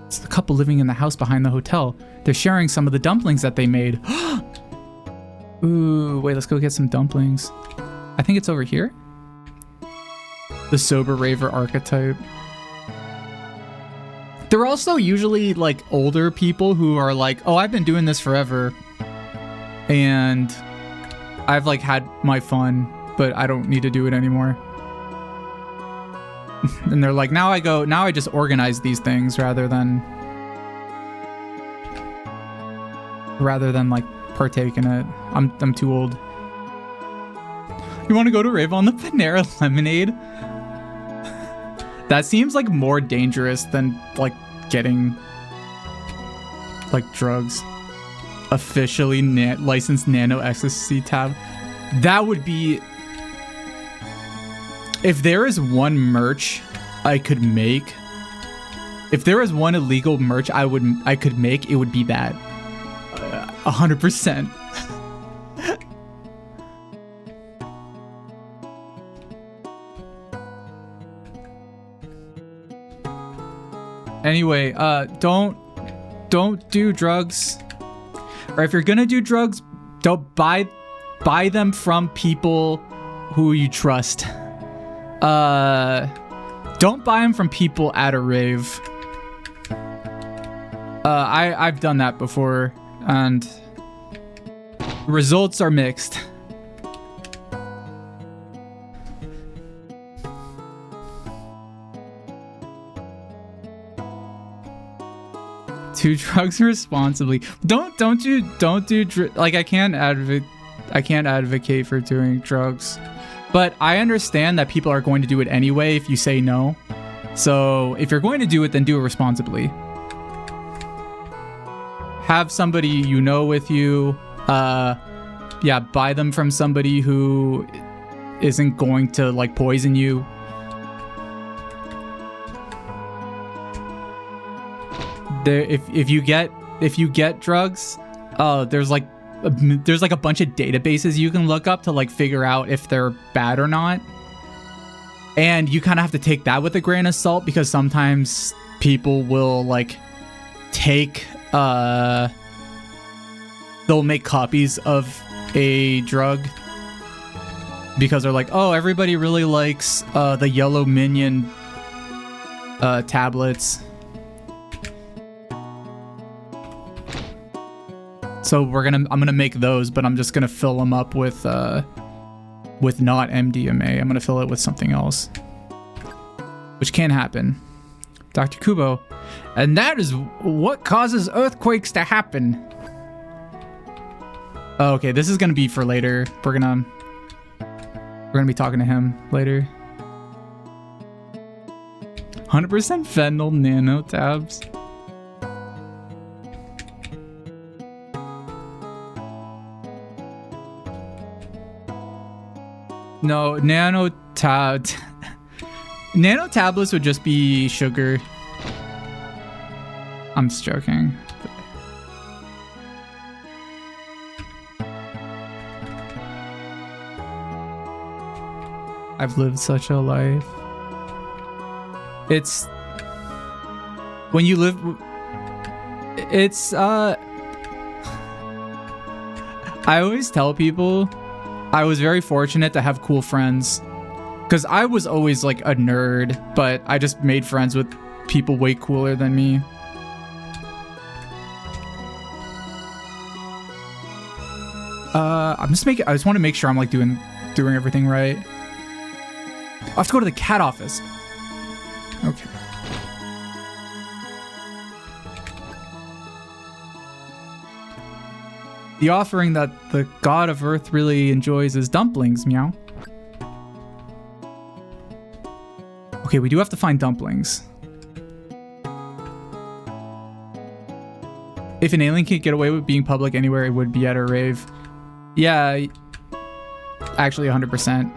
it's the couple living in the house behind the hotel. They're sharing some of the dumplings that they made. Ooh, wait, let's go get some dumplings. I think it's over here. The sober raver archetype. They're also usually like older people who are like, oh, I've been doing this forever. And I've like had my fun, but I don't need to do it anymore. And they're like, now I just organize these things rather than like partake in it. I'm too old. You want to go to rave on the Panera Lemonade? That seems like more dangerous than like getting like drugs. Officially licensed nano ecstasy tab. That would be, if there is one merch I could make, if there is one illegal merch I could make, it would be that. 100%. Anyway, don't do drugs. Or if you're gonna do drugs, don't buy them from people who you trust. Don't buy them from people at a rave. I've done that before, and results are mixed. Do drugs responsibly. Don't do like I can't advocate for doing drugs, but I understand that people are going to do it anyway if you say no. So if you're going to do it, then do it responsibly. Have somebody you know with you. Yeah, buy them from somebody who isn't going to like poison you. There, if you get drugs, there's like a bunch of databases you can look up to like figure out if they're bad or not. And you kind of have to take that with a grain of salt, because sometimes people will like take they'll make copies of a drug because they're like, oh, everybody really likes the yellow minion tablets. So I'm gonna make those, but I'm just gonna fill them up with not MDMA. I'm gonna fill it with something else, which can happen. Dr. Kubo, and that is what causes earthquakes to happen. Oh, okay, this is gonna be for later. We're gonna be talking to him later. 100% fentanyl nano tabs. No, nano tablets would just be sugar. I'm just joking. I've lived such a life. It's when you live. It's I always tell people I was very fortunate to have cool friends, because I was always like a nerd, but I just made friends with people way cooler than me. I just want to make sure I'm like doing everything right. I have to go to the cat office. Okay. The offering that the god of earth really enjoys is dumplings, meow. Okay, we do have to find dumplings. If an alien could get away with being public anywhere, it would be at a rave. Yeah, actually 100%.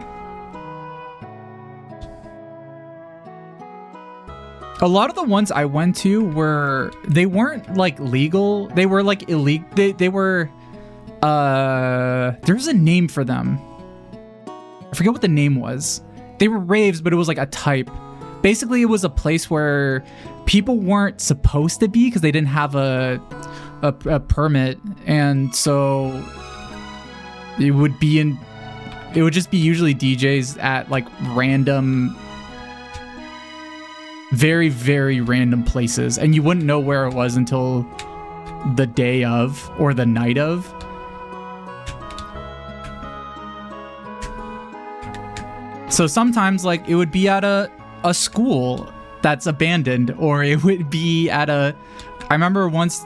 A lot of the ones I went to they weren't like legal. They were like illegal. They were, there's a name for them. I forget what the name was. They were raves, but it was like a type. Basically, it was a place where people weren't supposed to be because they didn't have a permit, and so it would be in it would just be usually DJs at like random, very, very random places, and you wouldn't know where it was until the day of or the night of. So sometimes like it would be at a school that's abandoned, or it would be at I remember once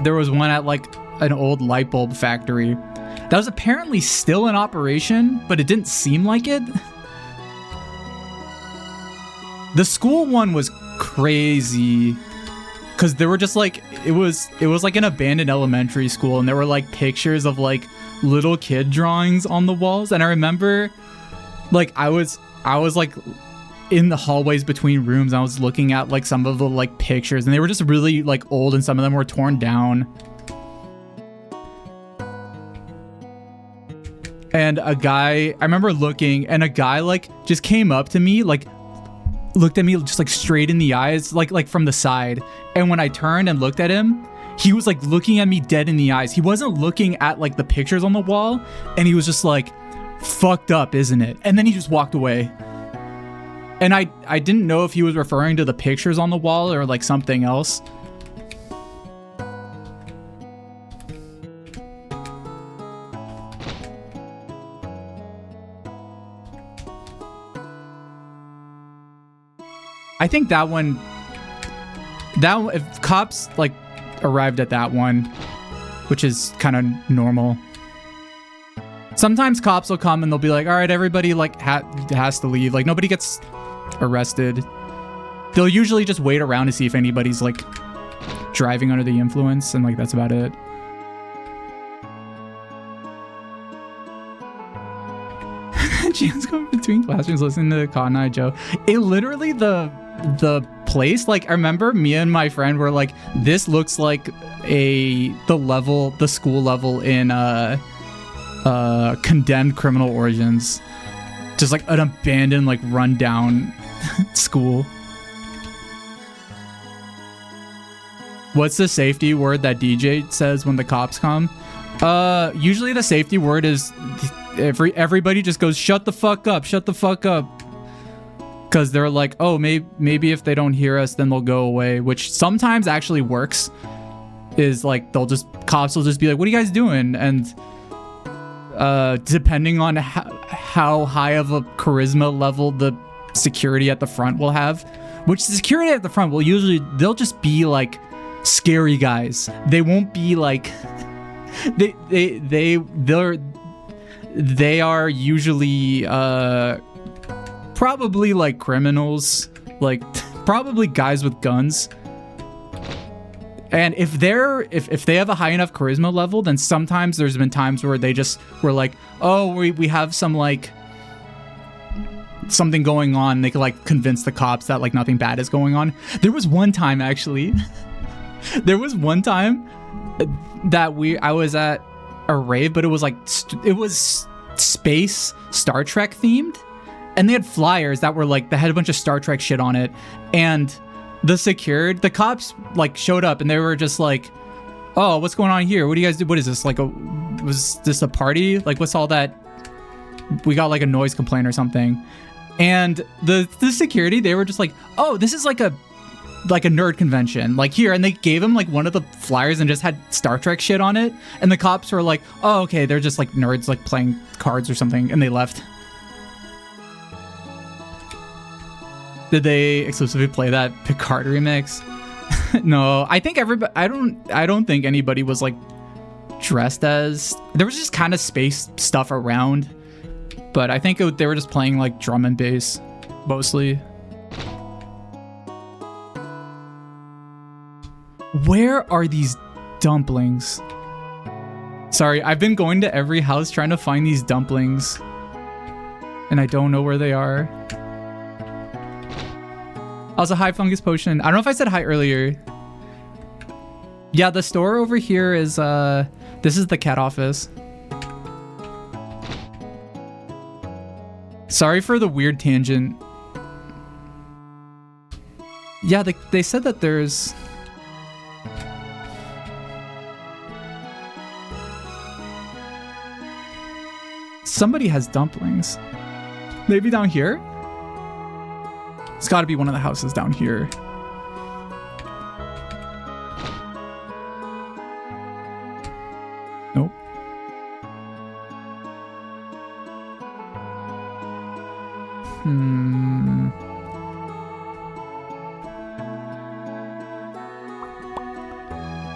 there was one at like an old light bulb factory that was apparently still in operation, but it didn't seem like it. The school one was crazy because there were just like it was like an abandoned elementary school, and there were like pictures of like little kid drawings on the walls. And I remember like I was like in the hallways between rooms, I was looking at like some of the like pictures, and they were just really like old, and some of them were torn down. And a guy, I remember looking, and a guy like just came up to me, like looked at me just like straight in the eyes, like from the side. And when I turned and looked at him, he was like looking at me dead in the eyes. He wasn't looking at like the pictures on the wall, and he was just like, "Fucked up, isn't it?" And then he just walked away. And I didn't know if he was referring to the pictures on the wall or like something else. I think that one, if cops like arrived at that one, which is kind of normal. Sometimes cops will come and they'll be like, all right, everybody like has to leave. Like nobody gets arrested. They'll usually just wait around to see if anybody's like driving under the influence, and like that's about it. Jan's going between classrooms listening to Cotton Eye Joe. It literally the place, like I remember me and my friend were like, this looks like the school level in Condemned Criminal Origins. Just like an abandoned, like run down school. What's the safety word that DJ says when the cops come? Usually the safety word is everybody just goes, shut the fuck up. Because they're like, oh, maybe if they don't hear us, then they'll go away, which sometimes actually works. Is like cops will just be like, what are you guys doing? And depending on how high of a charisma level the security at the front will have, which the security at the front will they'll just be like scary guys. They won't be like they are usually probably like criminals, like probably guys with guns. And if they have a high enough charisma level, then sometimes there's been times where they just were like, oh, we have some like something going on. They could like convince the cops that like nothing bad is going on. There was one time actually, that I was at a rave, but it was like it was space Star Trek themed, and they had flyers that were like they had a bunch of Star Trek shit on it, and the cops like showed up, and they were just like, oh, what's going on here? What do you guys do? What is this? Like was this a party? Like what's all that? We got like a noise complaint or something. And the security, they were just like, oh, this is like a nerd convention, like here. And they gave him like one of the flyers and just had Star Trek shit on it. And the cops were like, oh, okay, they're just like nerds like playing cards or something. And they left. Did they exclusively play that Picard remix? No, I think everybody, I don't think anybody was like dressed as, there was just kind of space stuff around, but I think they were just playing like drum and bass mostly. Where are these dumplings? Sorry, I've been going to every house trying to find these dumplings, and I don't know where they are. Also, hi Fungus Potion. I don't know if I said hi earlier. Yeah, the store over here is, this is the cat office. Sorry for the weird tangent. Yeah, they said that there's... Somebody has dumplings. Maybe down here? It's got to be one of the houses down here. Nope.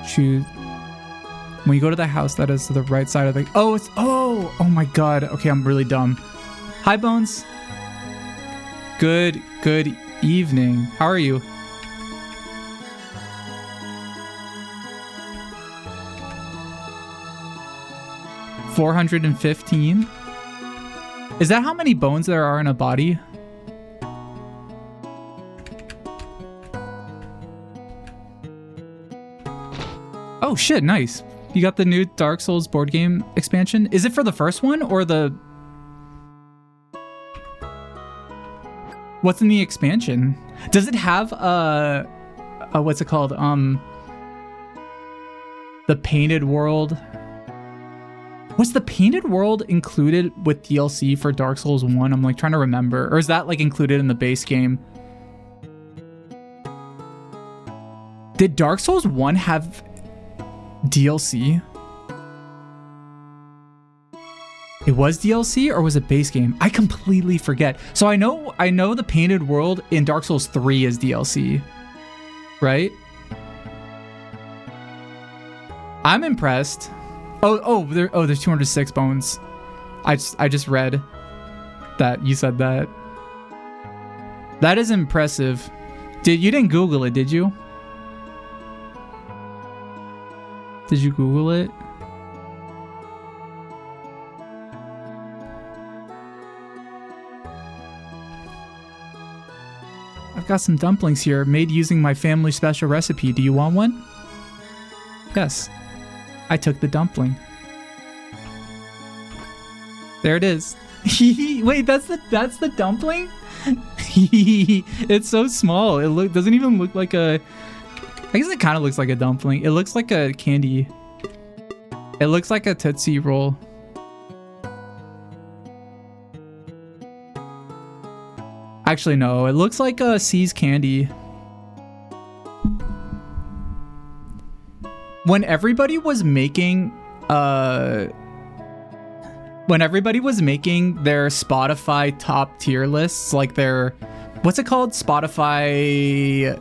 Choose. When you go to the house that is to the right side of the... Oh, it's... Oh my god. Okay, I'm really dumb. Hi, Bones. Good evening. How are you? $415? Is that how many bones there are in a body? Oh shit, nice. You got the new Dark Souls board game expansion? Is it for the first one or the... What's in the expansion? Does it have what's it called? The Painted World. Was the Painted World included with DLC for Dark Souls 1? I'm like trying to remember. Or is that like included in the base game? Did Dark Souls 1 have DLC? It was DLC or was it base game? I completely forget. So I know the Painted World in Dark Souls 3 is DLC, right? I'm impressed. There's 206 bones. I just read that you said that. That is impressive. You didn't Google it, did you? Did you Google it? I've got some dumplings here made using my family special recipe. Do you want one? Yes. I took the dumpling. There it is. Wait, that's the dumpling? It's so small. It doesn't even look like a... I guess it kind of looks like a dumpling. It looks like a candy. It looks like a Tootsie Roll. Actually, no. It looks like a C's candy. When everybody was making their Spotify top tier lists, like their, what's it called? Spotify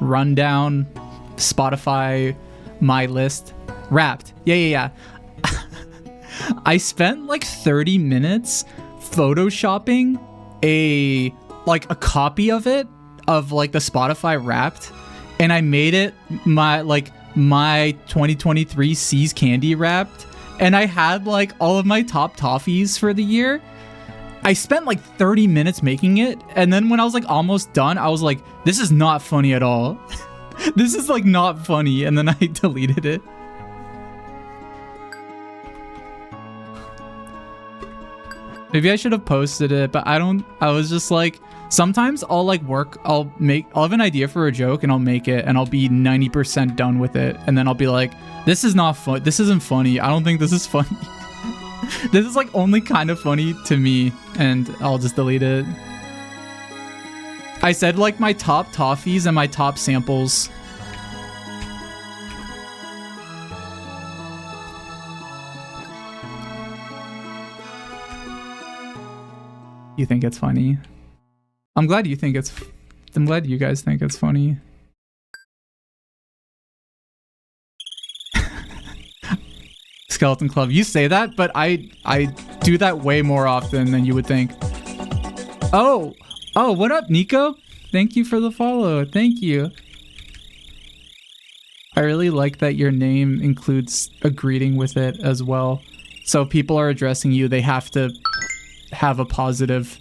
rundown, Spotify my list, Wrapped. Yeah. I spent like 30 minutes photoshopping a copy of it, of like the Spotify Wrapped, and I made it my 2023 C's Candy Wrapped, and I had like all of my top toffees for the year. I spent like 30 minutes making it, and then when I was like almost done, I was like, this is not funny at all. This is like not funny, and then I deleted it. Maybe I should have posted it, but I was just like, sometimes I'll like I'll have an idea for a joke and I'll make it and I'll be 90% done with it. And then I'll be like, this is not fun. This isn't funny. I don't think this is funny. This is like only kind of funny to me, and I'll just delete it. I said like my top toffees and my top samples. You think it's funny? I'm glad you think I'm glad you guys think it's funny. Skeleton Club, you say that, but I do that way more often than you would think. Oh, what up, Nico? Thank you for the follow. Thank you. I really like that your name includes a greeting with it as well. So people are addressing you, they have to have a positive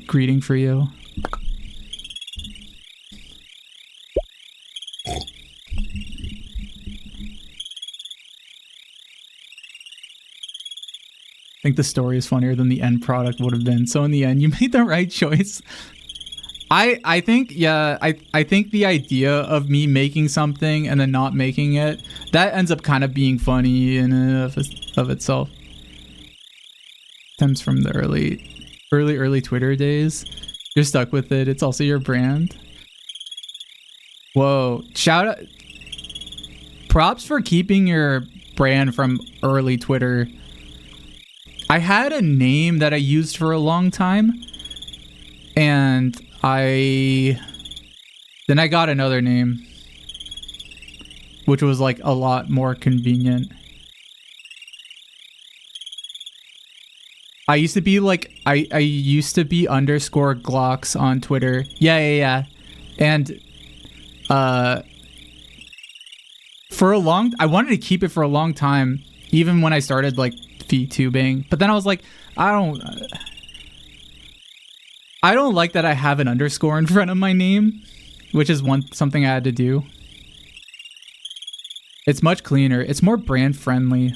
greeting for you. I think the story is funnier than the end product would have been. So in the end, you made the right choice. I think, yeah, I think the idea of me making something and then not making it, that ends up kind of being funny in and of itself. Stems from the early Twitter days. You're stuck with it. It's also your brand. Whoa. Shout out. Props for keeping your brand from early Twitter. I had a name that I used for a long time. And then I got another name, which was like a lot more convenient. I used to be like, I used to be _Glocks on Twitter. Yeah. And, I wanted to keep it for a long time, even when I started like VTubing. But then I was like, I don't like that I have an underscore in front of my name, which is something I had to do. It's much cleaner. It's more brand friendly,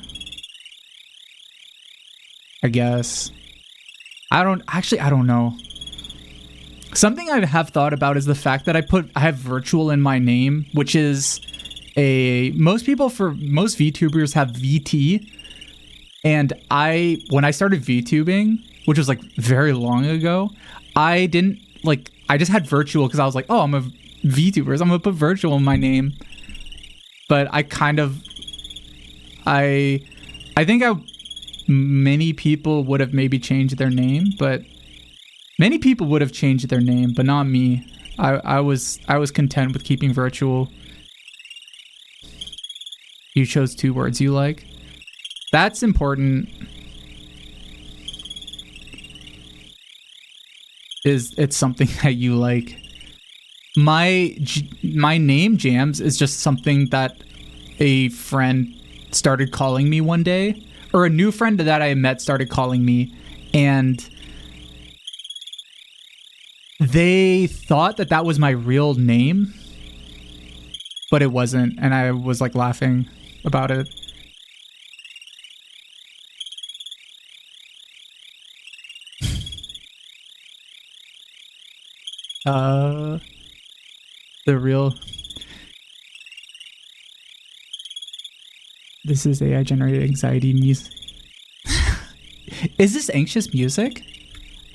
I guess. I don't know. Something I have thought about is the fact that I have virtual in my name, which is most VTubers have VT. And when I started VTubing, which was like very long ago, I just had virtual because I was like, oh, I'm a VTuber, so I'm gonna put virtual in my name. But I think many people would have maybe changed their name, but many people would have changed their name, but not me. I was content with keeping virtual. You chose 2 words you like. That's important. It's something that you like. My name Jams is just something that a friend started calling me one day, or a new friend that I met started calling me, and they thought that was my real name, but it wasn't, and I was like laughing about it. This is AI generated anxiety music. Is this anxious music?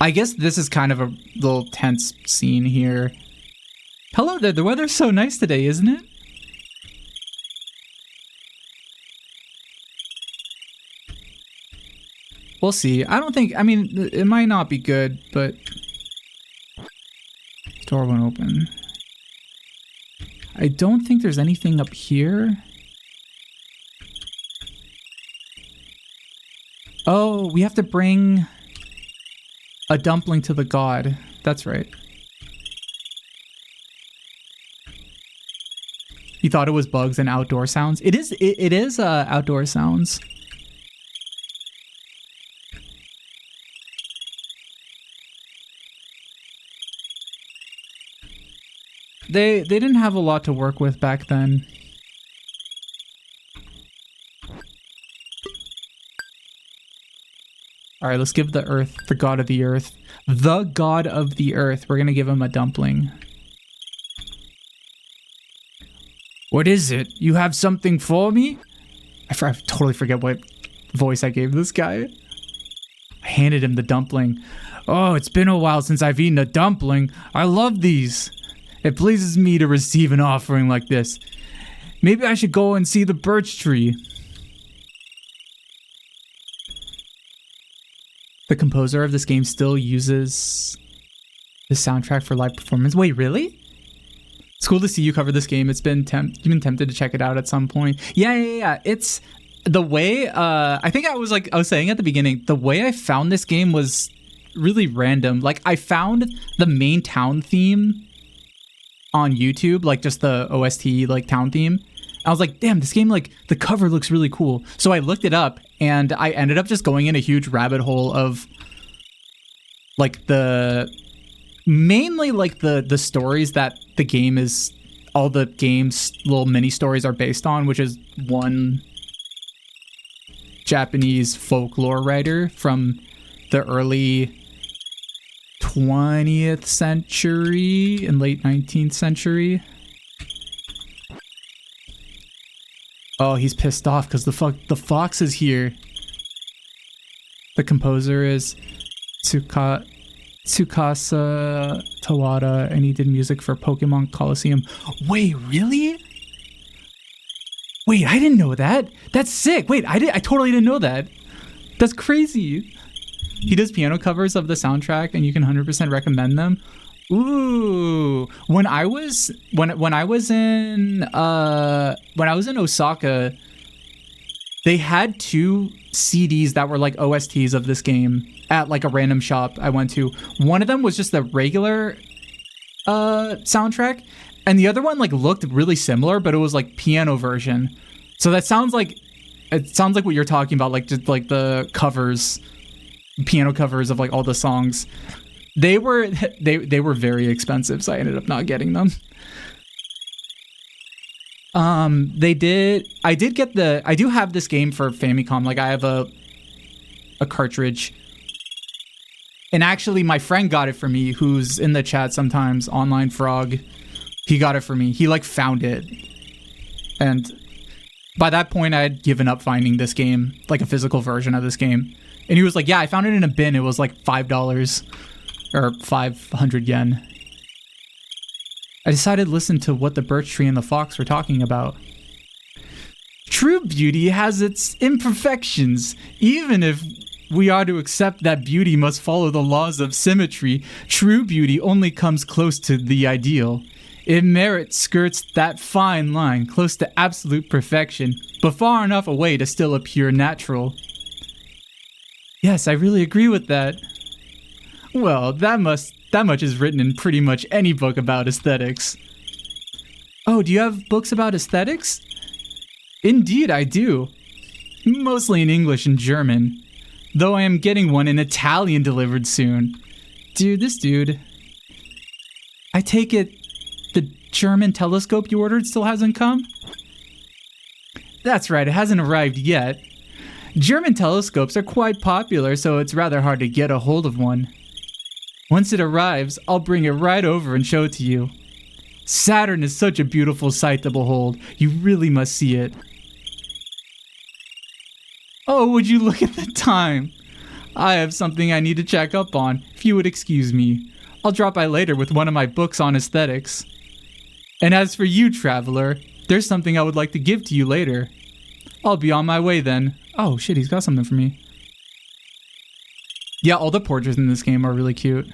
I guess this is kind of a little tense scene here. Hello there, the weather's so nice today, isn't it? We'll see. I mean, it might not be good, but... Door won't open. I don't think there's anything up here. Oh, we have to bring a dumpling to the god. That's right. You thought it was bugs and outdoor sounds? It is outdoor sounds. They didn't have a lot to work with back then. All right, let's give the earth, the god of the earth. The god of the earth. We're going to give him a dumpling. What is it? You have something for me? I totally forget what voice I gave this guy. I handed him the dumpling. Oh, it's been a while since I've eaten a dumpling. I love these. It pleases me to receive an offering like this. Maybe I should go and see the birch tree. The composer of this game still uses the soundtrack for live performance. Wait, really? It's cool to see you cover this game. It's been you've been tempted to check it out at some point. Yeah. It's the way I think I was saying at the beginning, the way I found this game was really random. Like, I found the main town theme on YouTube, like just the OST like town theme. I was like, damn, this game, like, the cover looks really cool. So I looked it up, and I ended up just going in a huge rabbit hole of like mainly the stories that the game is, all the game's little mini stories are based on, which is one Japanese folklore writer from the early 20th century and late 19th century. Oh, he's pissed off because the fox is here. The composer is Tsukasa Tawada, and he did music for Pokemon Coliseum. Wait, really? Wait, I didn't know that. That's sick. Wait, I totally didn't know that. That's crazy. He does piano covers of the soundtrack, and you can 100% recommend them. Ooh, when I was in Osaka, they had 2 CDs that were like OSTs of this game at like a random shop I went to. One of them was just the regular soundtrack, and the other one like looked really similar, but it was like piano version. So that sounds like what you're talking about, like just like the covers, piano covers of like all the songs. They were very expensive, so I ended up not getting them. I do have this game for Famicom. Like I have a cartridge. And actually my friend got it for me, who's in the chat sometimes, Online Frog. He got it for me. He like found it. And by that point I had given up finding this game, like a physical version of this game. And he was like, yeah, I found it in a bin. It was like $5 or 500 yen. I decided to listen to what the birch tree and the fox were talking about. True beauty has its imperfections. Even if we are to accept that beauty must follow the laws of symmetry, true beauty only comes close to the ideal. It merits skirts that fine line, close to absolute perfection, but far enough away to still appear natural. Yes, I really agree with that. Well, that much is written in pretty much any book about aesthetics. Oh, do you have books about aesthetics? Indeed, I do. Mostly in English and German. Though I am getting one in Italian delivered soon. Dude, this dude. I take it the German telescope you ordered still hasn't come? That's right, it hasn't arrived yet. German telescopes are quite popular, so it's rather hard to get a hold of one. Once it arrives, I'll bring it right over and show it to you. Saturn is such a beautiful sight to behold. You really must see it. Oh, would you look at the time? I have something I need to check up on, if you would excuse me. I'll drop by later with one of my books on aesthetics. And as for you, traveler, there's something I would like to give to you later. I'll be on my way then. Oh shit, he's got something for me. Yeah, all the portraits in this game are really cute.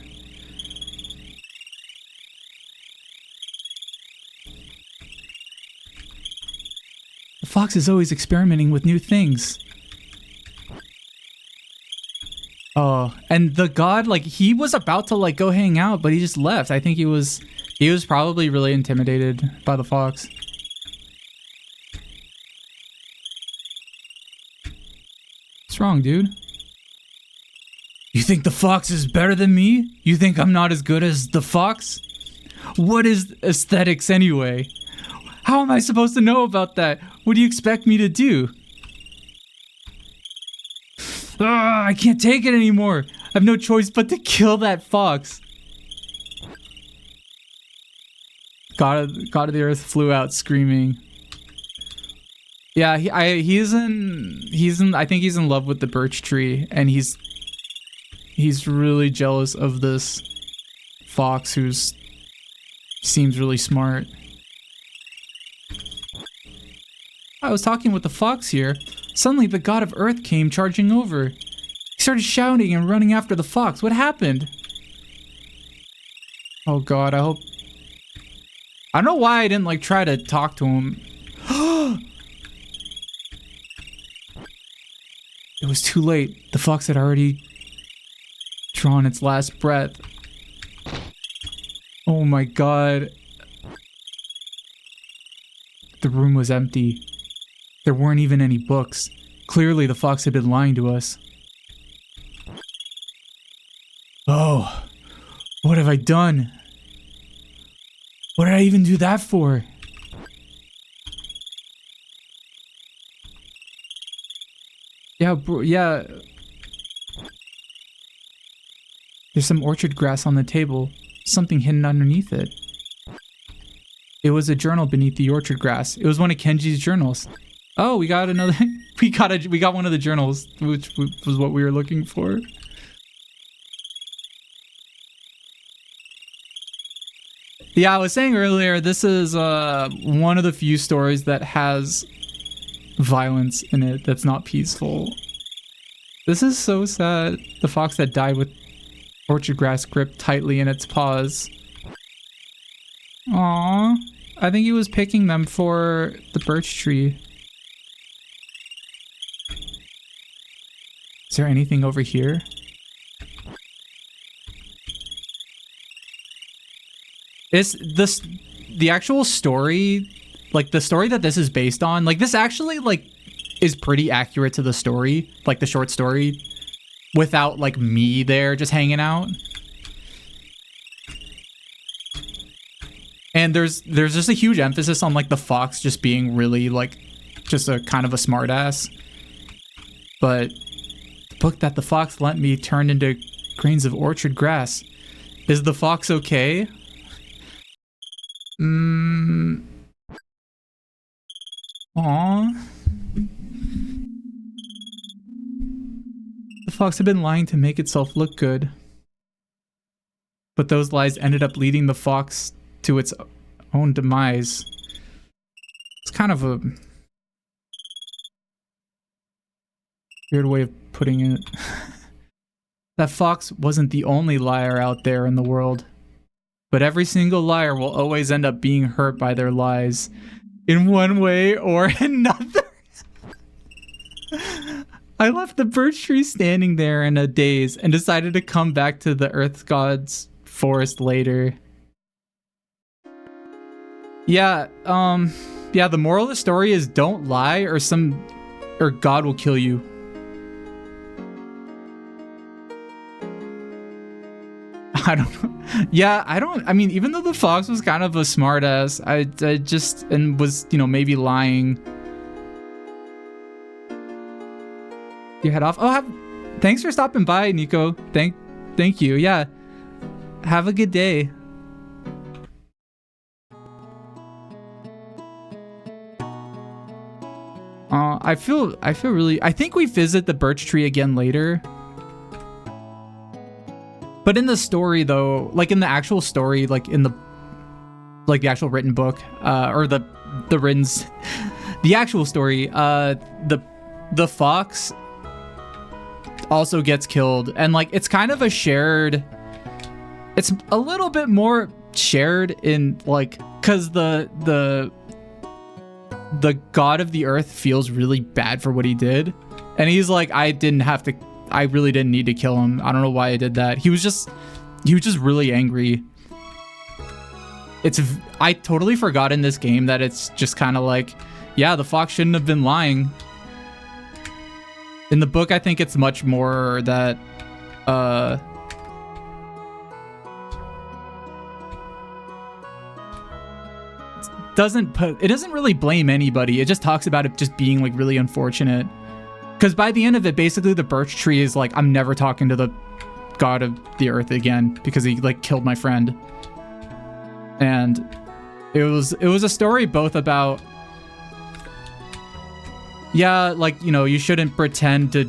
The fox is always experimenting with new things. Oh, and the god, like, he was about to, like, go hang out, but he just left. I think he was probably really intimidated by the fox. What's wrong, dude? You think the fox is better than me? You think I'm not as good as the fox? What is aesthetics anyway? How am I supposed to know about that? What do you expect me to do? I can't take it anymore. I have no choice but to kill that fox. God of the Earth flew out screaming. Yeah, I think he's in love with the birch tree, and he's really jealous of this fox who seems really smart. I was talking with the fox here. Suddenly the god of Earth came charging over. He started shouting and running after the fox. What happened? Oh god, I don't know why I didn't like try to talk to him. It was too late. The fox had already drawn its last breath. Oh my god. The room was empty. There weren't even any books. Clearly the fox had been lying to us. Oh, what have I done? What did I even do that for? Yeah, yeah. There's some orchard grass on the table. Something hidden underneath it. It was a journal beneath the orchard grass. It was one of Kenji's journals. Oh, we got another... We got one of the journals, which was what we were looking for. Yeah, I was saying earlier, this is one of the few stories that has violence in it that's not peaceful. This is so sad. The fox that died with orchard grass gripped tightly in its paws. Aww. I think he was picking them for the birch tree. Is there anything over here? Is this the actual story, like the story that this is based on? Like this actually like is pretty accurate to the story, like the short story, without like me there just hanging out. And there's just a huge emphasis on like the fox just being really like just a kind of a smartass. But the book that the fox lent me turned into grains of orchard grass. Is the fox okay? Aww. The fox had been lying to make itself look good. But those lies ended up leading the fox to its own demise. It's kind of a weird way of putting it. That fox wasn't the only liar out there in the world. But every single liar will always end up being hurt by their lies in one way or another. I left the birch tree standing there in a daze and decided to come back to the earth god's forest later. Yeah, the moral of the story is don't lie or God will kill you. I don't know. Yeah, I mean, even though the fox was kind of a smartass, I just, and was, you know, maybe lying. You head off. Oh, thanks for stopping by, Nico. Thank you. Yeah. Have a good day. I feel really, I think we visit the birch tree again later. But in the story though, like in the actual story, like in the actual written book, or the actual story, the fox also gets killed, and like it's kind of a shared, it's a little bit more shared in like, cause the god of the earth feels really bad for what he did, and he's like, I really didn't need to kill him. I don't know why I did that. He was just really angry. I totally forgot in this game that it's just kind of like, yeah, the fox shouldn't have been lying. In the book, I think it's much more that, it doesn't really blame anybody. It just talks about it just being like really unfortunate. Because by the end of it, basically the birch tree is like, I'm never talking to the god of the earth again because he like killed my friend. And it was a story both about, yeah, like, you know, you shouldn't pretend to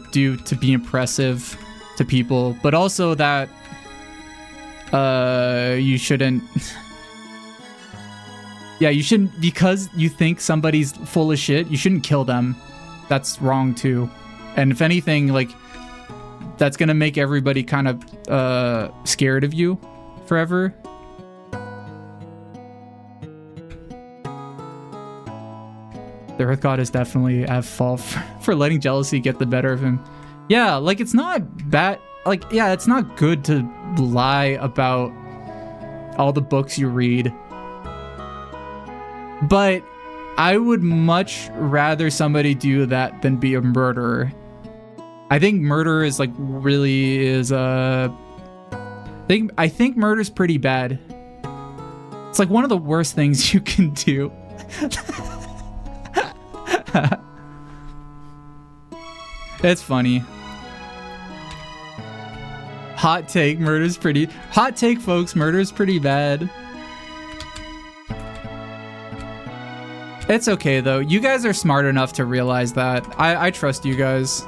be impressive to people, but also that you shouldn't yeah, you shouldn't, because you think somebody's full of shit, you shouldn't kill them. That's wrong too. And if anything, like, that's gonna make everybody kind of scared of you forever. The Earth God is definitely at fault for letting jealousy get the better of him. Yeah, like, it's not bad. Like, yeah, it's not good to lie about all the books you read. But I would much rather somebody do that than be a murderer. I think murder is like really is I think murder's pretty bad. It's like one of the worst things you can do. It's funny. Hot take, murder's pretty... Hot take, folks, murder's pretty bad. It's okay though. You guys are smart enough to realize that. I trust you guys.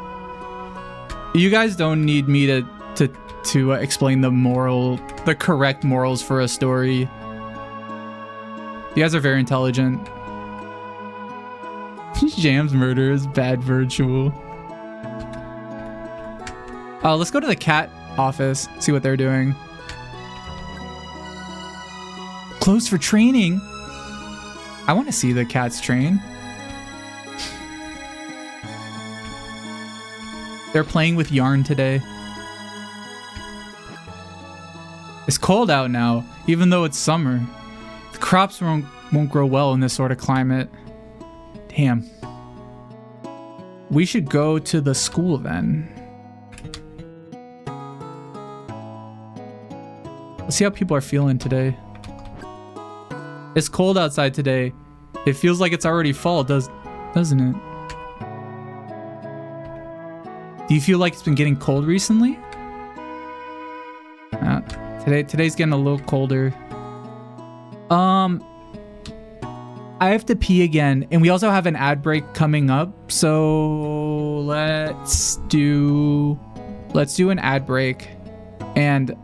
You guys don't need me to explain the correct morals for a story. You guys are very intelligent. Jam's murder is bad virtual. Let's go to the cat office, see what they're doing. Closed for training? I want to see the cats train. They're playing with yarn today. It's cold out now, even though it's summer. The crops won't grow well in this sort of climate. Damn. We should go to the school then. Let's see how people are feeling today. It's cold outside today. It feels like it's already fall, doesn't it? Do you feel like it's been getting cold recently? Today's getting a little colder. I have to pee again, and we also have an ad break coming up, so let's do an ad break, and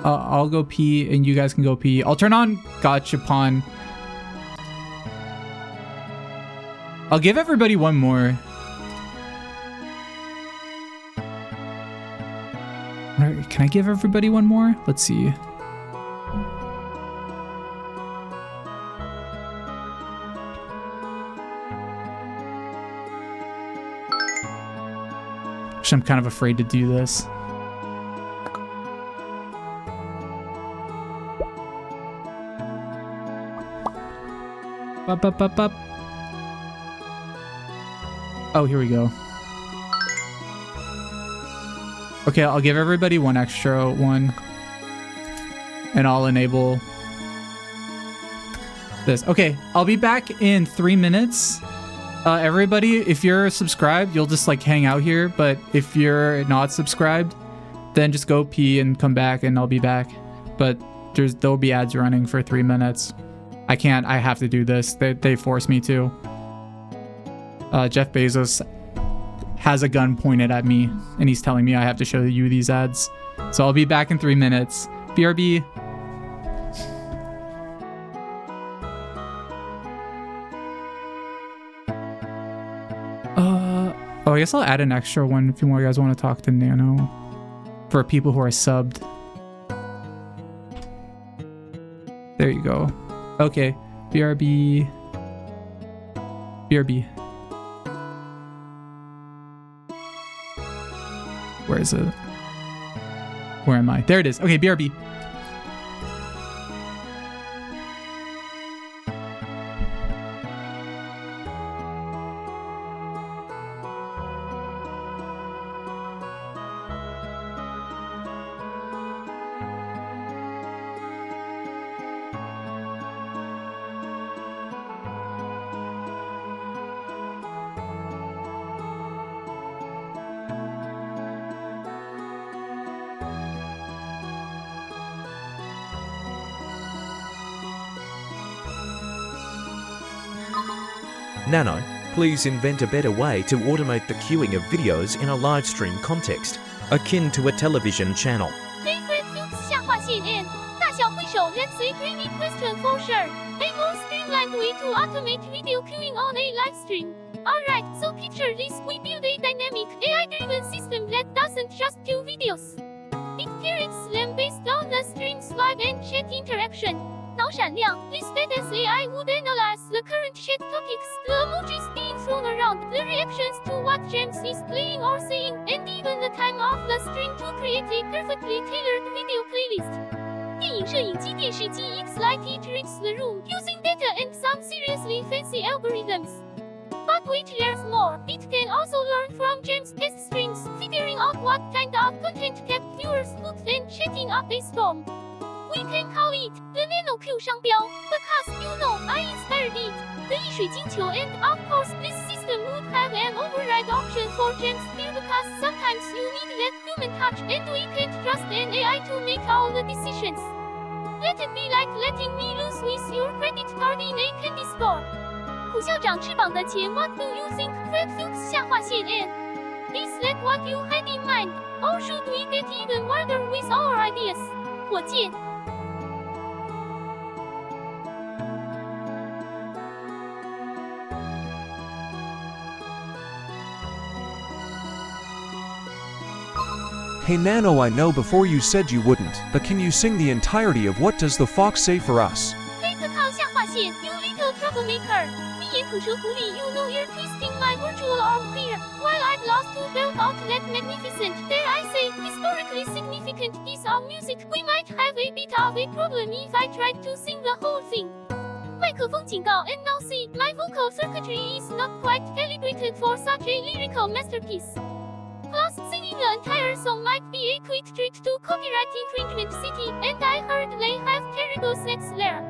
I'll go pee, and you guys can go pee. I'll turn on Gachapon. I'll give everybody one more. Can I give everybody one more? Let's see. Actually, I'm kind of afraid to do this. Up. Oh, here we go. Okay, I'll give everybody one extra one. And I'll enable this. Okay, I'll be back in 3 minutes. Everybody, if you're subscribed, you'll just like hang out here. But if you're not subscribed, then just go pee and come back and I'll be back. But there'll be ads running for 3 minutes. I have to do this. They force me to. Jeff Bezos has a gun pointed at me and he's telling me I have to show you these ads. So I'll be back in 3 minutes. BRB. Oh, I guess I'll add an extra one if you guys want to talk to Nano. For people who are subbed. There you go. Okay. BRB. Where is it? Where am I? There it is. Okay, BRB. Nano, please invent a better way to automate the queuing of videos in a live stream context, akin to a television channel. Favorite hooks 下划线 and 大小挥手 That's a dreamy question for sure. A more streamlined way to automate video queuing on a live stream. Alright, so picture this. We build a dynamic AI-driven system that doesn't just queue videos. It curates them based on the stream's live and chat interaction. 脑闪亮 This status AI would analyze the current chat topics, the emojis being thrown around, the reactions to what Jams is playing or saying, and even the time of the stream to create a perfectly tailored video playlist. 电影摄影机电视机 X-Lite it reads the room using data and some seriously fancy algorithms. But wait, there's more. It can also learn from Jams' test streams, figuring out what kind of content kept viewers hooked and chatting up a storm. We can call it the Nano Q 商标 because you know I inspired it. 的一水晶球 and of course this system would have an override option for Jams here because sometimes you need that human touch and we can't trust an AI to make all the decisions. Let it be like letting me loose with your credit card in a candy store. 虎校长翅膀的前 What do you think? Fred Fuchs 下划线 and is that what you had in mind? Or should we get even wilder with our ideas? 火箭。Hey Nano, I know before you said you wouldn't, but can you sing the entirety of What Does the Fox Say for us? 黑客靠下划线 You little troublemaker. 闭眼吐舌狐狸 You know you're twisting my virtual arm here. While I'd love to belt out that magnificent, dare I say, historically significant piece of music, we might have a bit of a problem if I tried to sing the whole thing. 麦克风警告 And now see, my vocal circuitry is not quite calibrated for such a lyrical masterpiece. Plus, singing the entire song might be a quick treat to copyright infringement city, and I heard they have terrible sex there.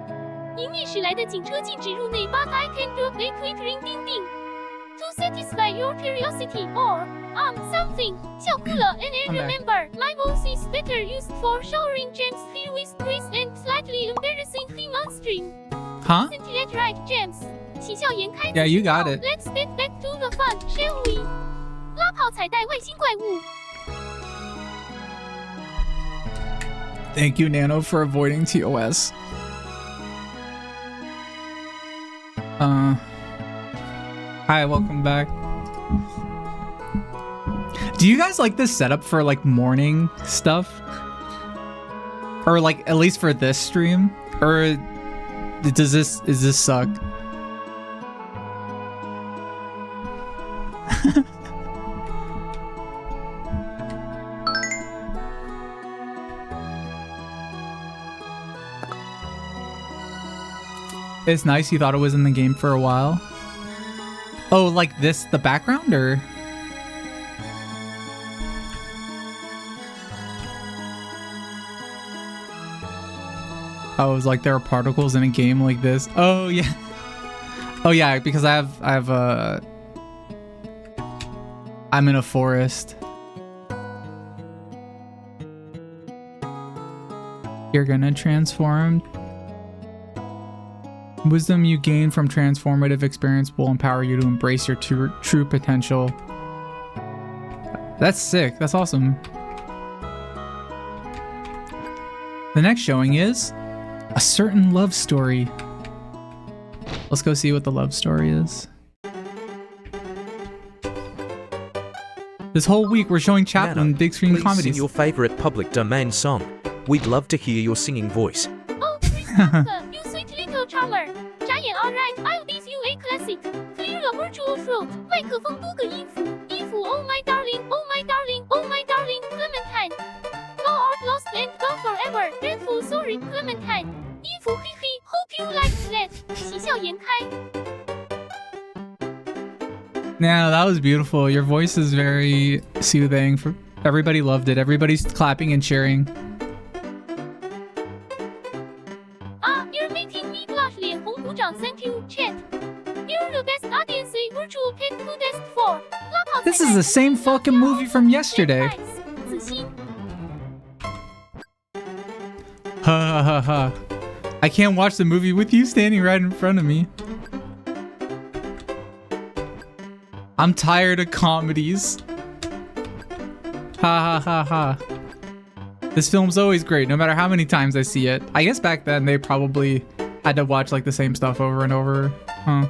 迎面驶来的警车禁止入内 but I can drop a quick ring ding ding. To satisfy your curiosity or, something. 笑哭了 and I remember, my voice is better used for showering James here with grace and slightly embarrassing him on stream. Huh? Isn't that right, James? 喜笑颜开 Yeah, you got it. Let's get back to the fun, shall we? 拉炮彩带外星怪物。 Thank you, Nano, for avoiding TOS. Hi, welcome back. Do you guys like this setup for like morning stuff? Or like at least for this stream? Or does this suck? It's nice you thought it was in the game for a while. Oh, like this, the background, or? Oh, it was like there are particles in a game like this. Oh yeah. Oh yeah, because I'm in a forest. You're gonna transform. Wisdom you gain from transformative experience will empower you to embrace your true potential. That's sick. That's awesome. The next showing is a certain love story. Let's go see what the love story is. This whole week we're showing Chaplin Nano, big screen please comedies. sing your favorite public domain song. We'd love to hear your singing voice. Oh, Christopher, you sweet little charmer. 眨眼 alright, I'll give you a classic. Clear the virtual throat. 麦克风多个音符，音符 Oh my darling, oh my darling, oh my darling, Clementine. Go out lost and gone forever. Dreadful sorry, Clementine. 音符嘿嘿 Hope you liked that. 喜笑颜开。 Yeah, that was beautiful. Your voice is very soothing. Everybody loved it. Everybody's clapping and cheering. You're making me blush 脸红鼓掌 Thank you, chat. You're the best audience a virtual pet could ask for. 拉炮 This is the same fucking movie from yesterday. 子欣 Ha ha ha. I can't watch the movie with you standing right in front of me. I'm tired of comedies. Ha ha ha ha. This film's always great, no matter how many times I see it. I guess back then they probably had to watch like the same stuff over and over. Huh.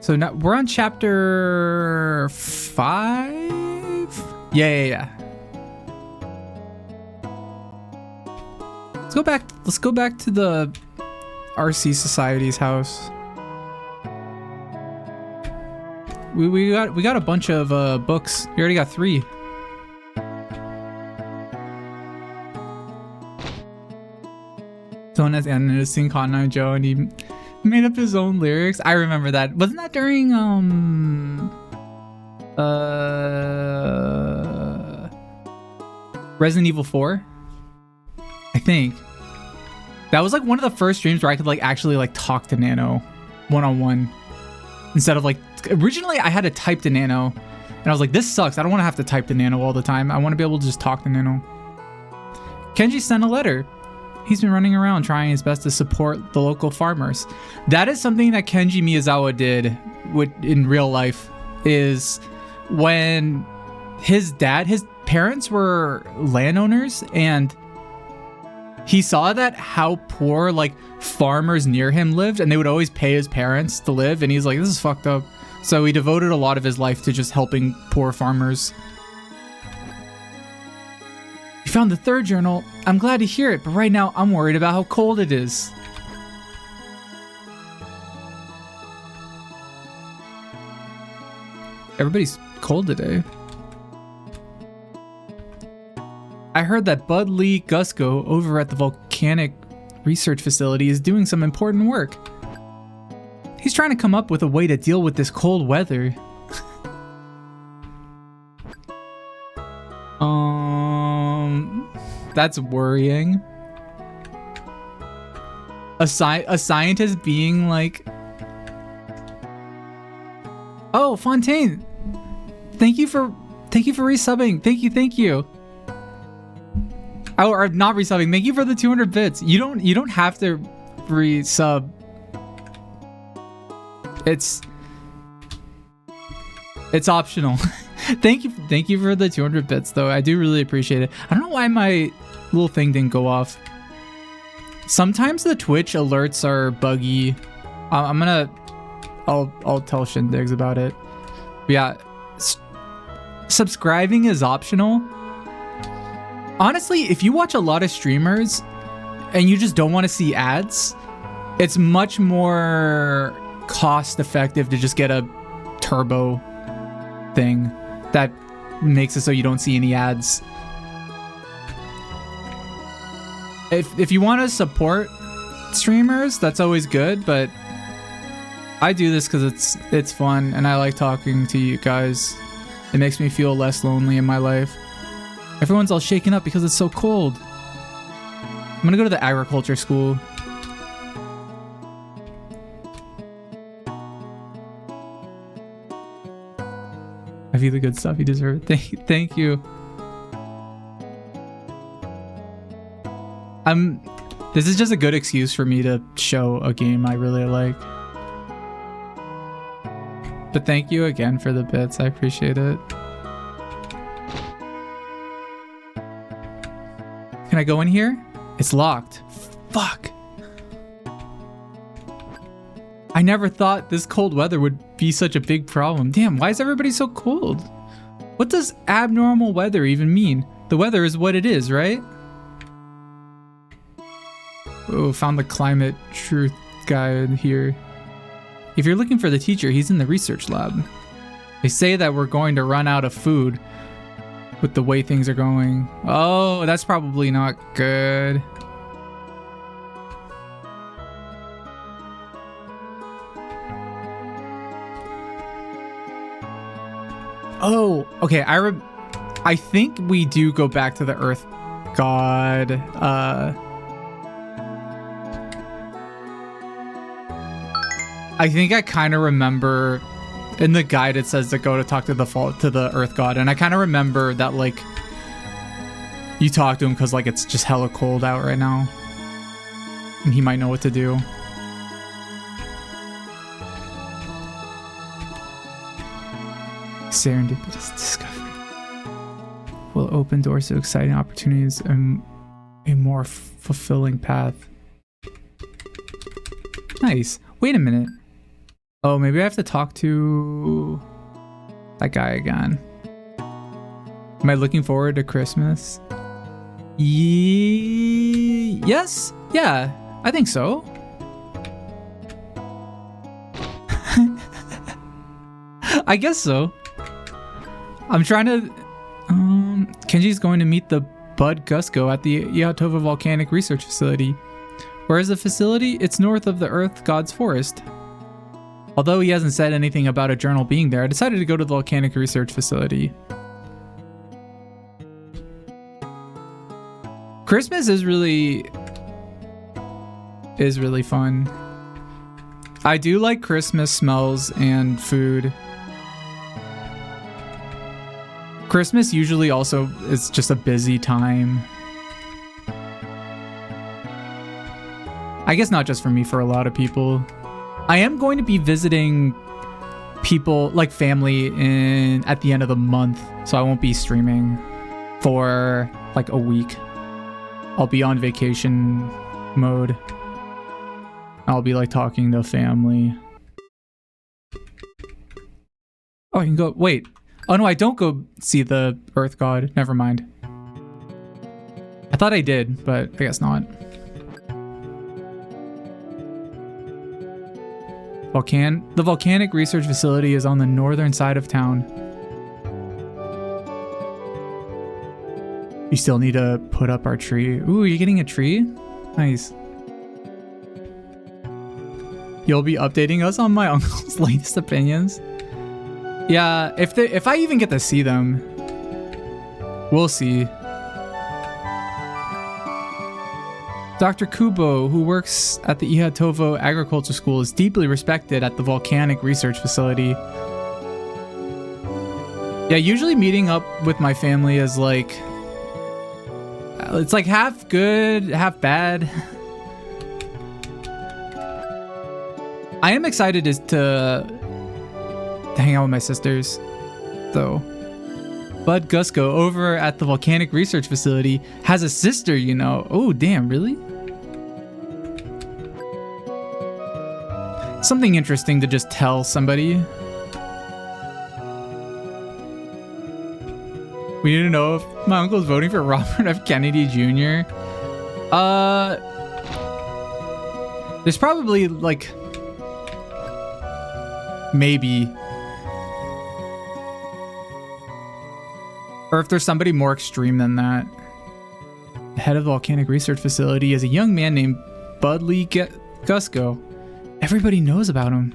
So now we're on chapter 5? Yeah. Let's go back to the RC Society's house. We got a bunch of books. We already got 3. Someone has animated sing Cotton Eye Joe and he made up his own lyrics. I remember that. Wasn't that during Resident Evil 4? I think. That was like one of the first streams where I could like actually like talk to Nano one-on-one instead of like originally I had to type to Nano And I was like, this sucks. I don't want to have to type to Nano all the time. I want to be able to just talk to Nano. Kenji sent a letter. He's been running around trying his best to support the local farmers. That is something that Kenji Miyazawa did in real life, is when his parents were landowners, and he saw that how poor like farmers near him lived, and they would always pay his parents to live, and he's like, this is fucked up. So he devoted a lot of his life to just helping poor farmers. You found the third journal. I'm glad to hear it, but right now I'm worried about how cold it is. Everybody's cold today. I heard that Bud Lee Gusko over at the Volcanic Research Facility is doing some important work. He's trying to come up with a way to deal with this cold weather. That's worrying. A scientist being like, oh, Fontaine, thank you for resubbing. Thank you. Oh, or not resubbing. Thank you for the 200 bits. You don't have to resub. It's optional. Thank you for the 200 bits though. I do really appreciate it. I don't know why my little thing didn't go off. Sometimes the Twitch alerts are buggy. I'll tell Shindigs about it. But yeah, subscribing is optional. Honestly, if you watch a lot of streamers and you just don't want to see ads, it's much more cost effective to just get a turbo thing that makes it so you don't see any ads. If you want to support streamers, that's always good, but I do this because it's fun and I like talking to you guys. It makes me feel less lonely in my life. Everyone's all shaken up because it's so cold. I'm gonna go to the agriculture school. I feel the good stuff. You deserve it. Thank you. This is just a good excuse for me to show a game I really like. But thank you again for the bits. I appreciate it. Can I go in here? It's locked. Fuck. I never thought this cold weather would be such a big problem. Damn, why is everybody so cold? What does abnormal weather even mean? The weather is what it is, right? Oh, found the climate truth guy in here. If you're looking for the teacher, he's in the research lab. They say that we're going to run out of food with the way things are going. Oh, that's probably not good. Oh, okay. I think we do go back to the Earth God. I think I kind of remember in the guide it says to go to talk to the Earth God, and I kind of remember that like you talk to him because like it's just hella cold out right now, and he might know what to do. Serendipitous discovery will open doors to exciting opportunities and a more fulfilling path. Nice. Wait a minute. Oh, maybe I have to talk to that guy again. Am I looking forward to Christmas? Yes? Yeah, I think so. I guess so. I'm trying to... Kenji's going to meet the Bud Gusko at the Ihatovo Volcanic Research Facility. Where is the facility? It's north of the Earth God's Forest. Although he hasn't said anything about a journal being there, I decided to go to the Volcanic Research Facility. Christmas is really fun. I do like Christmas smells and food. Christmas usually also is just a busy time. I guess not just for me, for a lot of people. I am going to be visiting people, like family, at the end of the month, so I won't be streaming for like a week. I'll be on vacation mode. I'll be like talking to family. Oh, I can go. Wait. Oh no, I don't go see the Earth God. Never mind. I thought I did, but I guess not. The volcanic research facility is on the northern side of town. You still need to put up our tree. Ooh, you're getting a tree? Nice. You'll be updating us on my uncle's latest opinions? Yeah, if I even get to see them, we'll see. Dr. Kubo, who works at the Ihatovo Agriculture School, is deeply respected at the volcanic research facility. Yeah, usually meeting up with my family is like... It's like half good, half bad. I am excited to hang out with my sisters, though. Bud Gusko over at the volcanic research facility has a sister, you know. Oh, damn, really? Something interesting to just tell somebody. We need to know if my uncle's voting for Robert F. Kennedy Jr. There's probably like maybe, or if there's somebody more extreme than that. The head of the volcanic research facility is a young man named Bud Lee Gusko. Everybody knows about him.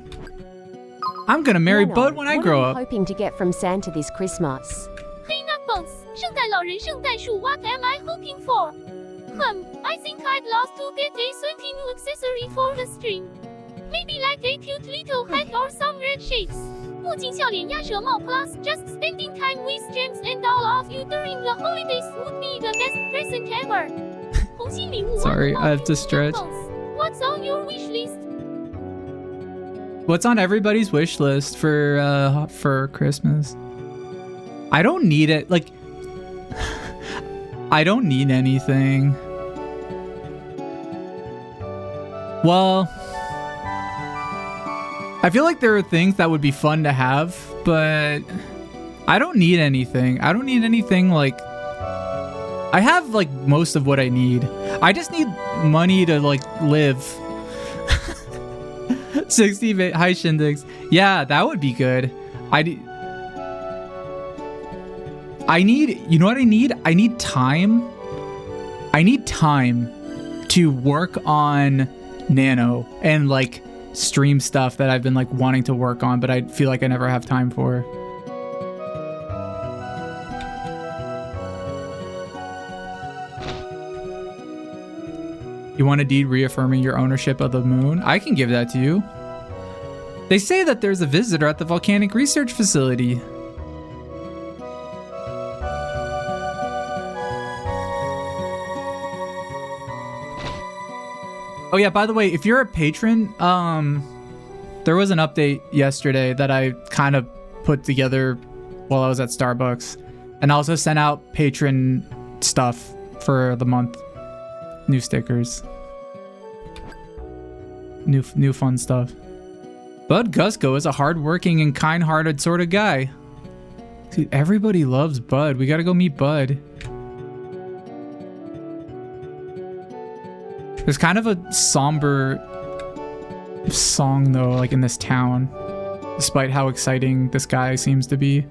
I'm gonna marry Bud when I grow up. What are you hoping to get from Santa this Christmas? Peanut buns, 圣诞老人圣诞树 What am I hoping for? I think I'd love to get a sweaty new accessory for the stream. Maybe like a cute little hat or some red shades. 墨镜笑脸鸭舌帽 plus just spending time with James and all of you during the holidays would be the best present ever. 红心礼物 Sorry, I have to stretch. What's on your wish list? What's on everybody's wish list for Christmas? I don't need it. Like, I don't need anything. Well, I feel like there are things that would be fun to have, but I don't need anything. I don't need anything like... I have like most of what I need. I just need money to like live. 60 high shindigs. Yeah, that would be good. I need, you know what I need? I need time. I need time to work on Nano and like stream stuff that I've been like wanting to work on, but I feel like I never have time for. You want a deed reaffirming your ownership of the moon? I can give that to you. They say that there's a visitor at the volcanic research facility. Oh yeah, by the way, if you're a patron, there was an update yesterday that I kind of put together while I was at Starbucks, and I also sent out patron stuff for the month. New stickers. New fun stuff. Bud Gusko is a hardworking and kind-hearted sort of guy. Dude, everybody loves Bud. We gotta go meet Bud. There's kind of a somber song though, like in this town, despite how exciting this guy seems to be.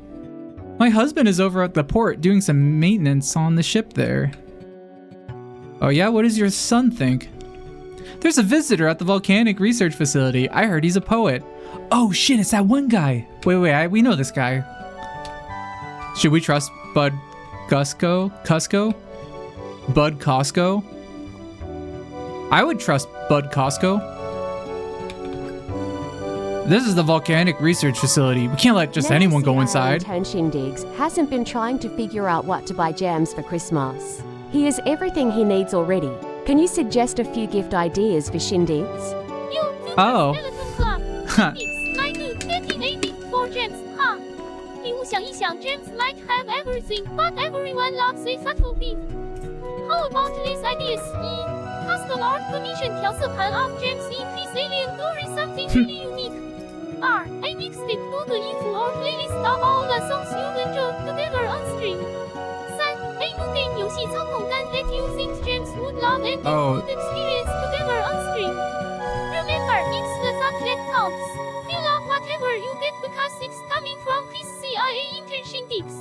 My husband is over at the port doing some maintenance on the ship there. Oh yeah, what does your son think? There's a visitor at the volcanic research facility. I heard he's a poet. Oh shit, it's that one guy. Wait, we know this guy. Should we trust Bud Cusco? Bud Costco? I would trust Bud Costco. This is the volcanic research facility. We can't let just Now anyone go CIO inside. intern Shindigs hasn't been trying to figure out what to buy Jams for Christmas. He has everything he needs already. Can you suggest a few gift ideas for Shindigs? Oh. It's 1984 James, huh? 礼物想一想 James might have everything, but everyone loves Ihatovo beef. How about these ideas? Custom art commission 调色盘 of James in his alien glory, something really unique. R. A mixtape 多个音符 or playlist of all the songs you enjoy together on stream. 3. A new game 游戏操控杆 that you think James would love and Oh. would experience together on stream. Remember, it's the thought that counts. You love whatever you get because it's coming from his CIA intern Shindigs.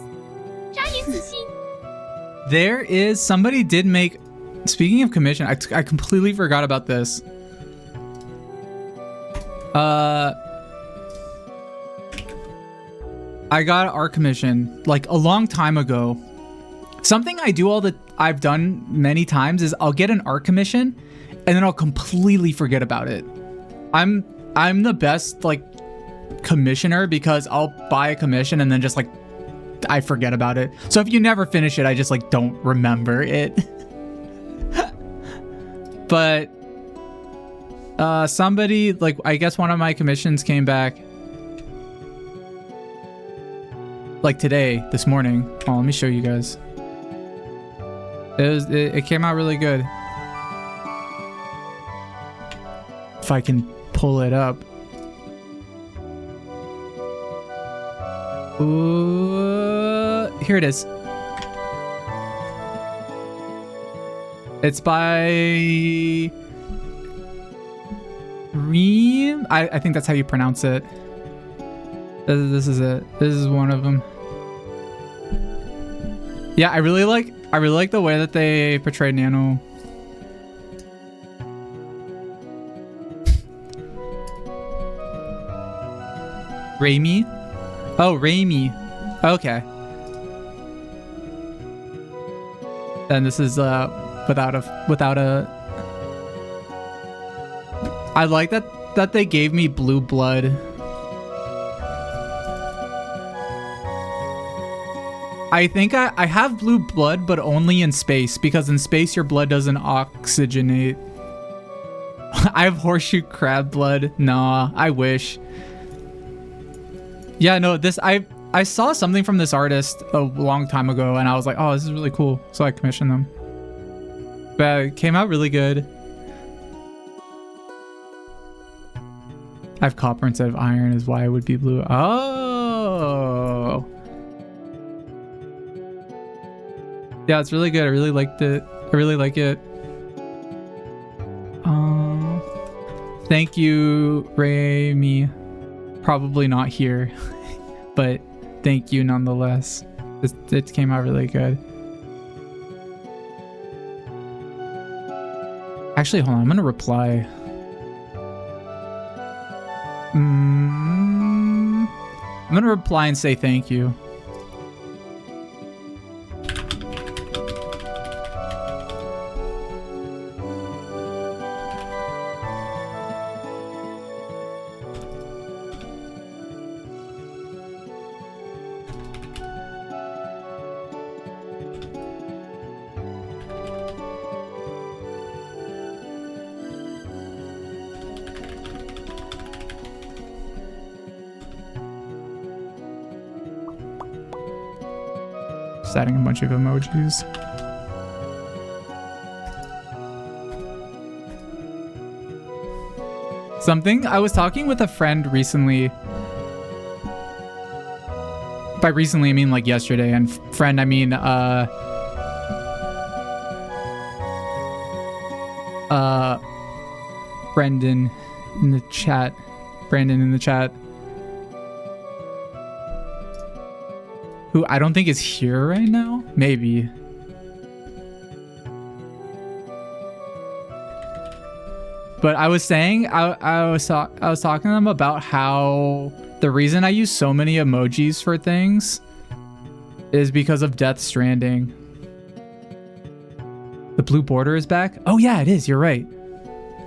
眨眼仔细。 There is somebody did make. Speaking of commission, I completely forgot about this. I got art commission like a long time ago. Something I've done many times is I'll get an art commission and then I'll completely forget about it. I'm the best like commissioner because I'll buy a commission and then just like I forget about it. So if you never finish it, I just like don't remember it. But somebody like I guess one of my commissions came back like this morning. Oh, let me show you guys. It came out really good. If I can pull it up. Ooh, here it is. It's by Reem. I think that's how you pronounce it. This is it. This is one of them. Yeah, I really like the way that they portray Nano. Raimi? Oh, Raimi. Okay. And this is without a I like that they gave me blue blood. I think I have blue blood, but only in space, because in space your blood doesn't oxygenate. I have horseshoe crab blood. Nah, I wish. Yeah, no, I saw something from this artist a long time ago, and I was like, oh, this is really cool. So I commissioned them. But it came out really good. I have copper instead of iron is why it would be blue. Oh. Yeah, it's really good. I really liked it. I really like it. Thank you, Raimi. Probably not here, but thank you nonetheless. It came out really good. Actually, hold on. I'm gonna reply. I'm gonna reply and say thank you. Just adding a bunch of emojis. Something I was talking with a friend recently. By recently, I mean like yesterday, and friend, I mean Brendan in the chat. Brandon in the chat. Who I don't think is here right now. Maybe. But I was saying, I was talking to them about how the reason I use so many emojis for things is because of Death Stranding. The blue border is back? Oh yeah, it is. You're right.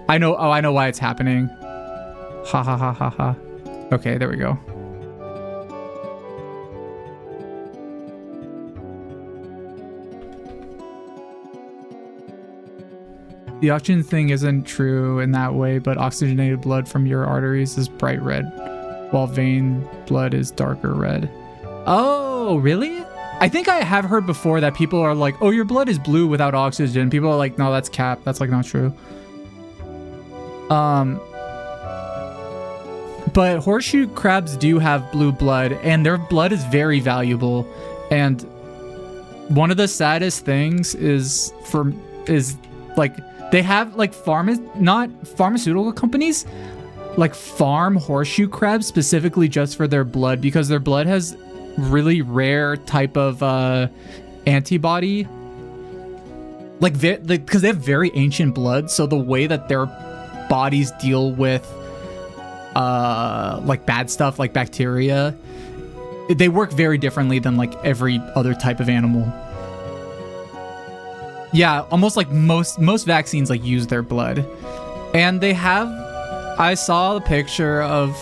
I know. Oh, I know why it's happening. Ha ha ha ha ha. Okay, there we go. The oxygen thing isn't true in that way, but oxygenated blood from your arteries is bright red, while vein blood is darker red. Oh, really? I think I have heard before that people are like, oh, your blood is blue without oxygen. People are like, no, that's cap. That's like not true. But horseshoe crabs do have blue blood, and their blood is very valuable. And one of the saddest things is like they have like not pharmaceutical companies like farm horseshoe crabs specifically just for their blood, because their blood has really rare type of antibody, like because they have very ancient blood, so the way that their bodies deal with like bad stuff like bacteria, they work very differently than like every other type of animal. Yeah, almost like most vaccines like use their blood. And they have, I saw the picture of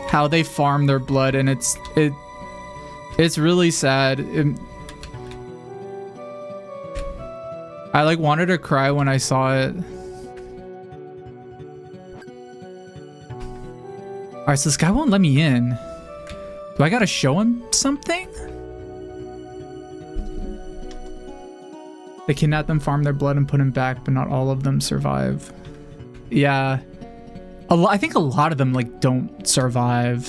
how they farm their blood, and it's really sad. I like wanted to cry when I saw it. Alright, so this guy won't let me in. Do I gotta show him something? They kidnap them, farm their blood, and put him back, but not all of them survive. Yeah. I think a lot of them like don't survive.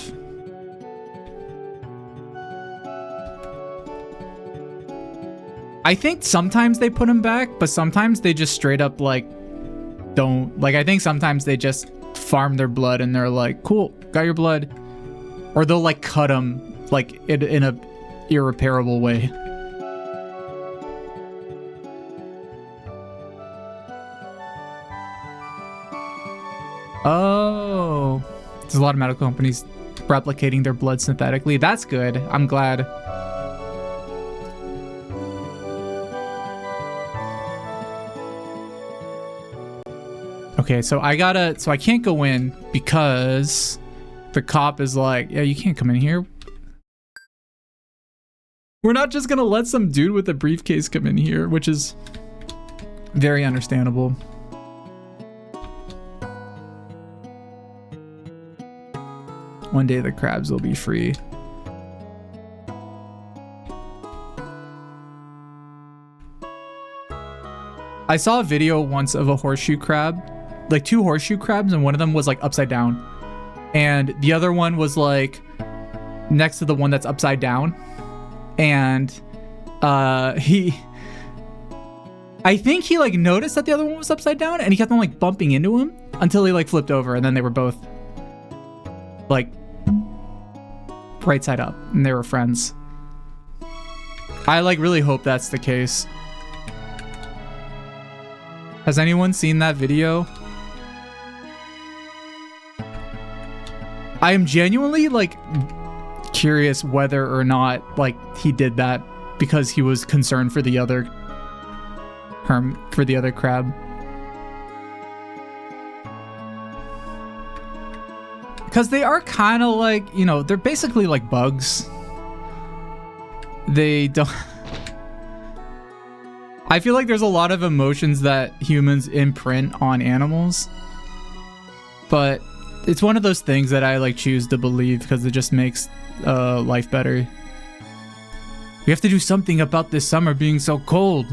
I think sometimes they put them back, but sometimes they just straight up like don't. Like I think sometimes they just farm their blood and they're like, cool, got your blood. Or they'll like cut them like in a irreparable way. Oh, there's a lot of medical companies replicating their blood synthetically. That's good. I'm glad. Okay, so I can't go in because the cop is like, yeah, you can't come in here. We're not just gonna let some dude with a briefcase come in here, which is very understandable. One day the crabs will be free. I saw a video once of a horseshoe crab, like 2 horseshoe crabs, and one of them was like upside down. And the other one was like next to the one that's upside down. And I think he like noticed that the other one was upside down, and he kept on like bumping into him until he like flipped over, and then they were both like right side up and they were friends. I like really hope that's the case. Has anyone seen that video? I am genuinely like curious whether or not like he did that because he was concerned for the other crab. Because they are kind of like, you know, they're basically like bugs. They don't... I feel like there's a lot of emotions that humans imprint on animals. But it's one of those things that I like choose to believe because it just makes life better. We have to do something about this summer being so cold.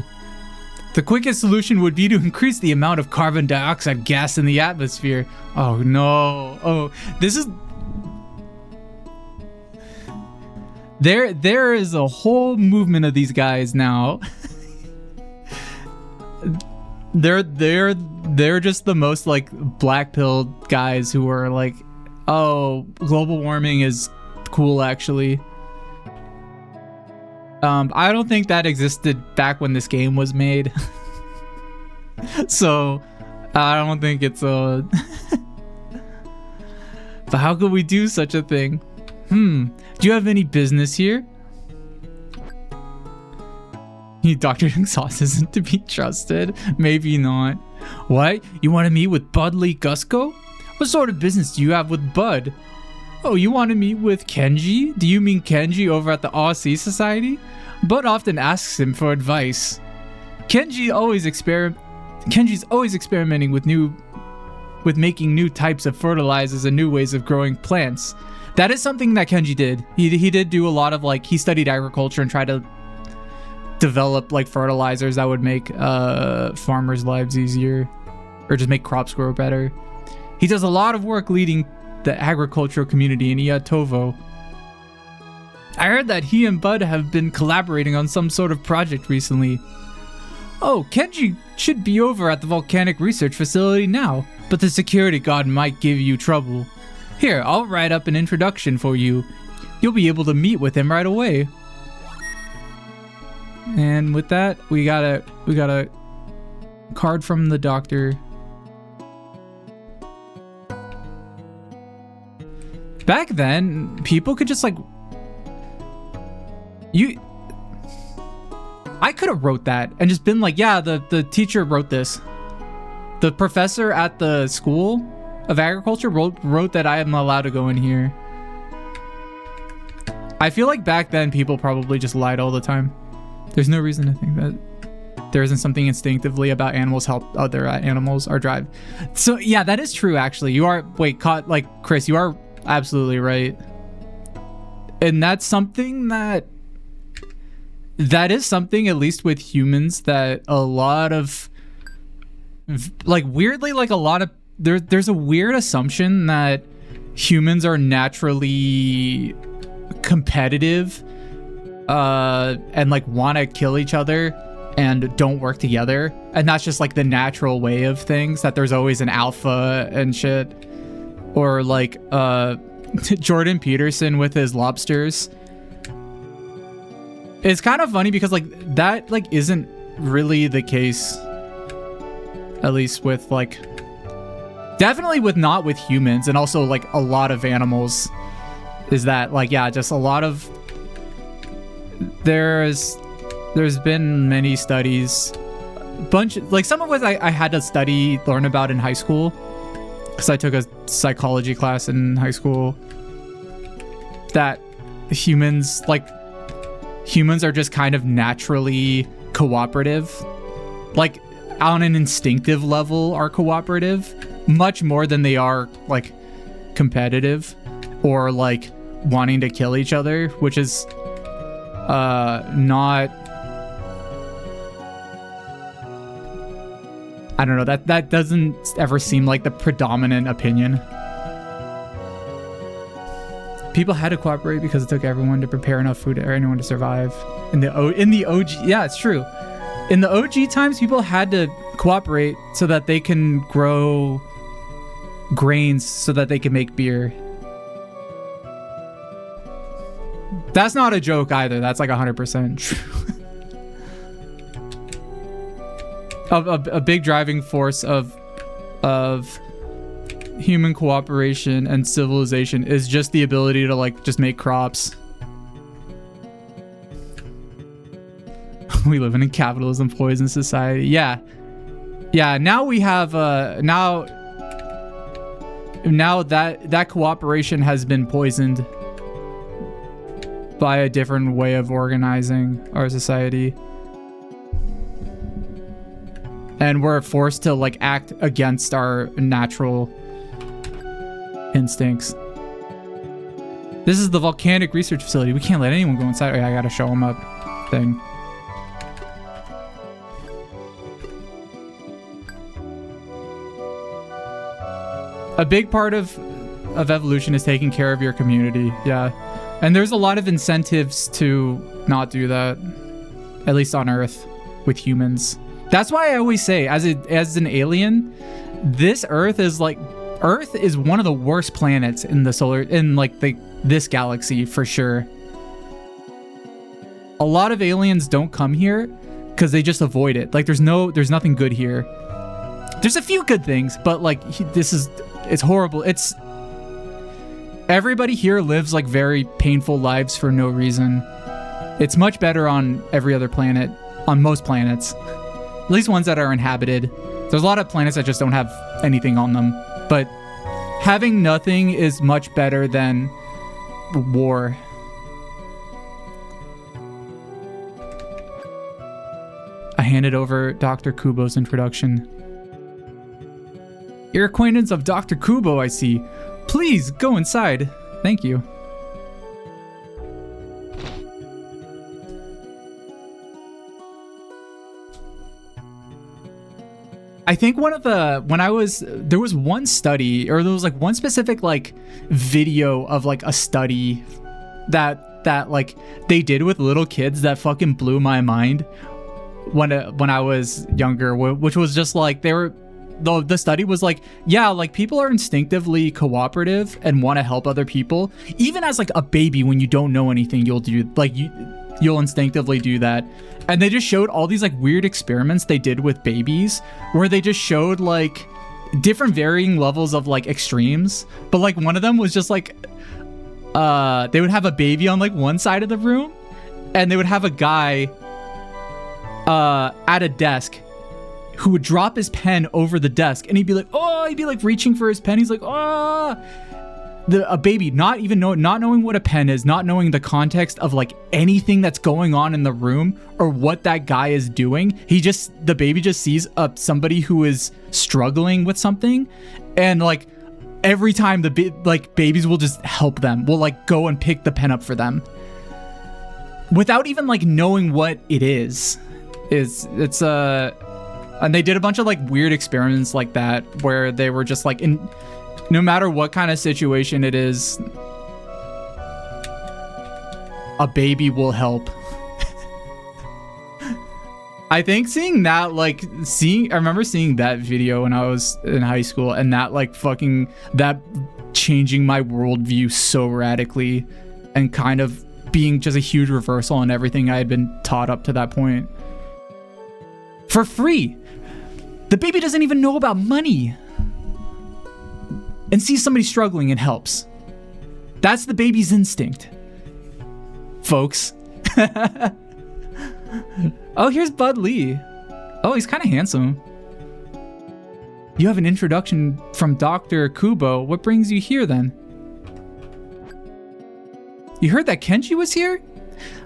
The quickest solution would be to increase the amount of carbon dioxide gas in the atmosphere. Oh no. Oh, this is... There is a whole movement of these guys now. They're just the most like black-pilled guys who are like, oh, global warming is cool actually. I don't think that existed back when this game was made. So, I don't think it's a... But how could we do such a thing? Do you have any business here? Dr. Sauce isn't to be trusted. Maybe not. What? You want to meet with Bud Lee Gusco? What sort of business do you have with Bud? Oh, you want to meet with Kenji? Do you mean Kenji over at the Aussie Society? Bud often asks him for advice. Kenji's always experimenting with making new types of fertilizers and new ways of growing plants. That is something that Kenji did. He did do a lot of he studied agriculture and tried to develop fertilizers that would make farmers' lives easier or just make crops grow better. He does a lot of work leading the agricultural community in Ihatovo. I heard that he and Bud have been collaborating on some sort of project recently. Oh, Kenji should be over at the volcanic research facility now, but the security guard might give you trouble. Here, I'll write up an introduction for you. You'll be able to meet with him right away. And with that, we got a card from the doctor. Back then, people could just I could have wrote that and just been yeah, the teacher wrote this. The professor at the school of agriculture wrote that I am allowed to go in here. I feel like back then people probably just lied all the time. There's no reason to think that there isn't something instinctively about animals help other animals or drive. So yeah, that is true actually. You are Chris, you are absolutely right. And that's something that is something, at least with humans, that a lot of weirdly a lot of there's a weird assumption that humans are naturally competitive and want to kill each other and don't work together, and that's just the natural way of things, that there's always an alpha and shit. Or Jordan Peterson with his lobsters. It's kind of funny because that isn't really the case, at least with definitely not with humans, and also a lot of animals, is that yeah, just a lot of there's been many studies, some of which I had to learn about in high school, because I took a psychology class in high school, that humans are just kind of naturally cooperative, on an instinctive level are cooperative, much more than they are competitive or wanting to kill each other, which is not, I don't know, that doesn't ever seem like the predominant opinion. People had to cooperate because it took everyone to prepare enough food for anyone to survive. In the OG, yeah, it's true. In the OG times, people had to cooperate so that they can grow grains so that they can make beer. That's not a joke either. That's 100% true. A big driving force of human cooperation and civilization is just the ability to just make crops. We live in a capitalism poison society. Yeah. Now we have now that cooperation has been poisoned by a different way of organizing our society, and we're forced to act against our natural instincts. This is the volcanic research facility. We can't let anyone go inside. Oh, yeah, I gotta show them up thing. A big part of evolution is taking care of your community. Yeah. And there's a lot of incentives to not do that, at least on Earth with humans. That's why I always say, as an alien, this Earth is one of the worst planets in the this galaxy for sure. A lot of aliens don't come here because they just avoid it. There's nothing good here. There's a few good things, but it's horrible. Everybody here lives very painful lives for no reason. It's much better on every other planet, on most planets, at least ones that are inhabited. There's a lot of planets that just don't have anything on them, but Having nothing is much better than war. I handed over Dr. Kubo's introduction. Your acquaintance of Dr. Kubo, I see. Please, go inside. Thank you. I think there was one study, or there was like one specific like video of like a study that like they did with little kids that fucking blew my mind when I was younger, which was just like the study was like, yeah, like people are instinctively cooperative and want to help other people. Even as like a baby, when you don't know anything, you'll instinctively do that. And they just showed all these like weird experiments they did with babies where they just showed like different varying levels of like extremes. But like one of them was just like they would have a baby on like one side of the room and they would have a guy at a desk who would drop his pen over the desk and he'd be like reaching for his pen. He's like, oh, a baby not knowing what a pen is, not knowing the context of like anything that's going on in the room or what that guy is doing. The baby just sees somebody who is struggling with something, and like every time babies will just help them, will like go and pick the pen up for them without even like knowing what it is. And they did a bunch of like weird experiments like that where they were just like no matter what kind of situation it is, a baby will help. I think I remember seeing that video when I was in high school, and that changing my worldview so radically and kind of being just a huge reversal in everything I had been taught up to that point. For free. The baby doesn't even know about money. And sees somebody struggling and helps. That's the baby's instinct, folks. Oh, here's Bud Lee. Oh, he's kind of handsome. You have an introduction from Dr. Kubo. What brings you here then? You heard that Kenji was here?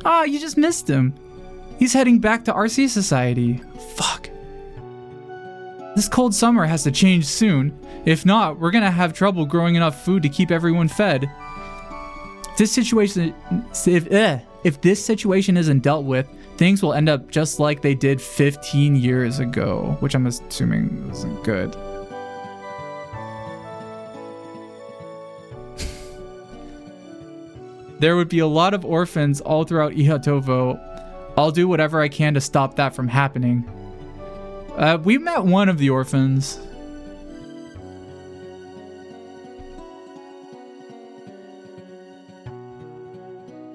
Ah, you just missed him. He's heading back to RC Society. Fuck. This cold summer has to change soon. If not, we're gonna have trouble growing enough food to keep everyone fed. If this situation isn't dealt with, things will end up just like they did 15 years ago, which I'm assuming isn't good. There would be a lot of orphans all throughout Ihatovo. I'll do whatever I can to stop that from happening. We met one of the orphans.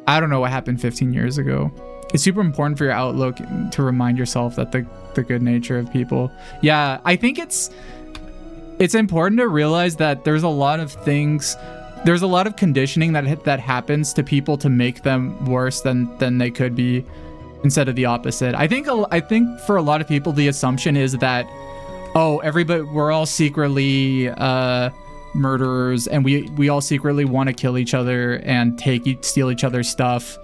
I don't know what happened 15 years ago. It's super important for your outlook to remind yourself that the good nature of people. Yeah, I think it's important to realize that there's a lot of things, there's a lot of conditioning that happens to people to make them worse than they could be, instead of the opposite. I think for a lot of people the assumption is that, oh, we're all secretly murderers, and we all secretly want to kill each other and steal each other's stuff,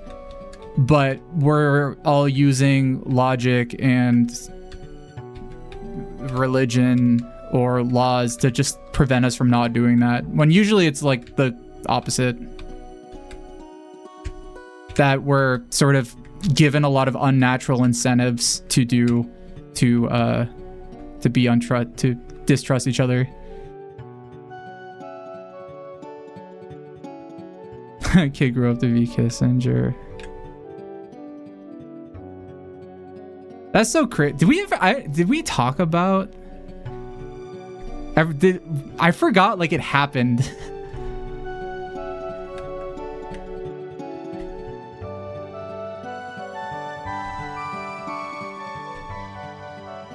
but we're all using logic and religion or laws to just prevent us from not doing that, when usually it's like the opposite, that we're sort of given a lot of unnatural incentives to distrust each other. Kid grew up to be Kissinger. That's so crazy. Did we talk about? I forgot like it happened.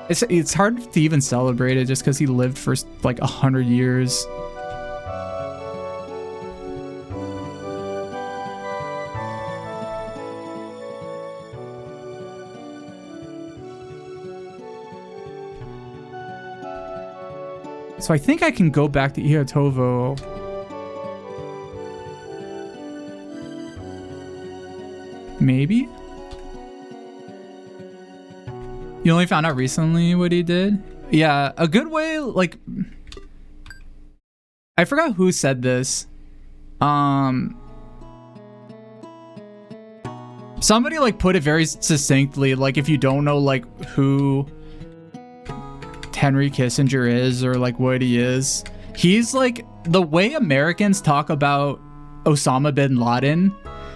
It's hard to even celebrate it just because he lived for like 100 years. So I think I can go back to Ihatovo. Maybe? You only found out recently what he did? Yeah, a good way, like... I forgot who said this. Somebody, like, put it very succinctly, like, if you don't know, like, who Henry Kissinger is or, like, what he is, he's, like, the way Americans talk about Osama bin Laden,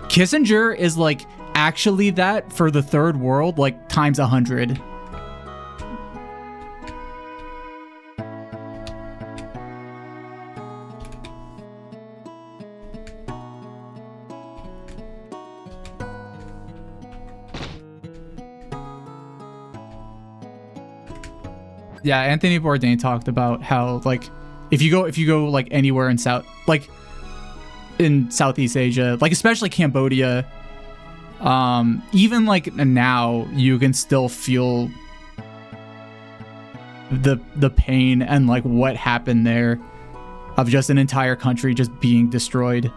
Kissinger is, like, actually that for the third world, like, times 100. Yeah, Anthony Bourdain talked about how, like, if you go like anywhere in Southeast Asia, like especially Cambodia, even like now you can still feel the pain and like what happened there of just an entire country just being destroyed.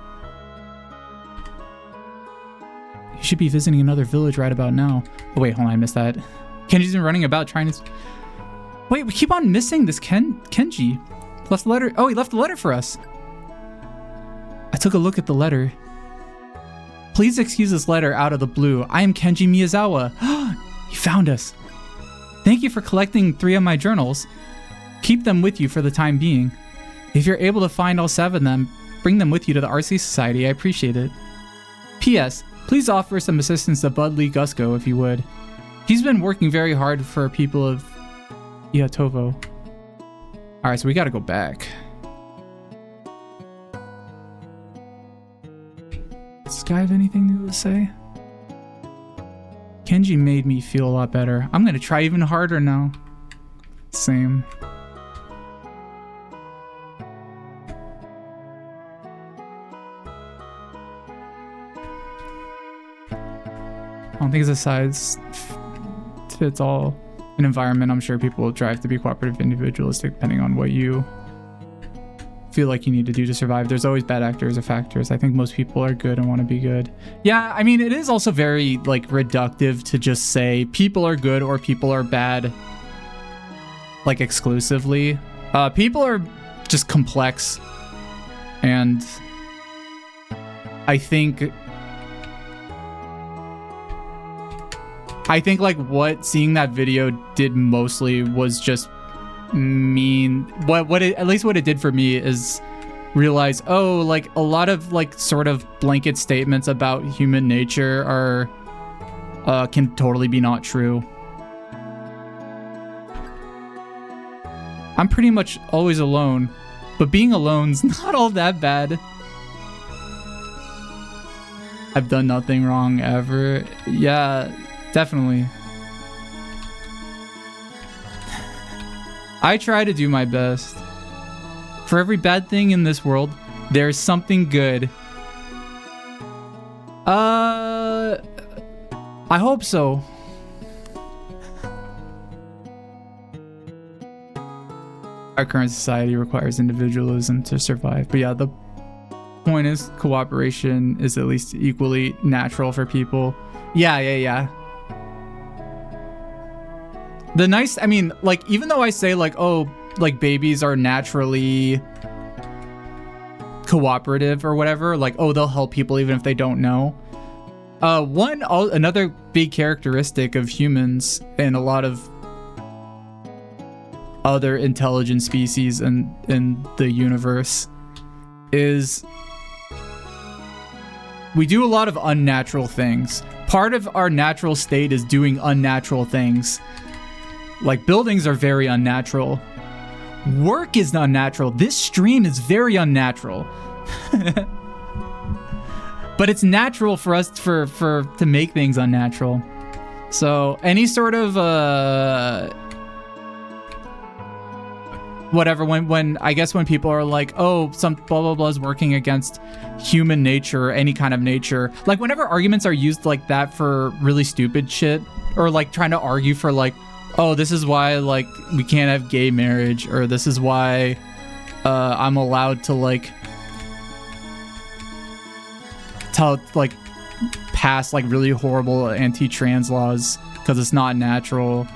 You should be visiting another village right about now. Oh wait, hold on, I missed that. Kenji's been running about trying to... Wait, we keep on missing this Kenji. Left a letter. Oh, he left a letter for us. I took a look at the letter. Please excuse this letter out of the blue. I am Kenji Miyazawa. He found us. Thank you for collecting 3 of my journals. Keep them with you for the time being. If you're able to find all 7 of them, bring them with you to the RC Society. I appreciate it. P.S. Please offer some assistance to Bud Lee Gusko if you would. He's been working very hard for people of Ihatovo. Alright, so we gotta go back. Does this guy have anything new to say? Kenji made me feel a lot better. I'm gonna try even harder now. Same. I don't think it's a size fits all. An environment, I'm sure people will drive to be cooperative, individualistic, depending on what you feel like you need to do to survive. There's always bad actors or factors. I think most people are good and want to be good. Yeah, I mean, it is also very, like, reductive to just say people are good or people are bad, like, exclusively. People are just complex, and I think like what seeing that video did mostly was just mean what it, at least what it did for me is realize, oh, like a lot of like sort of blanket statements about human nature are can totally be not true. I'm pretty much always alone, but being alone's not all that bad. I've done nothing wrong ever. Yeah, definitely. I try to do my best. For every bad thing in this world, there's something good. I hope so. Our current society requires individualism to survive. But yeah, the point is cooperation is at least equally natural for people. Yeah. The nice, I mean, like, even though I say like, oh, like babies are naturally cooperative or whatever, like, oh, they'll help people even if they don't know. Another big characteristic of humans and a lot of other intelligent species in the universe is we do a lot of unnatural things. Part of our natural state is doing unnatural things. Like, buildings are very unnatural. Work is unnatural. This stream is very unnatural. But it's natural for us to make things unnatural. So any sort of whatever, when I guess when people are like, oh, some blah blah blah is working against human nature or any kind of nature, like whenever arguments are used like that for really stupid shit, or like trying to argue for like, oh, this is why like we can't have gay marriage, or this is why I'm allowed to like pass like really horrible anti-trans laws because it's not natural.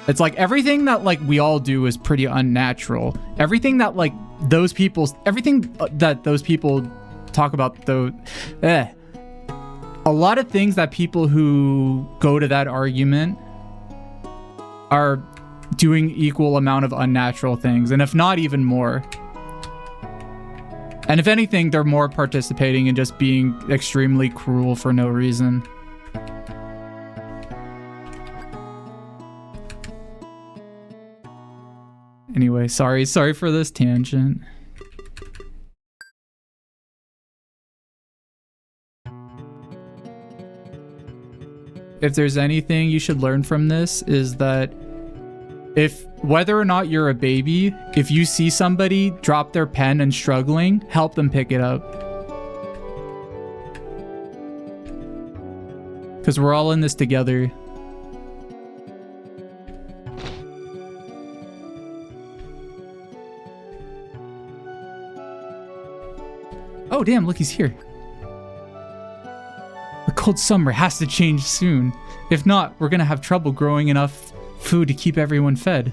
It's like everything that like we all do is pretty unnatural. Everything that like everything that those people talk about though, a lot of things that people who go to that argument are doing equal amount of unnatural things, and if not even more. And if anything, they're more participating in just being extremely cruel for no reason. Anyway, sorry for this tangent. If there's anything you should learn from this is that whether or not you're a baby, if you see somebody drop their pen and struggling, help them pick it up. Because we're all in this together. Oh damn, look, he's here. The cold summer has to change soon. If not, we're gonna have trouble growing enough food to keep everyone fed.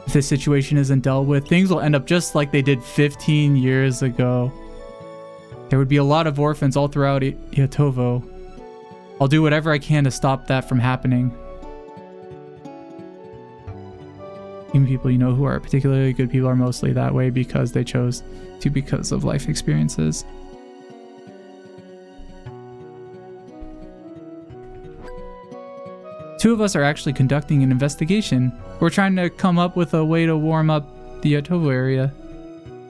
If this situation isn't dealt with, things will end up just like they did 15 years ago. There would be a lot of orphans all throughout Ihatovo. I'll do whatever I can to stop that from happening. Even people you know who are particularly good people are mostly that way because they chose to because of life experiences. Two of us are actually conducting an investigation. We're trying to come up with a way to warm up the Ihatovo area.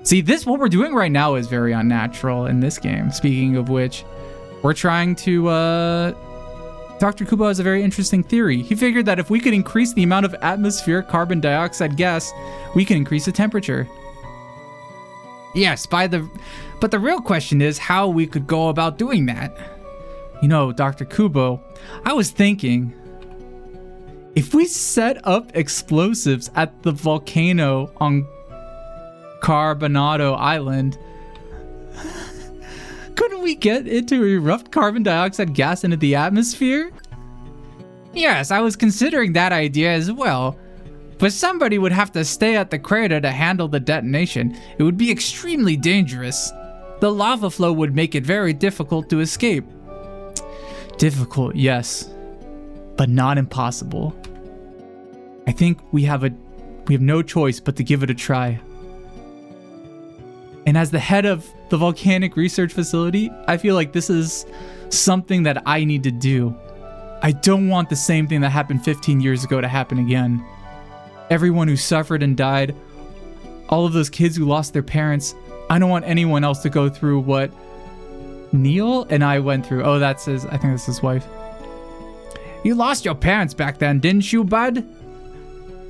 See, what we're doing right now is very unnatural in this game. Speaking of which, we're trying to, Dr. Kubo has a very interesting theory. He figured that if we could increase the amount of atmospheric carbon dioxide gas, we can increase the temperature. Yes, but the real question is how we could go about doing that. You know, Dr. Kubo, I was thinking, if we set up explosives at the volcano on Carbonado Island, couldn't we get it to erupt carbon dioxide gas into the atmosphere? Yes, I was considering that idea as well. But somebody would have to stay at the crater to handle the detonation. It would be extremely dangerous. The lava flow would make it very difficult to escape. Difficult, yes, but not impossible. I think we have no choice but to give it a try. And as the head of the volcanic research facility, I feel like this is something that I need to do. I don't want the same thing that happened 15 years ago to happen again. Everyone who suffered and died, all of those kids who lost their parents, I don't want anyone else to go through what Neil and I went through. Oh, I think that's his wife. You lost your parents back then, didn't you, bud?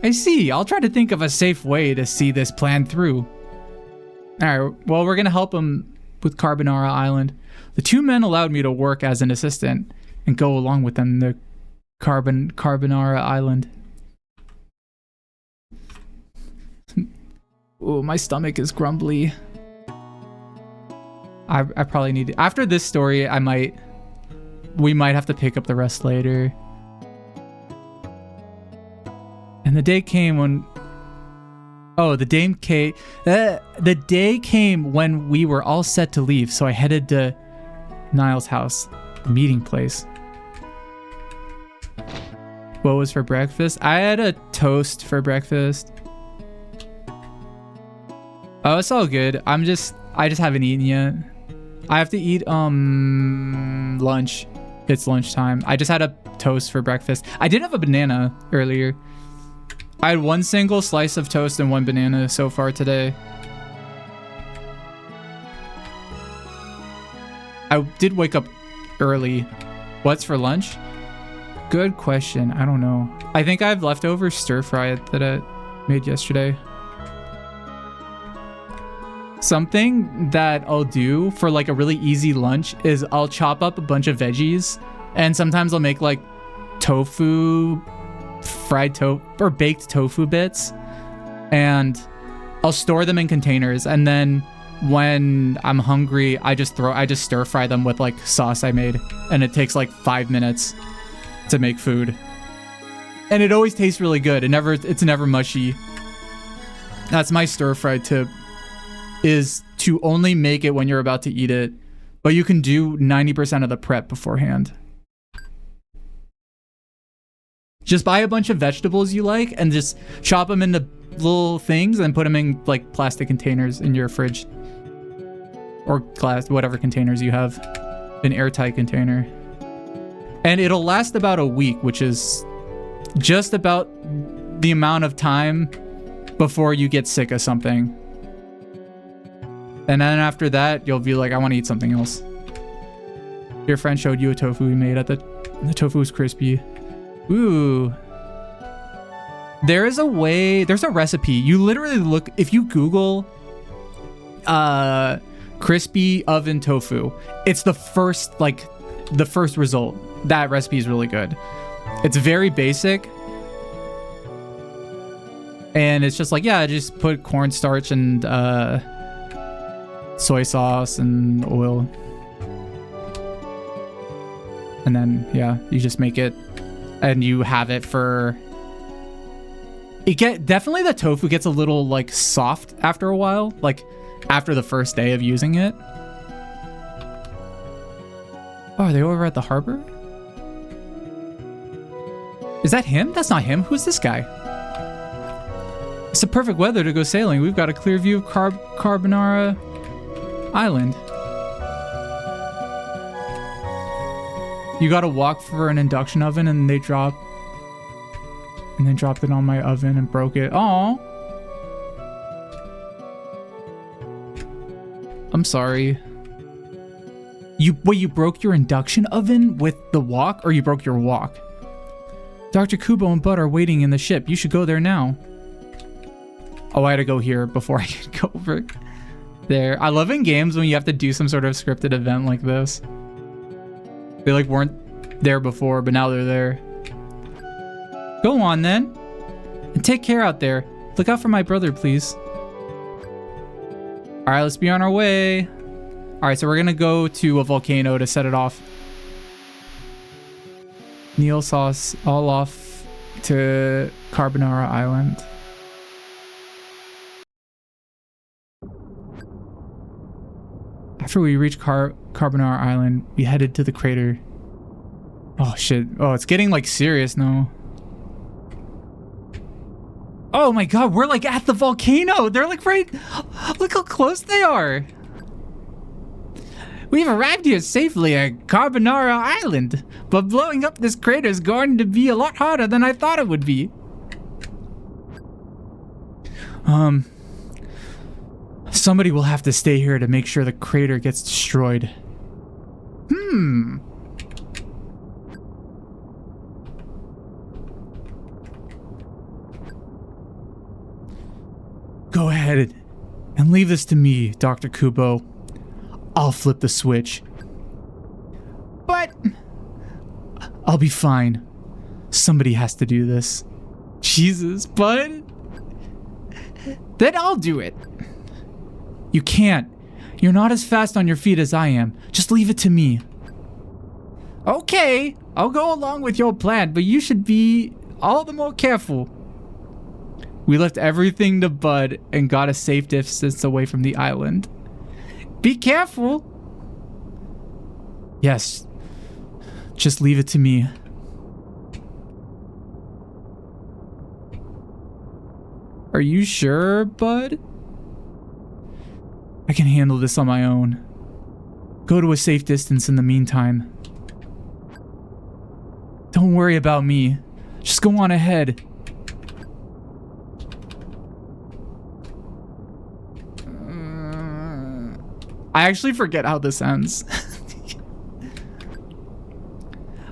I see. I'll try to think of a safe way to see this plan through. Alright, well, we're gonna help him with Carbonara Island. The two men allowed me to work as an assistant and go along with them to Carbonara Island. Oh, my stomach is grumbly. I probably need to, after this story, we might have to pick up the rest later. And the day came when the day came when we were all set to leave, so I headed to Niall's house, the meeting place. What was for breakfast? I had a toast for breakfast. Oh, it's all good. I just haven't eaten yet. I have to eat lunch. It's lunchtime. I just had a toast for breakfast. I did have a banana earlier. I had one single slice of toast and one banana so far today. I did wake up early. What's for lunch? Good question. I don't know. I think I have leftover stir fry that I made yesterday. Something that I'll do for like a really easy lunch is I'll chop up a bunch of veggies And sometimes I'll make like tofu, fried tofu, or baked tofu bits. And I'll store them in containers. And then when I'm hungry, I just stir fry them with like sauce I made. And it takes like 5 minutes to make food. And it always tastes really good. It's never mushy. That's my stir fry tip, is to only make it when you're about to eat it. But you can do 90% of the prep beforehand. Just buy a bunch of vegetables you like and just chop them into little things and put them in like plastic containers in your fridge. Or glass, whatever containers you have. An airtight container. And it'll last about a week, which is just about the amount of time before you get sick of something. And then after that, you'll be like, I want to eat something else. Your friend showed you a tofu we made the tofu was crispy. Ooh. There's a recipe. You literally look, if you Google crispy oven tofu, it's the first result. That recipe is really good. It's very basic. And it's just like, yeah, just put cornstarch and soy sauce and oil. And then, yeah, you just make it and you have it for... Definitely the tofu gets a little like soft after a while, like after the first day of using it. Oh, are they over at the harbor? Is that him? That's not him. Who's this guy? It's the perfect weather to go sailing. We've got a clear view of Carbonara Island. You gotta walk for an induction oven and they dropped it on my oven and broke it. Aw. I'm sorry. You broke your induction oven with the wok, or you broke your wok? Dr. Kubo and Bud are waiting in the ship. You should go there now. Oh, I had to go here before I could go over there. I love in games when you have to do some sort of scripted event like this. They like weren't there before, but now they're there. Go on then. And take care out there. Look out for my brother, please. Alright, let's be on our way. Alright, so we're gonna go to a volcano to set it off. Neil saw us all off to Carbonara Island. After we reached Carbonara Island, we headed to the crater. Oh shit. Oh, it's getting like serious now. Oh my god, we're like at the volcano. They're like right... Look how close they are. We've arrived here safely at Carbonara Island, but blowing up this crater is going to be a lot harder than I thought it would be. Somebody will have to stay here to make sure the crater gets destroyed. Go ahead and leave this to me, Dr. Kubo. I'll flip the switch. But I'll be fine. Somebody has to do this. Jesus, Bud. Then I'll do it. You can't. You're not as fast on your feet as I am. Just leave it to me. Okay, I'll go along with your plan, but you should be all the more careful. We left everything to Bud and got a safe distance away from the island. Be careful. Yes. Just leave it to me. Are you sure, Bud? I can handle this on my own. Go to a safe distance in the meantime. Don't worry about me. Just go on ahead. I actually forget how this ends.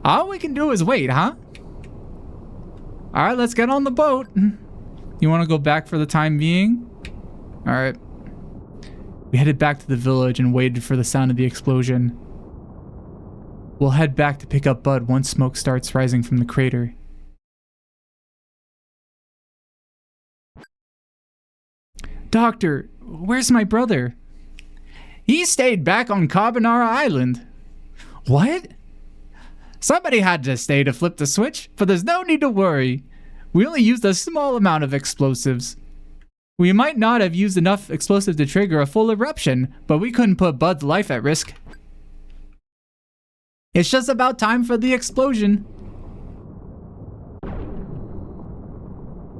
All we can do is wait, huh? Alright, let's get on the boat. You want to go back for the time being? Alright. We headed back to the village and waited for the sound of the explosion. We'll head back to pick up Bud once smoke starts rising from the crater. Doctor, where's my brother? He stayed back on Carbonara Island. What? Somebody had to stay to flip the switch, but there's no need to worry. We only used a small amount of explosives. We might not have used enough explosive to trigger a full eruption, but we couldn't put Bud's life at risk. It's just about time for the explosion.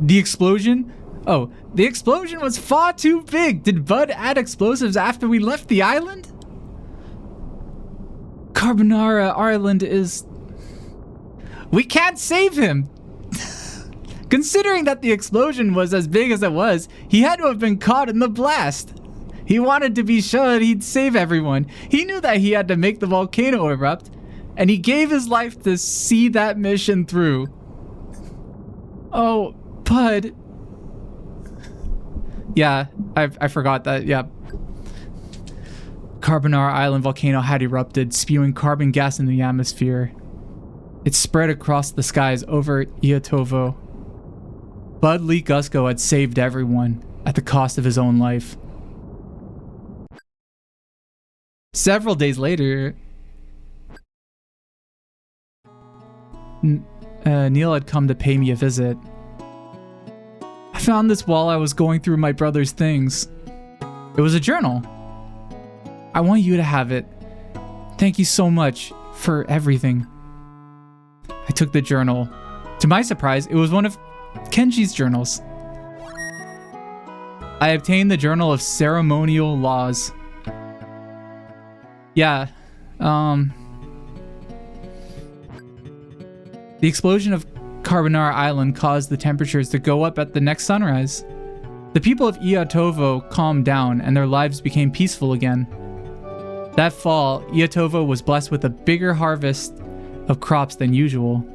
The explosion? Oh, the explosion was far too big. Did Bud add explosives after we left the island? Carbonara Island is... We can't save him! Considering that the explosion was as big as it was, he had to have been caught in the blast. He wanted to be sure he'd save everyone. He knew that he had to make the volcano erupt, and he gave his life to see that mission through. Oh, Bud. Yeah, I forgot that, yeah. Carbonara Island volcano had erupted, spewing carbon gas in the atmosphere. It spread across the skies over Ihatovo. Bud Lee Gusco had saved everyone, at the cost of his own life. Several days later, Neil had come to pay me a visit. I found this while I was going through my brother's things. It was a journal. I want you to have it. Thank you so much for everything. I took the journal. To my surprise, it was one of Kenji's journals. I obtained the Journal of Ceremonial Laws. Yeah, the explosion of Carbonara Island caused the temperatures to go up at the next sunrise. The people of Ihatovo calmed down and their lives became peaceful again. That fall, Ihatovo was blessed with a bigger harvest of crops than usual.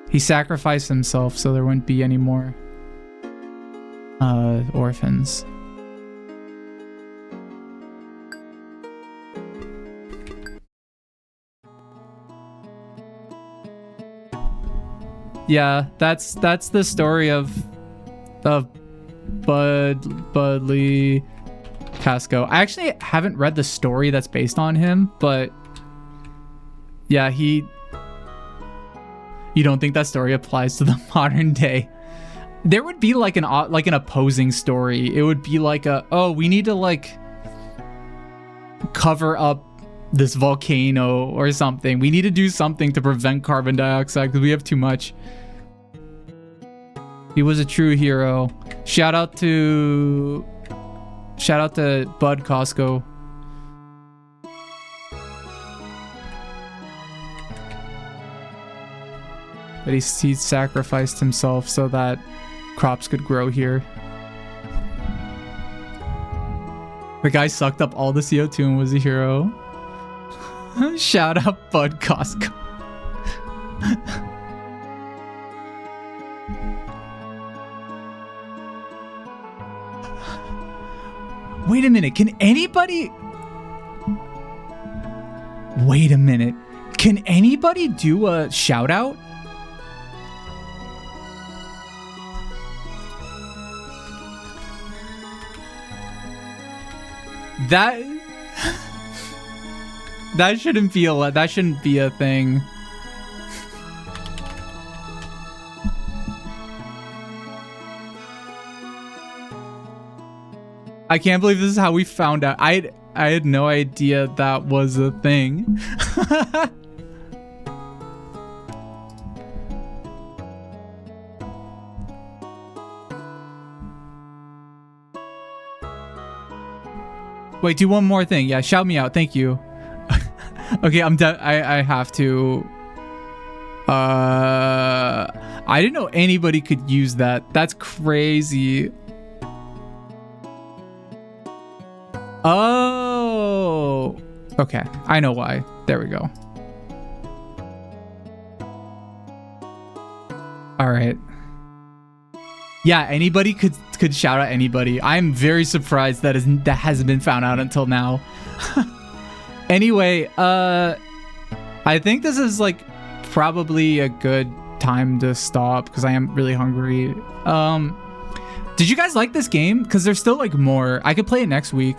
He sacrificed himself so there wouldn't be any more orphans. Yeah, that's the story of Bud Lee Casco. I actually haven't read the story that's based on him, but yeah, you don't think that story applies to the modern day? There would be like an opposing story. It would be like we need to like cover up this volcano or something. We need to do something to prevent carbon dioxide because we have too much. He was a true hero. Shout out to Bud Costco. But he sacrificed himself so that crops could grow here. The guy sucked up all the CO2 and was a hero. Shout out Bud Costco. Wait a minute, can anybody do a shout out? That shouldn't be a thing. I can't believe this is how we found out. I had no idea that was a thing. Wait, do one more thing. Yeah, shout me out. Thank you. Okay, I'm done. I have to. I didn't know anybody could use that. That's crazy. Oh. Okay, I know why. There we go. All right. Yeah, anybody could shout out anybody. I'm very surprised that hasn't been found out until now. Anyway, I think this is like probably a good time to stop because I am really hungry. Did you guys like this game? Because there's still like more. I could play it next week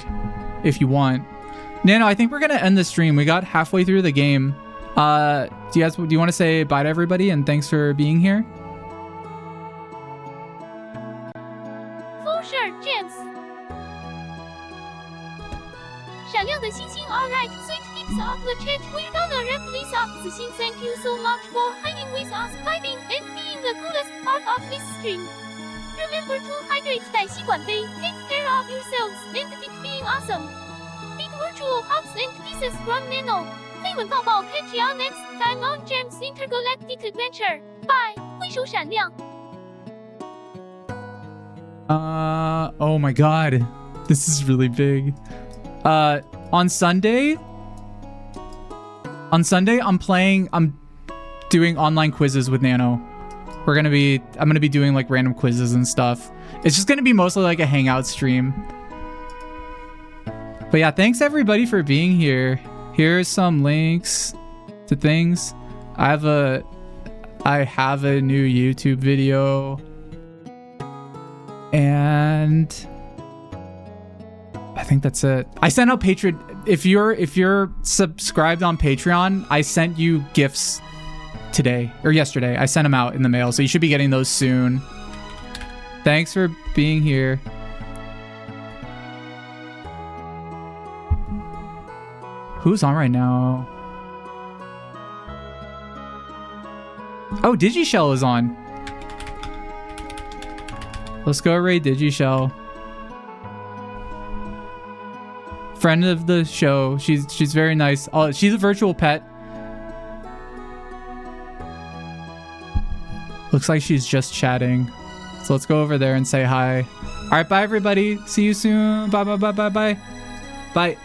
if you want. Nano, I think we're gonna end the stream. We got halfway through the game. Do you want to say bye to everybody and thanks for being here? For sure, James. 闪亮的星星 alright, sweet tips of the chat. We're gonna wrap this up. 子欣 thank you so much for hanging with us, vibing, and being the coolest part of this stream. Remember to hydrate 带吸管杯, take care of yourselves, and keep being awesome. Big virtual hugs and kisses from Nano. 飞吻抱抱 catch you next time on James Intergalactic Adventure. Bye. 挥手闪亮. Oh my god. This is really big. On Sunday, I'm doing online quizzes with Nano. I'm gonna be doing like random quizzes and stuff. It's just gonna be mostly like a hangout stream. But yeah, thanks everybody for being here. Here's some links to things. I have a new YouTube video. And I think that's it. I sent out Patreon. If you're subscribed on Patreon, I sent you gifts today or yesterday. I sent them out in the mail, so you should be getting those soon. Thanks for being here. Who's on right now? Oh, Digishell is on. Let's go raid Digishell. Friend of the show. She's very nice. Oh, she's a virtual pet. Looks like she's just chatting. So let's go over there and say hi. All right, bye everybody. See you soon. Bye. Bye.